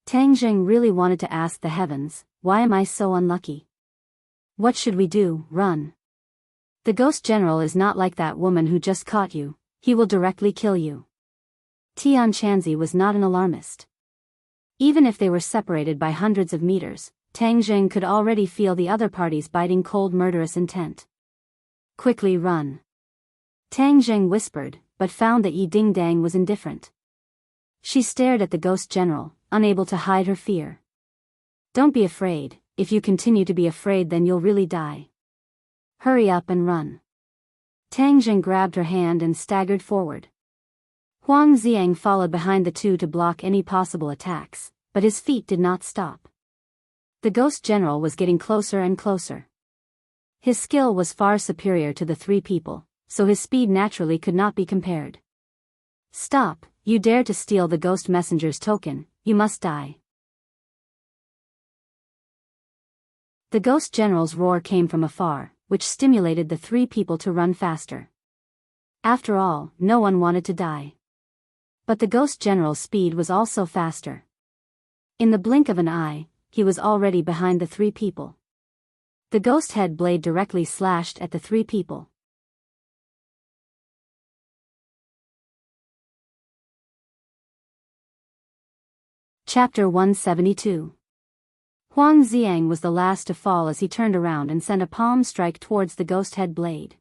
Tang Zheng really wanted to ask the heavens, why am I so unlucky? What should we do? Run. The ghost general is not like that woman who just caught you, he will directly kill you. Tian Chanzi was not an alarmist. Even if they were separated by hundreds of meters, Tang Zheng could already feel the other party's biting cold murderous intent. Quickly run. Tang Zheng whispered, but found that Yi Dingdang was indifferent. She stared at the ghost general, unable to hide her fear. Don't be afraid, if you continue to be afraid then you'll really die. Hurry up and run. Tang Zheng grabbed her hand and staggered forward. Huang Xiang followed behind the two to block any possible attacks, but his feet did not stop. The ghost general was getting closer and closer. His skill was far superior to the 3 people, so his speed naturally could not be compared. Stop, you dare to steal the ghost messenger's token, you must die. The ghost general's roar came from afar, which stimulated the 3 people to run faster. After all, no one wanted to die. But the ghost general's speed was also faster. In the blink of an eye, he was already behind the 3 people. The ghost head blade directly slashed at the 3 people. Chapter 172. Huang Xiang was the last to fall as he turned around and sent a palm strike towards the ghost head blade.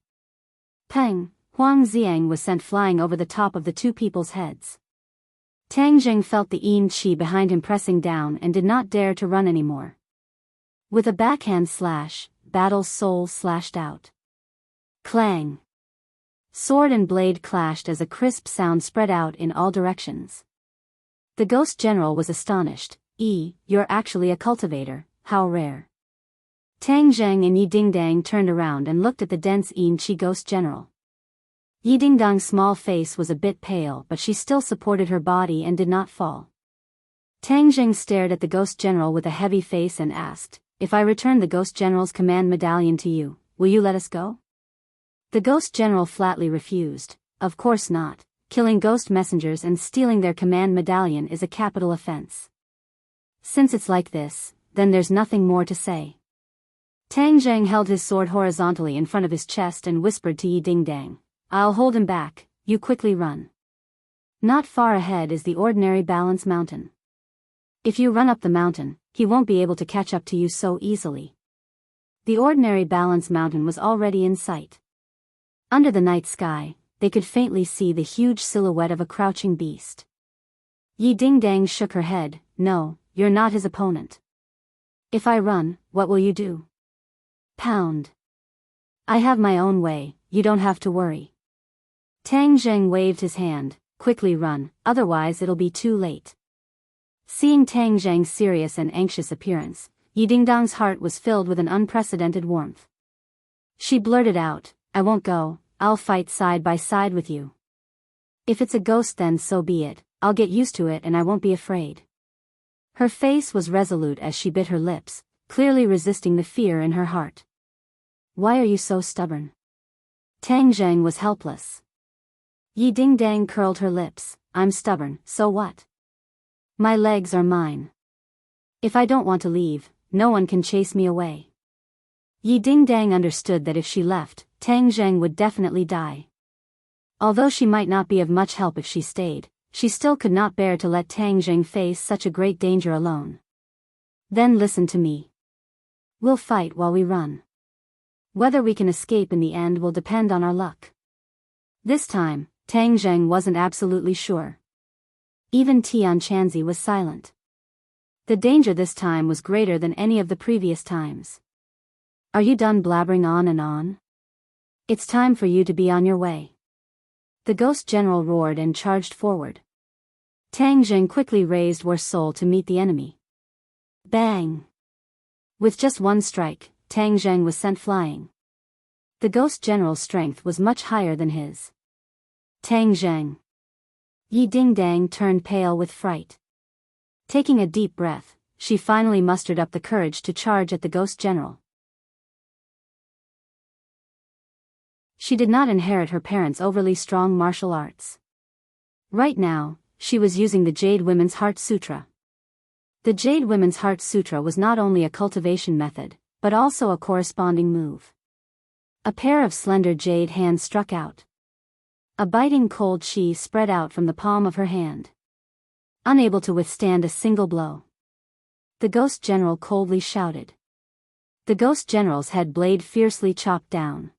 Peng! Huang Xiang was sent flying over the top of the 2 people's heads. Tang Zheng felt the yin qi behind him pressing down and did not dare to run anymore. With a backhand slash, Battle's soul slashed out. Clang! Sword and blade clashed as a crisp sound spread out in all directions. The ghost general was astonished. You're actually a cultivator, how rare. Tang Zheng and Yi Dingdang turned around and looked at the dense yin qi ghost general. Yi Dingdang's small face was a bit pale but she still supported her body and did not fall. Tang Zheng stared at the ghost general with a heavy face and asked, if I return the ghost general's command medallion to you, will you let us go? The ghost general flatly refused. Of course not, killing ghost messengers and stealing their command medallion is a capital offense. Since it's like this, then there's nothing more to say. Tang Zheng held his sword horizontally in front of his chest and whispered to Yi Dingdang, I'll hold him back, you quickly run. Not far ahead is the ordinary balance mountain. If you run up the mountain, he won't be able to catch up to you so easily. The ordinary balance mountain was already in sight. Under the night sky, they could faintly see the huge silhouette of a crouching beast. Yi Dingdang shook her head, no, you're not his opponent. If I run, what will you do? Pound. I have my own way, you don't have to worry. Tang Zheng waved his hand, quickly run, otherwise it'll be too late. Seeing Tang Zheng's serious and anxious appearance, Yi Dingdang's heart was filled with an unprecedented warmth. She blurted out, I won't go, I'll fight side by side with you. If it's a ghost then so be it, I'll get used to it and I won't be afraid. Her face was resolute as she bit her lips, clearly resisting the fear in her heart. Why are you so stubborn? Tang Zheng was helpless. Yi Dingdang curled her lips. I'm stubborn, so what? My legs are mine. If I don't want to leave, no one can chase me away. Yi Dingdang understood that if she left, Tang Zheng would definitely die. Although she might not be of much help if she stayed, she still could not bear to let Tang Zheng face such a great danger alone. Then listen to me. We'll fight while we run. Whether we can escape in the end will depend on our luck. This time, Tang Zheng wasn't absolutely sure. Even Tian Chanzi was silent. The danger this time was greater than any of the previous times. Are you done blabbering on and on? It's time for you to be on your way. The ghost general roared and charged forward. Tang Zheng quickly raised War Soul to meet the enemy. Bang! With just one strike, Tang Zheng was sent flying. The ghost general's strength was much higher than his. Tang Zheng. Yi Dingdang turned pale with fright. Taking a deep breath, she finally mustered up the courage to charge at the ghost general. She did not inherit her parents' overly strong martial arts. Right now, she was using the Jade Women's Heart Sutra. The Jade Women's Heart Sutra was not only a cultivation method, but also a corresponding move. A pair of slender jade hands struck out. A biting cold chi spread out from the palm of her hand. Unable to withstand a single blow, the ghost general coldly shouted. The ghost general's head blade fiercely chopped down.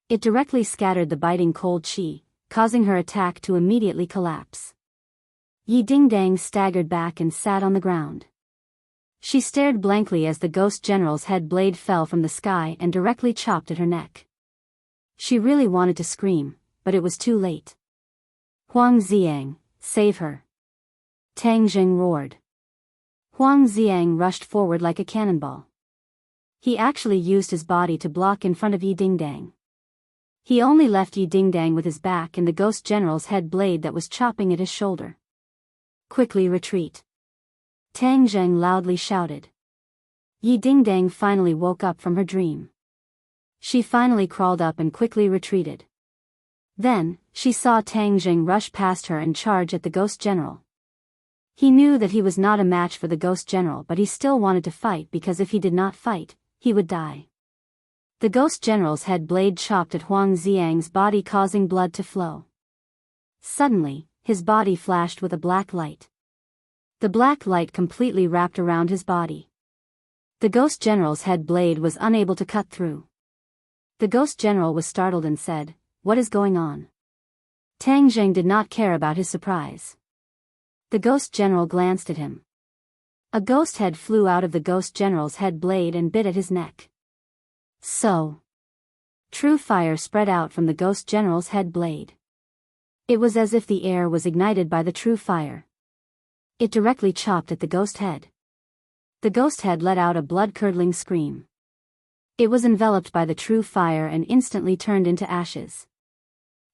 It directly scattered the biting cold chi, causing her attack to immediately collapse. Yi Dingdang staggered back and sat on the ground. She stared blankly as the ghost general's head blade fell from the sky and directly chopped at her neck. She really wanted to scream, but it was too late. Huang Xiang, save her! Tang Zheng roared. Huang Xiang rushed forward like a cannonball. He actually used his body to block in front of Yi Dingdang. He only left Yi Dingdang with his back and the ghost general's head blade that was chopping at his shoulder. Quickly retreat! Tang Zheng loudly shouted. Yi Dingdang finally woke up from her dream. She finally crawled up and quickly retreated. Then, she saw Tang Zheng rush past her and charge at the ghost general. He knew that he was not a match for the ghost general, but he still wanted to fight because if he did not fight, he would die. The ghost general's head blade chopped at Huang Xiang's body, causing blood to flow. Suddenly, his body flashed with a black light. The black light completely wrapped around his body. The ghost general's head blade was unable to cut through. The ghost general was startled and said, "What is going on?" Tang Zheng did not care about his surprise. The ghost general glanced at him. A ghost head flew out of the ghost general's head blade and bit at his neck. So, true fire spread out from the ghost general's head blade. It was as if the air was ignited by the true fire. It directly chopped at the ghost head. The ghost head let out a blood-curdling scream. It was enveloped by the true fire and instantly turned into ashes.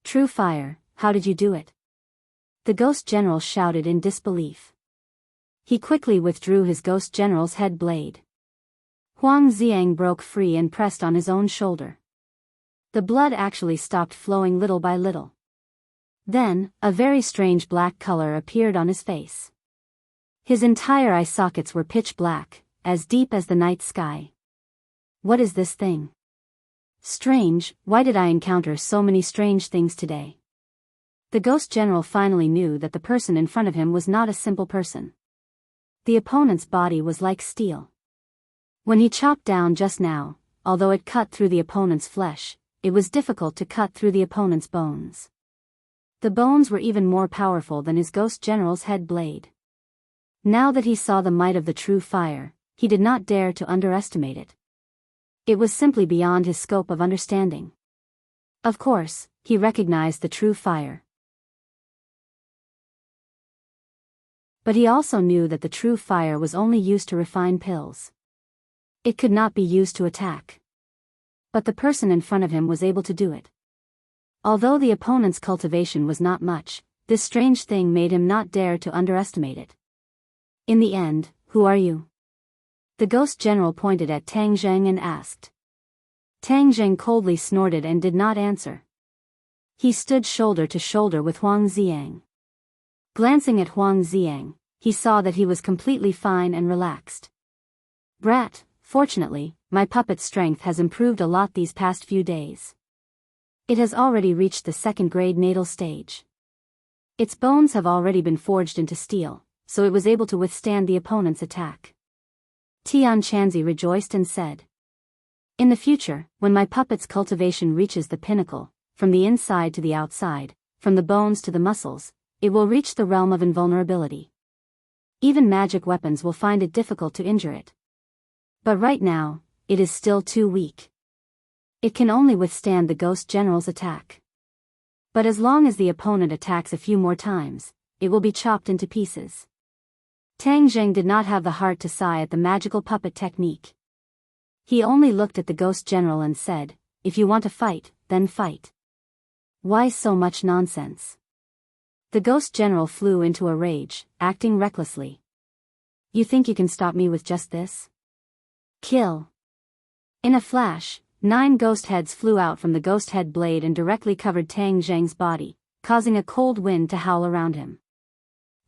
True fire, how did you do it? The ghost general shouted in disbelief. He quickly withdrew his ghost general's head blade. Huang Xiang broke free and pressed on his own shoulder. The blood actually stopped flowing little by little. Then, a very strange black color appeared on his face. His entire eye sockets were pitch black, as deep as the night sky. What is this thing? Strange, why did I encounter so many strange things today? The ghost general finally knew that the person in front of him was not a simple person. The opponent's body was like steel. When he chopped down just now, although it cut through the opponent's flesh, it was difficult to cut through the opponent's bones. The bones were even more powerful than his ghost general's head blade. Now that he saw the might of the true fire, he did not dare to underestimate it. It was simply beyond his scope of understanding. Of course, he recognized the true fire. But he also knew that the true fire was only used to refine pills. It could not be used to attack. But the person in front of him was able to do it. Although the opponent's cultivation was not much, this strange thing made him not dare to underestimate it. In the end, who are you? The ghost general pointed at Tang Zheng and asked. Tang Zheng coldly snorted and did not answer. He stood shoulder to shoulder with Huang Xiang. Glancing at Huang Xiang, he saw that he was completely fine and relaxed. Brat, fortunately, my puppet's strength has improved a lot these past few days. It has already reached the 2nd grade natal stage. Its bones have already been forged into steel, so it was able to withstand the opponent's attack. Tian Chanzi rejoiced and said. In the future, when my puppet's cultivation reaches the pinnacle, from the inside to the outside, from the bones to the muscles, it will reach the realm of invulnerability. Even magic weapons will find it difficult to injure it. But right now, it is still too weak. It can only withstand the Ghost General's attack. But as long as the opponent attacks a few more times, it will be chopped into pieces. Tang Zheng did not have the heart to sigh at the magical puppet technique. He only looked at the Ghost General and said, if you want to fight, then fight. Why so much nonsense? The Ghost General flew into a rage, acting recklessly. You think you can stop me with just this? Kill. In a flash, 9 ghost heads flew out from the ghost head blade and directly covered Tang Zheng's body, causing a cold wind to howl around him.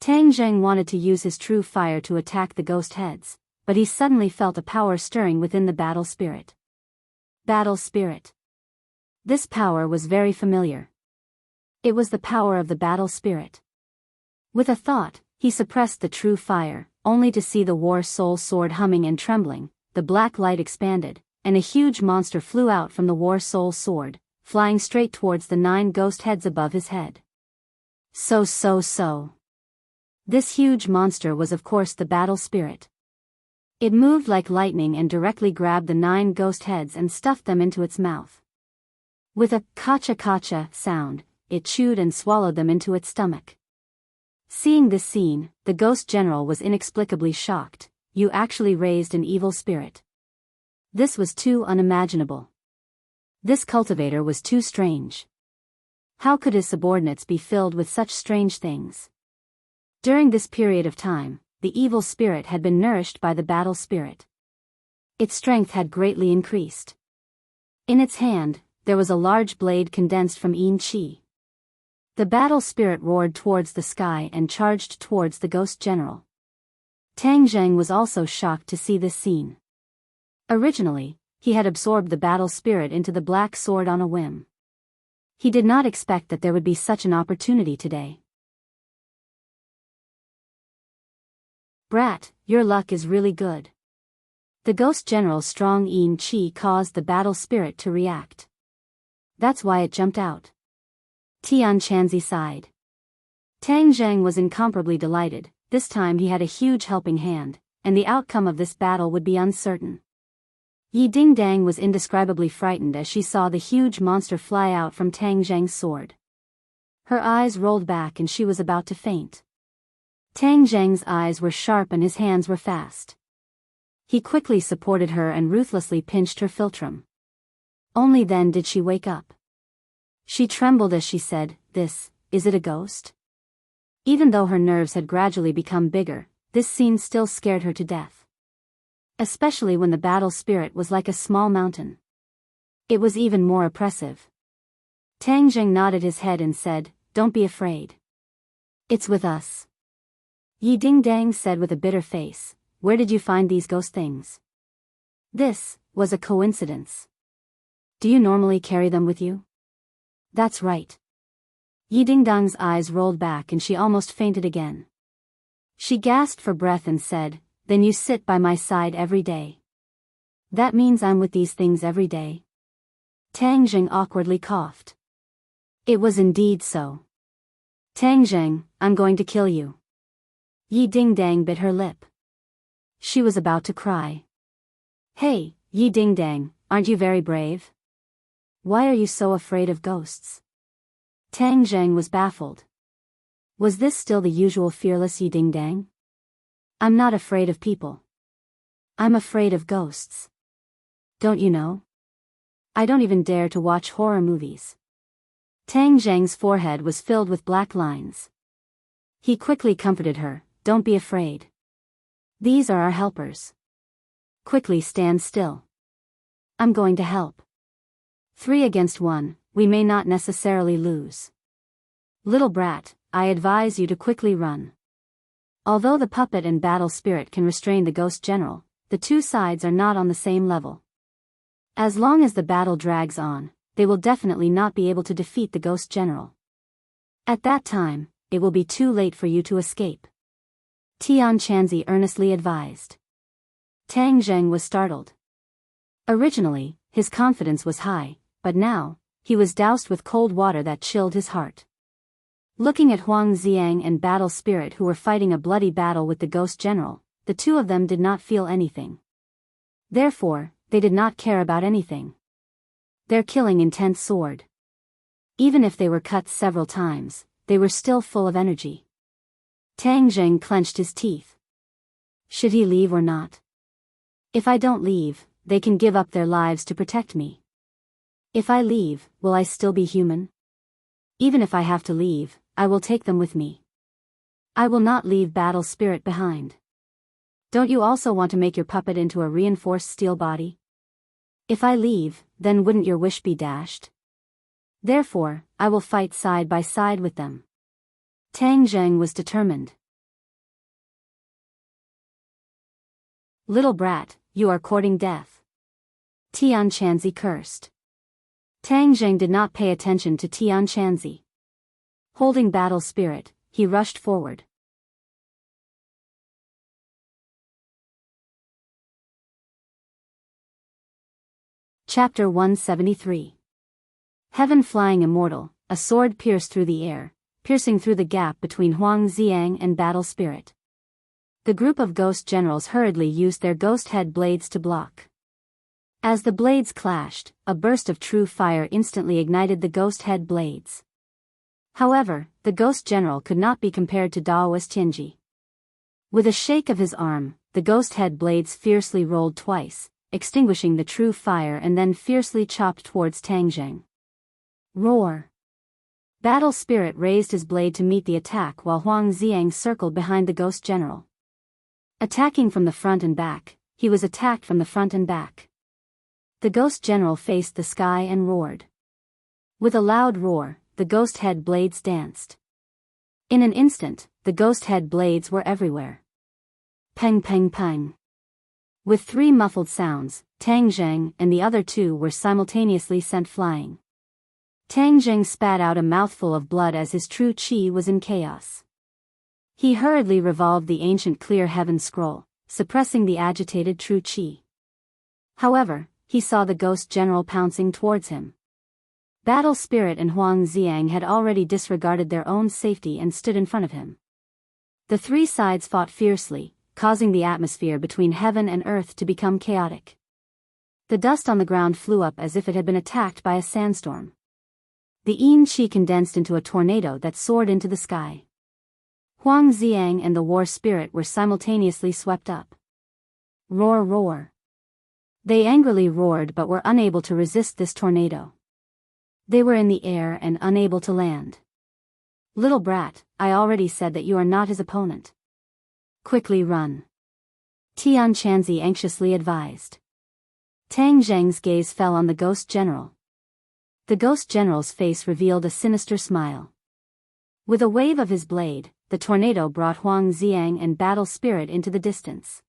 Tang Zheng wanted to use his true fire to attack the ghost heads, but he suddenly felt a power stirring within the battle spirit. Battle spirit. This power was very familiar. It was the power of the battle spirit. With a thought, he suppressed the true fire, only to see the war soul sword humming and trembling. The black light expanded, and a huge monster flew out from the war soul sword, flying straight towards the 9 ghost heads above his head. So. This huge monster was of course the battle spirit. It moved like lightning and directly grabbed the 9 ghost heads and stuffed them into its mouth. With a kacha sound, it chewed and swallowed them into its stomach. Seeing this scene, the Ghost General was inexplicably shocked. You actually raised an evil spirit. This was too unimaginable. This cultivator was too strange. How could his subordinates be filled with such strange things? During this period of time, the evil spirit had been nourished by the battle spirit. Its strength had greatly increased. In its hand, there was a large blade condensed from Yin Qi. The battle spirit roared towards the sky and charged towards the Ghost General. Tang Zheng was also shocked to see this scene. Originally, he had absorbed the battle spirit into the black sword on a whim. He did not expect that there would be such an opportunity today. Brat, your luck is really good. The Ghost General's strong Yin Qi caused the battle spirit to react. That's why it jumped out. Tian Chanzi sighed. Tang Zheng was incomparably delighted. This time he had a huge helping hand, and the outcome of this battle would be uncertain. Yi Dingdang was indescribably frightened as she saw the huge monster fly out from Tang Zheng's sword. Her eyes rolled back and she was about to faint. Tang Zheng's eyes were sharp and his hands were fast. He quickly supported her and ruthlessly pinched her philtrum. Only then did she wake up. She trembled as she said, is it a ghost? Even though her nerves had gradually become bigger, this scene still scared her to death. Especially when the battle spirit was like a small mountain. It was even more oppressive. Tang Zheng nodded his head and said, don't be afraid. It's with us. Yi Dingdang said with a bitter face, where did you find these ghost things? This was a coincidence. Do you normally carry them with you? That's right. Yi Dingdang's eyes rolled back and she almost fainted again. She gasped for breath and said, then you sit by my side every day. That means I'm with these things every day. Tang Zheng awkwardly coughed. It was indeed so. Tang Zheng, I'm going to kill you. Yi Dingdang bit her lip. She was about to cry. Hey, Yi Dingdang, aren't you very brave? Why are you so afraid of ghosts? Tang Zheng was baffled. Was this still the usual fearless Yi Dingdang? I'm not afraid of people. I'm afraid of ghosts. Don't you know? I don't even dare to watch horror movies. Tang Zheng's forehead was filled with black lines. He quickly comforted her, don't be afraid. These are our helpers. Quickly stand still. I'm going to help. 3 against 1, we may not necessarily lose. Little brat, I advise you to quickly run. Although the puppet and battle spirit can restrain the ghost general, the two sides are not on the same level. As long as the battle drags on, they will definitely not be able to defeat the ghost general. At that time, it will be too late for you to escape. Tian Chanzi earnestly advised. Tang Zheng was startled. Originally, his confidence was high, but now, he was doused with cold water that chilled his heart. Looking at Huang Xiang and Battle Spirit who were fighting a bloody battle with the ghost general, the two of them did not feel anything. Therefore, they did not care about anything. Their killing intent soared. Even if they were cut several times, they were still full of energy. Tang Zheng clenched his teeth. Should he leave or not? If I don't leave, they can give up their lives to protect me. If I leave, will I still be human? Even if I have to leave, I will take them with me. I will not leave Battle Spirit behind. Don't you also want to make your puppet into a reinforced steel body? If I leave, then wouldn't your wish be dashed? Therefore, I will fight side by side with them. Tang Zheng was determined. Little brat, you are courting death. Tian Chanzi cursed. Tang Zheng did not pay attention to Tian Chanzi. Holding Battle Spirit, he rushed forward. Chapter 173. Heaven flying immortal, a sword pierced through the air, piercing through the gap between Huang Xiang and Battle Spirit. The group of ghost generals hurriedly used their ghost head blades to block. As the blades clashed, a burst of true fire instantly ignited the ghost head blades. However, the ghost general could not be compared to Daoist Tianji. With a shake of his arm, the ghost head blades fiercely rolled twice, extinguishing the true fire and then fiercely chopped towards Tang Zheng. Roar! Battle Spirit raised his blade to meet the attack while Huang Xiang circled behind the ghost general. Attacking from the front and back, he was attacked from the front and back. The ghost general faced the sky and roared. With a loud roar, the ghost head blades danced. In an instant, the ghost head blades were everywhere. Peng peng peng. With 3 muffled sounds, Tang Zheng and the other 2 were simultaneously sent flying. Tang Zheng spat out a mouthful of blood as his true qi was in chaos. He hurriedly revolved the ancient clear heaven scroll, suppressing the agitated true qi. However, he saw the ghost general pouncing towards him. Battle Spirit and Huang Xiang had already disregarded their own safety and stood in front of him. The 3 sides fought fiercely, causing the atmosphere between heaven and earth to become chaotic. The dust on the ground flew up as if it had been attacked by a sandstorm. The Yin Qi condensed into a tornado that soared into the sky. Huang Xiang and the war spirit were simultaneously swept up. Roar roar. They angrily roared but were unable to resist this tornado. They were in the air and unable to land. Little brat, I already said that you are not his opponent. Quickly run. Tian Chanzi anxiously advised. Tang Zheng's gaze fell on the ghost general. The ghost general's face revealed a sinister smile. With a wave of his blade, the tornado brought Huang Xiang and Battle Spirit into the distance.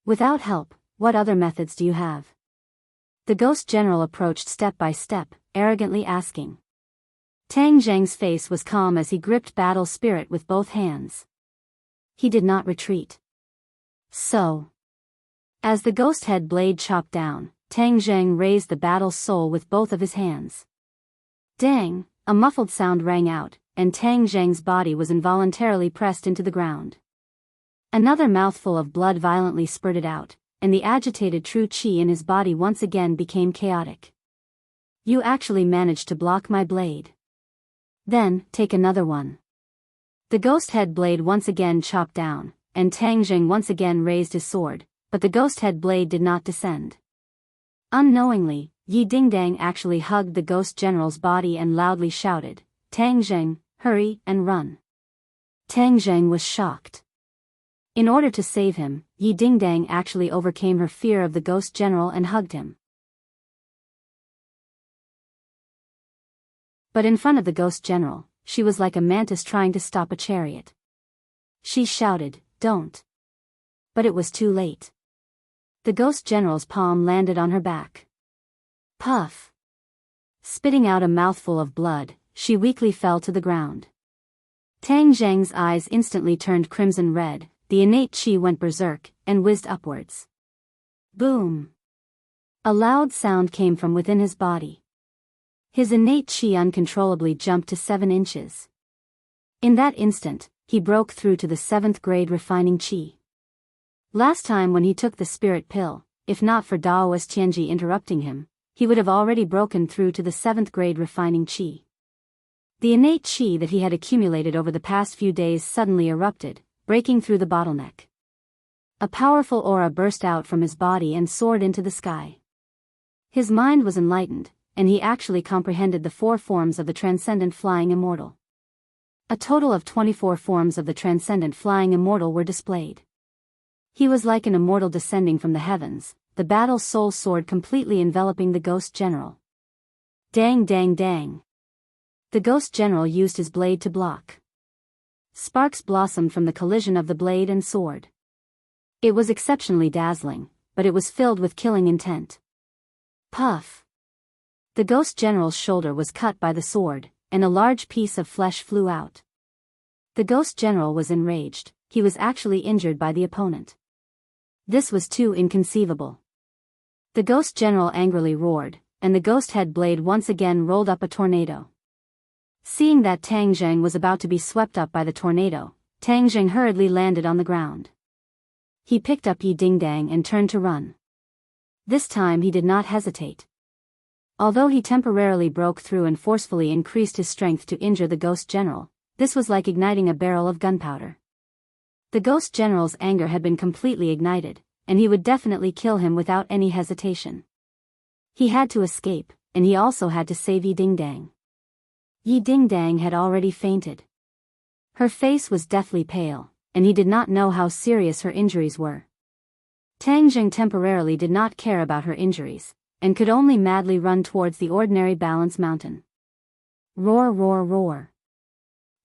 Without help, what other methods do you have? The ghost general approached step by step, arrogantly asking. Tang Zheng's face was calm as he gripped Battle Spirit with both hands. He did not retreat. So. As the ghost head blade chopped down, Tang Zheng raised the battle soul with both of his hands. Dang! A muffled sound rang out, and Tang Zheng's body was involuntarily pressed into the ground. Another mouthful of blood violently spurted out, and the agitated true qi in his body once again became chaotic. You actually managed to block my blade. Then, take another one. The ghost head blade once again chopped down, and Tang Zheng once again raised his sword, but the ghost head blade did not descend. Unknowingly, Yi Dingdang actually hugged the ghost general's body and loudly shouted, Tang Zheng, hurry and run. Tang Zheng was shocked. In order to save him, Yi Dingdang actually overcame her fear of the ghost general and hugged him. But in front of the ghost general, she was like a mantis trying to stop a chariot. She shouted, "Don't!" But it was too late. The ghost general's palm landed on her back. Puff! Spitting out a mouthful of blood, she weakly fell to the ground. Tang Zheng's eyes instantly turned crimson red, the innate qi went berserk, and whizzed upwards. Boom! A loud sound came from within his body. His innate qi uncontrollably jumped to 7 inches. In that instant, he broke through to the 7th grade refining qi. Last time when he took the spirit pill, if not for Daoist Tianji interrupting him, he would have already broken through to the 7th grade refining qi. The innate qi that he had accumulated over the past few days suddenly erupted, breaking through the bottleneck. A powerful aura burst out from his body and soared into the sky. His mind was enlightened, and he actually comprehended the 4 forms of the transcendent flying immortal. A total of 24 forms of the transcendent flying immortal were displayed. He was like an immortal descending from the heavens, the battle soul sword completely enveloping the ghost general. Dang dang dang. The ghost general used his blade to block. Sparks blossomed from the collision of the blade and sword. It was exceptionally dazzling, but it was filled with killing intent. Puff! The ghost general's shoulder was cut by the sword, and a large piece of flesh flew out. The ghost general was enraged, he was actually injured by the opponent. This was too inconceivable. The ghost general angrily roared, and the ghost head blade once again rolled up a tornado. Seeing that Tang Zheng was about to be swept up by the tornado, Tang Zheng hurriedly landed on the ground. He picked up Yi Dingdang and turned to run. This time he did not hesitate. Although he temporarily broke through and forcefully increased his strength to injure the ghost general, this was like igniting a barrel of gunpowder. The ghost general's anger had been completely ignited, and he would definitely kill him without any hesitation. He had to escape, and he also had to save Yi Dingdang. Yi Dingdang had already fainted. Her face was deathly pale, and he did not know how serious her injuries were. Tang Zheng temporarily did not care about her injuries, and could only madly run towards the ordinary balance mountain. Roar roar roar.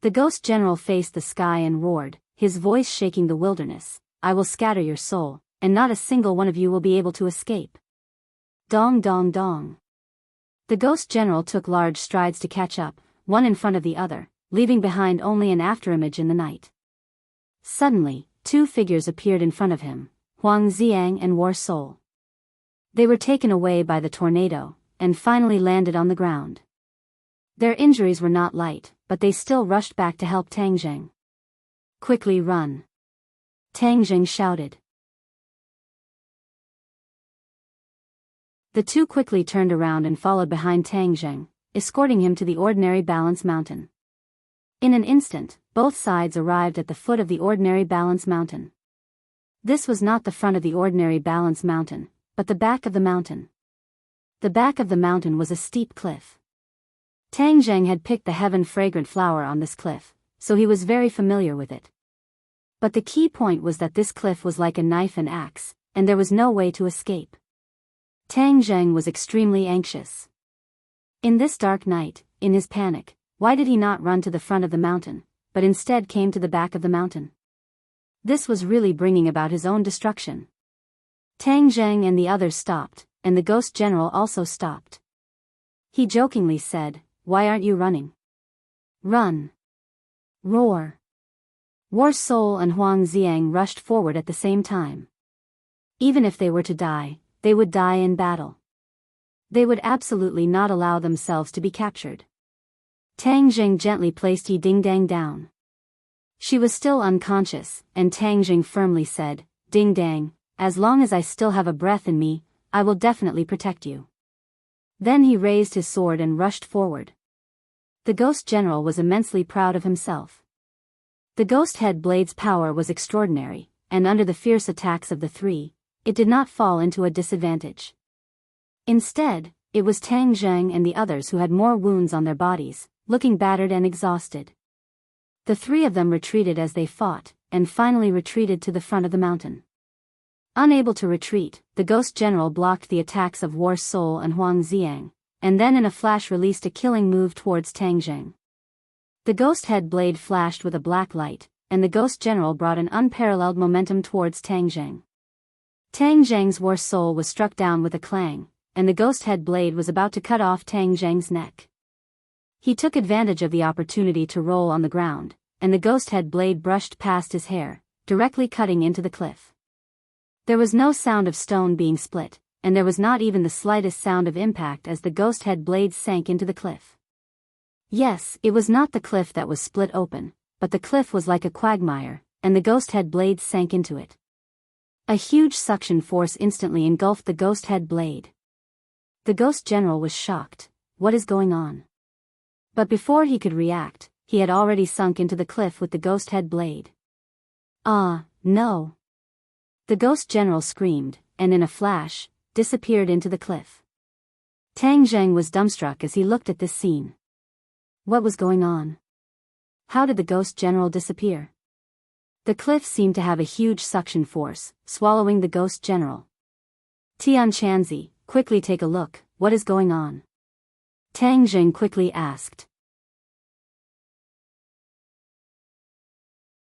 The ghost general faced the sky and roared, his voice shaking the wilderness, "I will scatter your soul, and not a single one of you will be able to escape." Dong dong dong. The ghost general took large strides to catch up, one in front of the other, leaving behind only an afterimage in the night. Suddenly, 2 figures appeared in front of him, Huang Xiang and War Soul. They were taken away by the tornado, and finally landed on the ground. Their injuries were not light, but they still rushed back to help Tang Zheng. "Quickly run!" Tang Zheng shouted. The 2 quickly turned around and followed behind Tang Zheng, escorting him to the ordinary balance mountain. In an instant, both sides arrived at the foot of the ordinary balance mountain. This was not the front of the ordinary balance mountain, but the back of the mountain. The back of the mountain was a steep cliff. Tang Zheng had picked the heaven-fragrant flower on this cliff, so he was very familiar with it. But the key point was that this cliff was like a knife and axe, and there was no way to escape. Tang Zheng was extremely anxious. In this dark night, in his panic, why did he not run to the front of the mountain, but instead came to the back of the mountain? This was really bringing about his own destruction. Tang Zheng and the others stopped, and the ghost general also stopped. He jokingly said, "Why aren't you running? Run!" Roar! War Soul and Huang Xiang rushed forward at the same time. Even if they were to die, they would die in battle. They would absolutely not allow themselves to be captured. Tang Zheng gently placed Yi Dingdang down. She was still unconscious, and Tang Zheng firmly said, "Dingdang, as long as I still have a breath in me, I will definitely protect you." Then he raised his sword and rushed forward. The ghost general was immensely proud of himself. The ghost head blade's power was extraordinary, and under the fierce attacks of the 3, it did not fall into a disadvantage. Instead, it was Tang Zheng and the others who had more wounds on their bodies, looking battered and exhausted. The 3 of them retreated as they fought, and finally retreated to the front of the mountain. Unable to retreat, the ghost general blocked the attacks of War Soul and Huang Xiang, and then in a flash released a killing move towards Tang Zheng. The ghost head blade flashed with a black light, and the ghost general brought an unparalleled momentum towards Tang Zheng. Tang Zheng's War Soul was struck down with a clang, and the ghost head blade was about to cut off Tang Zheng's neck. He took advantage of the opportunity to roll on the ground, and the ghost head blade brushed past his hair, directly cutting into the cliff. There was no sound of stone being split, and there was not even the slightest sound of impact as the ghost head blade sank into the cliff. Yes, it was not the cliff that was split open, but the cliff was like a quagmire, and the ghost head blade sank into it. A huge suction force instantly engulfed the ghost head blade. The ghost general was shocked. What is going on? But before he could react, he had already sunk into the cliff with the ghost head blade. Ah, no! The ghost general screamed, and in a flash, disappeared into the cliff. Tang Zheng was dumbstruck as he looked at this scene. What was going on? How did the ghost general disappear? The cliff seemed to have a huge suction force, swallowing the ghost general. Tian Chanzi, quickly take a look, what is going on? Tang Zheng quickly asked.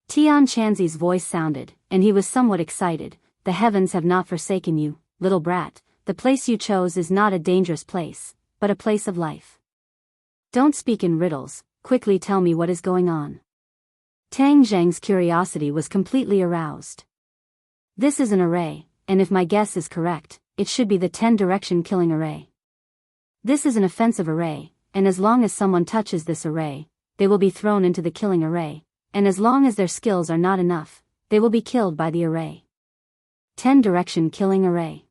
Tian Chanzi's voice sounded, and he was somewhat excited. The heavens have not forsaken you, little brat. The place you chose is not a dangerous place, but a place of life. Don't speak in riddles, quickly tell me what is going on. Tang Zheng's curiosity was completely aroused. This is an array, and if my guess is correct, it should be the 10-direction killing array. This is an offensive array, and as long as someone touches this array, they will be thrown into the killing array, and as long as their skills are not enough, they will be killed by the array. 10-direction killing array.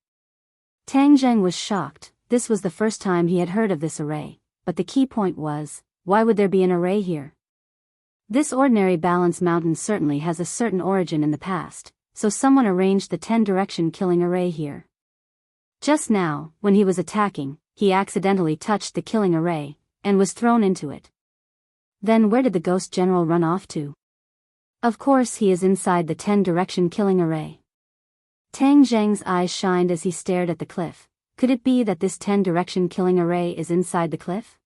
Tang Zheng was shocked. This was the first time he had heard of this array, but the key point was, why would there be an array here? This ordinary balance mountain certainly has a certain origin in the past, so someone arranged the 10-direction killing array here. Just now, when he was attacking, he accidentally touched the killing array, and was thrown into it. Then where did the ghost general run off to? Of course he is inside the 10-direction killing array. Tang Zheng's eyes shined as he stared at the cliff. Could it be that this 10-direction killing array is inside the cliff?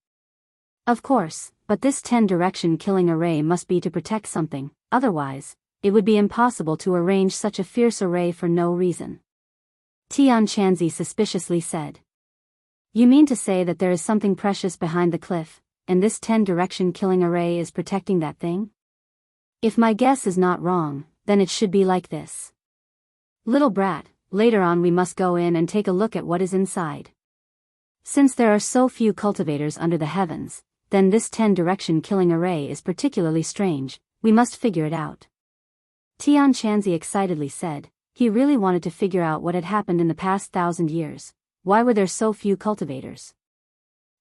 Of course, but this 10-direction killing array must be to protect something, otherwise, it would be impossible to arrange such a fierce array for no reason. Tian Chanzi suspiciously said. You mean to say that there is something precious behind the cliff, and this 10-direction killing array is protecting that thing? If my guess is not wrong, then it should be like this. Little brat, later on we must go in and take a look at what is inside. Since there are so few cultivators under the heavens, then this 10-direction killing array is particularly strange, we must figure it out. Tian Chanzi excitedly said. He really wanted to figure out what had happened in the past 1,000 years. Why were there so few cultivators?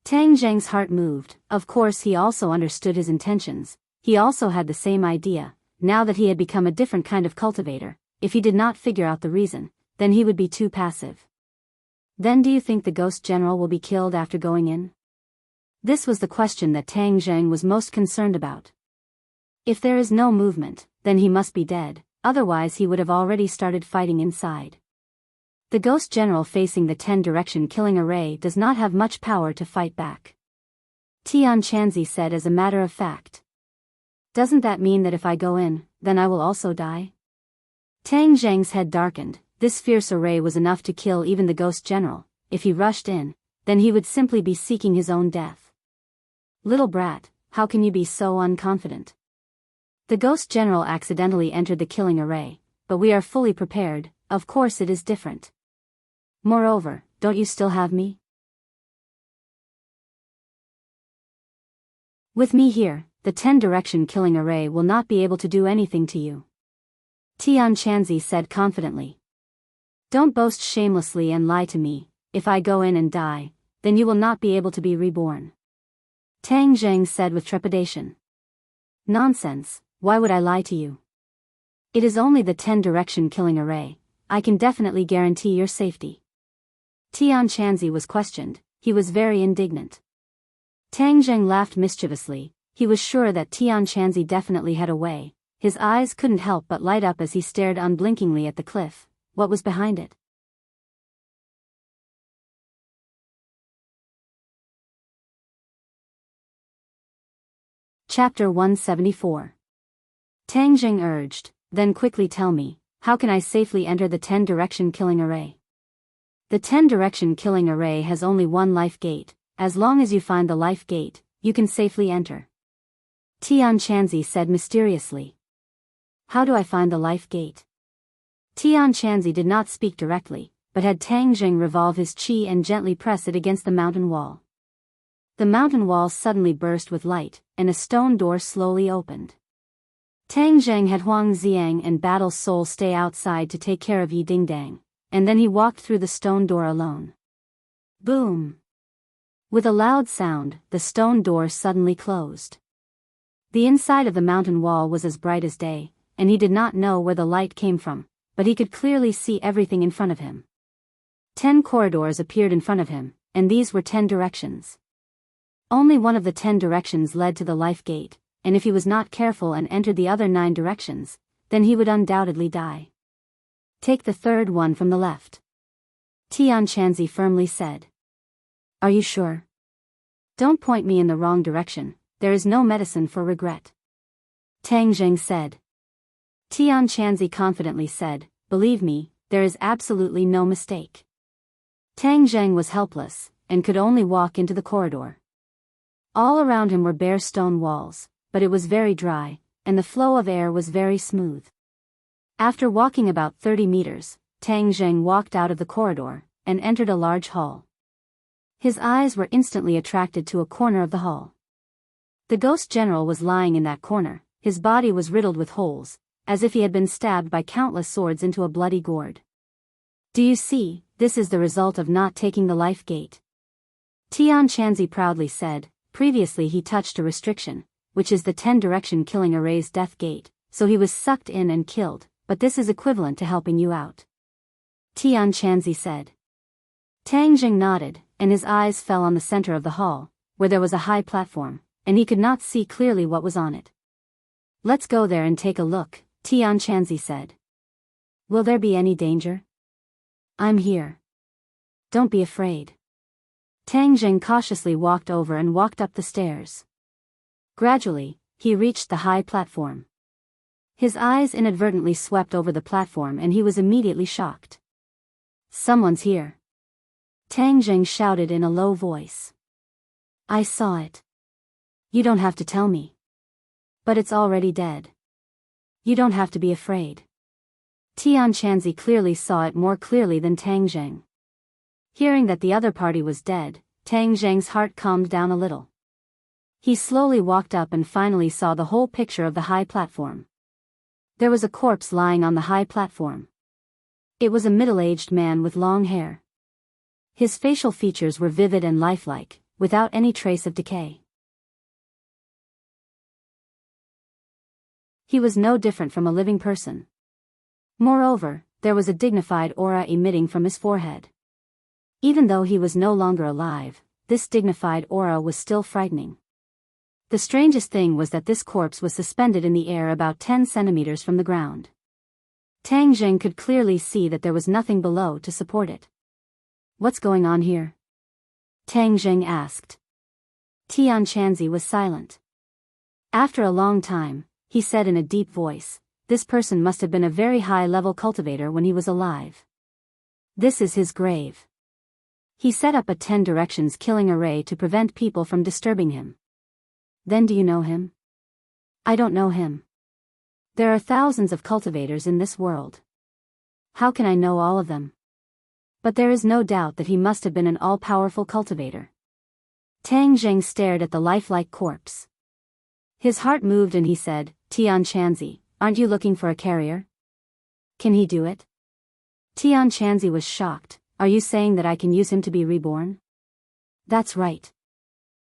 Tang Zheng's heart moved. Of course he also understood his intentions. He also had the same idea. Now that he had become a different kind of cultivator, if he did not figure out the reason, then he would be too passive. Then do you think the ghost general will be killed after going in? This was the question that Tang Zheng was most concerned about. If there is no movement, then he must be dead, otherwise he would have already started fighting inside. The ghost general facing the 10-direction killing array does not have much power to fight back. Tian Chanzi said as a matter of fact. Doesn't that mean that if I go in, then I will also die? Tang Zheng's head darkened. This fierce array was enough to kill even the ghost general. If he rushed in, then he would simply be seeking his own death. Little brat, how can you be so unconfident? The ghost general accidentally entered the killing array, but we are fully prepared. Of course it is different. Moreover, don't you still have me? With me here, the 10-direction killing array will not be able to do anything to you. Tian Chanzi said confidently. Don't boast shamelessly and lie to me. If I go in and die, then you will not be able to be reborn. Tang Zheng said with trepidation. Nonsense, why would I lie to you? It is only the 10-direction killing array. I can definitely guarantee your safety. Tian Chanzi was questioned. He was very indignant. Tang Zheng laughed mischievously. He was sure that Tian Chanzi definitely had a way, his eyes couldn't help but light up as he stared unblinkingly at the cliff. What was behind it? Chapter 174. Tang Jing urged, "Then quickly tell me, how can I safely enter the 10-direction killing array?" The 10-direction killing array has only one life gate. As long as you find the life gate, you can safely enter. Tian Chanzi said mysteriously. How do I find the life gate? Tian Chanzi did not speak directly, but had Tang Jing revolve his qi and gently press it against the mountain wall. The mountain wall suddenly burst with light, and a stone door slowly opened. Tang Jing had Huang Xiang and Battle Soul stay outside to take care of Yi Dingdang, and then he walked through the stone door alone. Boom! With a loud sound, the stone door suddenly closed. The inside of the mountain wall was as bright as day, and he did not know where the light came from, but he could clearly see everything in front of him. 10 corridors appeared in front of him, and these were 10 directions. Only one of the 10 directions led to the life gate, and if he was not careful and entered the other 9 directions, then he would undoubtedly die. Take the third one from the left. Tian Chanzi firmly said. Are you sure? Don't point me in the wrong direction, there is no medicine for regret. Tang Jing said. Tian Chanzi confidently said, believe me, there is absolutely no mistake. Tang Jing was helpless, and could only walk into the corridor. All around him were bare stone walls, but it was very dry, and the flow of air was very smooth. After walking about 30 meters, Tang Jing walked out of the corridor, and entered a large hall. His eyes were instantly attracted to a corner of the hall. The ghost general was lying in that corner, his body was riddled with holes, as if he had been stabbed by countless swords into a bloody gourd. Do you see, this is the result of not taking the life gate? Tian Chanzi proudly said, previously he touched a restriction, which is the 10-direction killing array's death gate, so he was sucked in and killed, but this is equivalent to helping you out. Tian Chanzi said. Tang Jing nodded, and his eyes fell on the center of the hall, where there was a high platform, and he could not see clearly what was on it. Let's go there and take a look, Tian Chanzi said. Will there be any danger? I'm here. Don't be afraid. Tang Jing cautiously walked over and walked up the stairs. Gradually, he reached the high platform. His eyes inadvertently swept over the platform and he was immediately shocked. Someone's here. Tang Jing shouted in a low voice. I saw it. You don't have to tell me. But it's already dead. You don't have to be afraid. Tian Chanzi clearly saw it more clearly than Tang Jing. Hearing that the other party was dead, Tang Jing's heart calmed down a little. He slowly walked up and finally saw the whole picture of the high platform. There was a corpse lying on the high platform. It was a middle-aged man with long hair. His facial features were vivid and lifelike, without any trace of decay. He was no different from a living person. Moreover, there was a dignified aura emitting from his forehead. Even though he was no longer alive, this dignified aura was still frightening. The strangest thing was that this corpse was suspended in the air about 10 centimeters from the ground. Tang Jing could clearly see that there was nothing below to support it. What's going on here? Tang Jing asked. Tian Chanzi was silent. After a long time, he said in a deep voice, this person must have been a very high-level cultivator when he was alive. This is his grave. He set up a 10 directions killing array to prevent people from disturbing him. Then do you know him? I don't know him. There are thousands of cultivators in this world. How can I know all of them? But there is no doubt that he must have been an all-powerful cultivator. Tang Jing stared at the lifelike corpse. His heart moved and he said, Tian Chanzi, aren't you looking for a carrier? Can he do it? Tian Chanzi was shocked. Are you saying that I can use him to be reborn? That's right.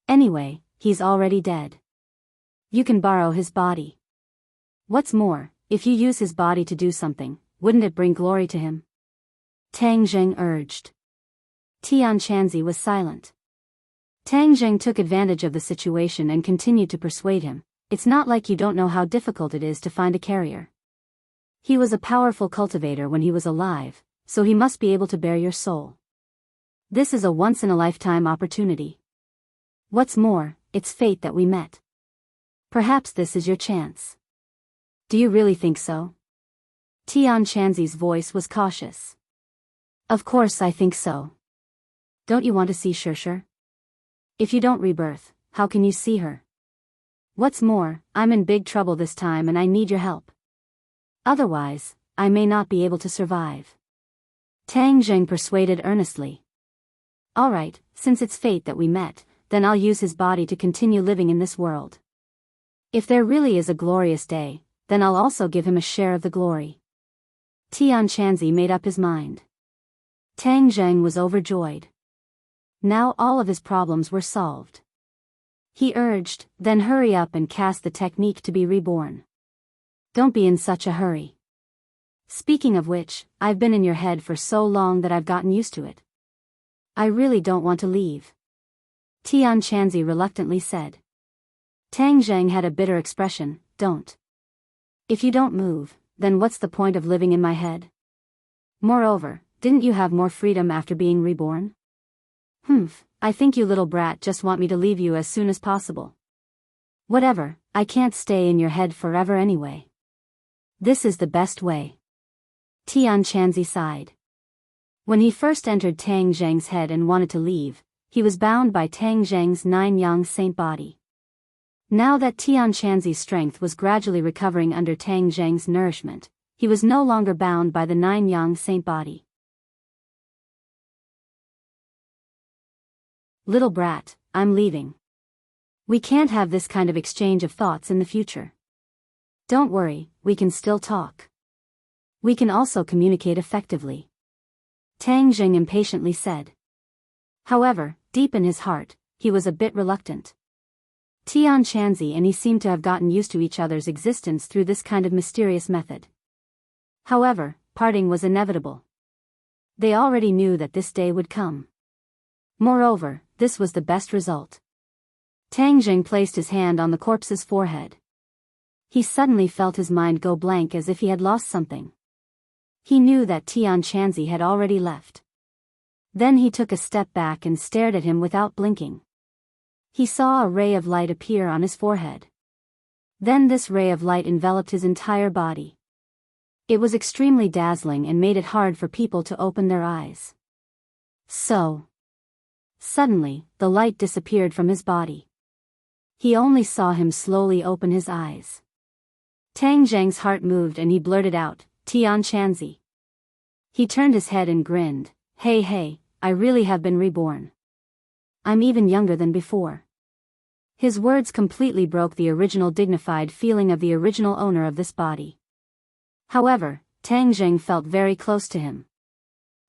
Anyway, he's already dead. You can borrow his body. What's more, if you use his body to do something, wouldn't it bring glory to him? Tang Jing urged. Tian Chanzi was silent. Tang Jing took advantage of the situation and continued to persuade him. It's not like you don't know how difficult it is to find a carrier. He was a powerful cultivator when he was alive, so he must be able to bear your soul. This is a once-in-a-lifetime opportunity. What's more, it's fate that we met. Perhaps this is your chance. Do you really think so? Tian Chanzi's voice was cautious. Of course I think so. Don't you want to see Shirshir? If you don't rebirth, how can you see her? What's more, I'm in big trouble this time and I need your help. Otherwise, I may not be able to survive. Tang Zheng persuaded earnestly. All right, since it's fate that we met, then I'll use his body to continue living in this world. If there really is a glorious day, then I'll also give him a share of the glory. Tian Chanzi made up his mind. Tang Zheng was overjoyed. Now all of his problems were solved. He urged, then hurry up and cast the technique to be reborn. Don't be in such a hurry. Speaking of which, I've been in your head for so long that I've gotten used to it. I really don't want to leave. Tian Chanzi reluctantly said. Tang Zheng had a bitter expression, don't. If you don't move, then what's the point of living in my head? Moreover, didn't you have more freedom after being reborn? I think you little brat just want me to leave you as soon as possible. Whatever, I can't stay in your head forever anyway. This is the best way. Tian Chanzi sighed. When he first entered Tang Zheng's head and wanted to leave, he was bound by Tang Zheng's 9-yang saint body. Now that Tian Chanzi's strength was gradually recovering under Tang Zheng's nourishment, he was no longer bound by the 9-yang saint body. Little brat, I'm leaving. We can't have this kind of exchange of thoughts in the future. Don't worry, we can still talk. We can also communicate effectively. Tang Zheng impatiently said. However, deep in his heart, he was a bit reluctant. Tian Chanzi and he seemed to have gotten used to each other's existence through this kind of mysterious method. However, parting was inevitable. They already knew that this day would come. Moreover, this was the best result. Tang Zheng placed his hand on the corpse's forehead. He suddenly felt his mind go blank as if he had lost something. He knew that Tian Chanzi had already left. Then he took a step back and stared at him without blinking. He saw a ray of light appear on his forehead. Then this ray of light enveloped his entire body. It was extremely dazzling and made it hard for people to open their eyes. Suddenly, the light disappeared from his body. He only saw him slowly open his eyes. Tang Zheng's heart moved and he blurted out, Tian Chanzi. He turned his head and grinned, hey, I really have been reborn. I'm even younger than before. His words completely broke the original dignified feeling of the original owner of this body. However, Tang Zheng felt very close to him.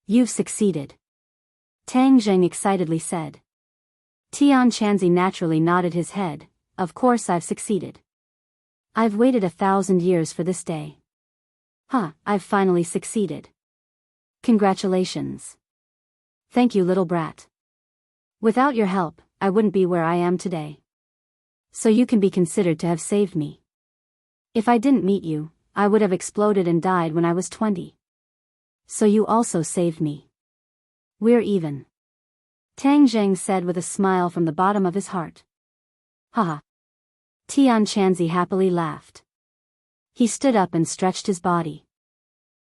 You've succeeded. Tang Zheng excitedly said. Tian Chanzi naturally nodded his head, of course I've succeeded. I've waited 1,000 years for this day. I've finally succeeded. Congratulations. Thank you, little brat. Without your help, I wouldn't be where I am today. So you can be considered to have saved me. If I didn't meet you, I would have exploded and died when I was 20. So you also saved me. We're even. Tang Zheng said with a smile from the bottom of his heart. Haha. Tian Chanzi happily laughed. He stood up and stretched his body.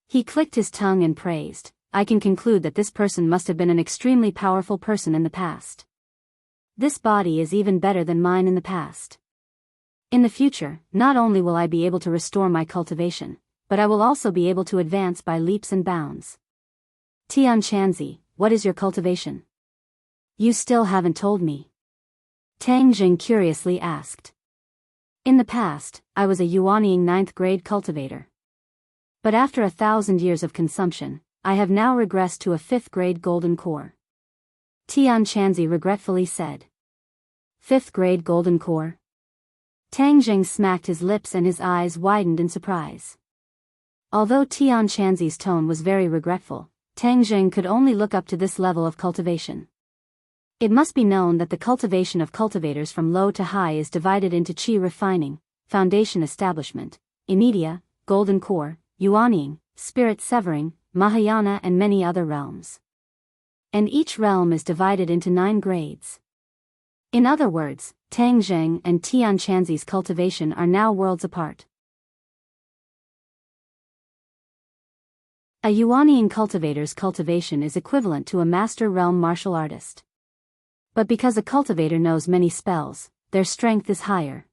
He clicked his tongue and praised, I can conclude that this person must have been an extremely powerful person in the past. This body is even better than mine in the past. In the future, not only will I be able to restore my cultivation, but I will also be able to advance by leaps and bounds. Tian Chanzi, what is your cultivation? You still haven't told me. Tang Zheng curiously asked. In the past, I was a Yuanying 9th grade cultivator. But after 1,000 years of consumption, I have now regressed to a 5th grade golden core. Tian Chanzi regretfully said. 5th grade golden core? Tang Zheng smacked his lips and his eyes widened in surprise. Although Tian Chanzi's tone was very regretful, Tang Zheng could only look up to this level of cultivation. It must be known that the cultivation of cultivators from low to high is divided into qi refining, foundation establishment, Imedia, golden core, Yuanying, spirit severing, Mahayana and many other realms. And each realm is divided into 9 grades. In other words, Tang Zheng and Tian Chanzi's cultivation are now worlds apart. A Yuanying cultivator's cultivation is equivalent to a master realm martial artist. But because a cultivator knows many spells, their strength is higher.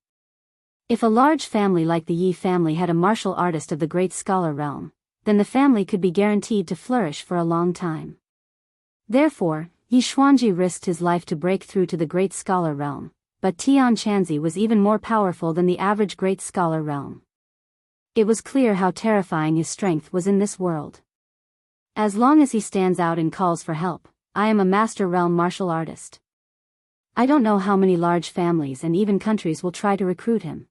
If a large family like the Yi family had a martial artist of the great scholar realm, then the family could be guaranteed to flourish for a long time. Therefore, Yi Xuanji risked his life to break through to the great scholar realm, but Tian Chanzi was even more powerful than the average great scholar realm. It was clear how terrifying his strength was in this world. As long as he stands out and calls for help, I am a master realm martial artist. I don't know how many large families and even countries will try to recruit him.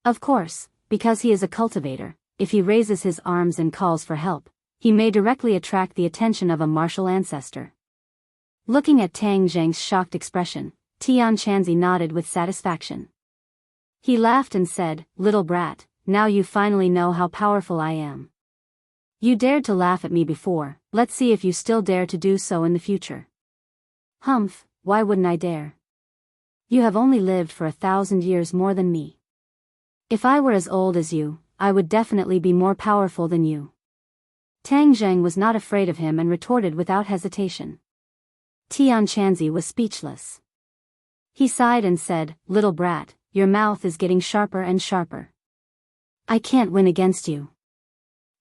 Of course, because he is a cultivator, if he raises his arms and calls for help, he may directly attract the attention of a martial ancestor. Looking at Tang Zheng's shocked expression, Tian Chanzi nodded with satisfaction. He laughed and said, "Little brat, now you finally know how powerful I am. You dared to laugh at me before, let's see if you still dare to do so in the future." "Humph, why wouldn't I dare? You have only lived for 1,000 years more than me. If I were as old as you, I would definitely be more powerful than you." Tang Zheng was not afraid of him and retorted without hesitation. Tian Chanzi was speechless. He sighed and said, "Little brat, your mouth is getting sharper and sharper. I can't win against you."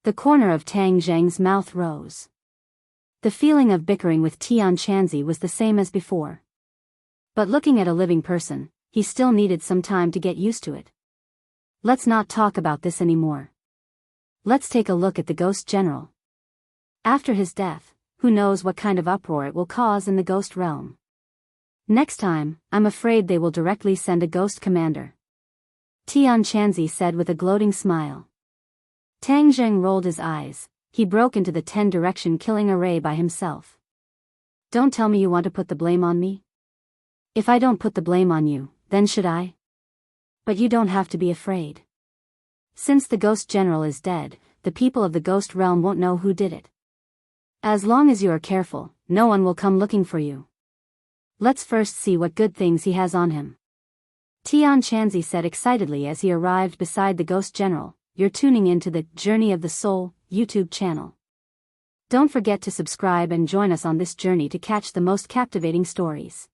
The corner of Tang Zheng's mouth rose. The feeling of bickering with Tian Chanzi was the same as before. But looking at a living person, he still needed some time to get used to it. Let's not talk about this anymore. Let's take a look at the Ghost General. After his death, who knows what kind of uproar it will cause in the Ghost Realm. Next time, I'm afraid they will directly send a Ghost Commander. Tian Chanzi said with a gloating smile. Tang Zheng rolled his eyes. He broke into the 10-direction killing array by himself. "Don't tell me you want to put the blame on me? If I don't put the blame on you, then should I? But you don't have to be afraid. Since the Ghost General is dead, the people of the Ghost Realm won't know who did it. As long as you are careful, no one will come looking for you. Let's first see what good things he has on him." Tian Chanzi said excitedly as he arrived beside the Ghost General. "You're tuning into the Journey of the Soul YouTube channel. Don't forget to subscribe and join us on this journey to catch the most captivating stories.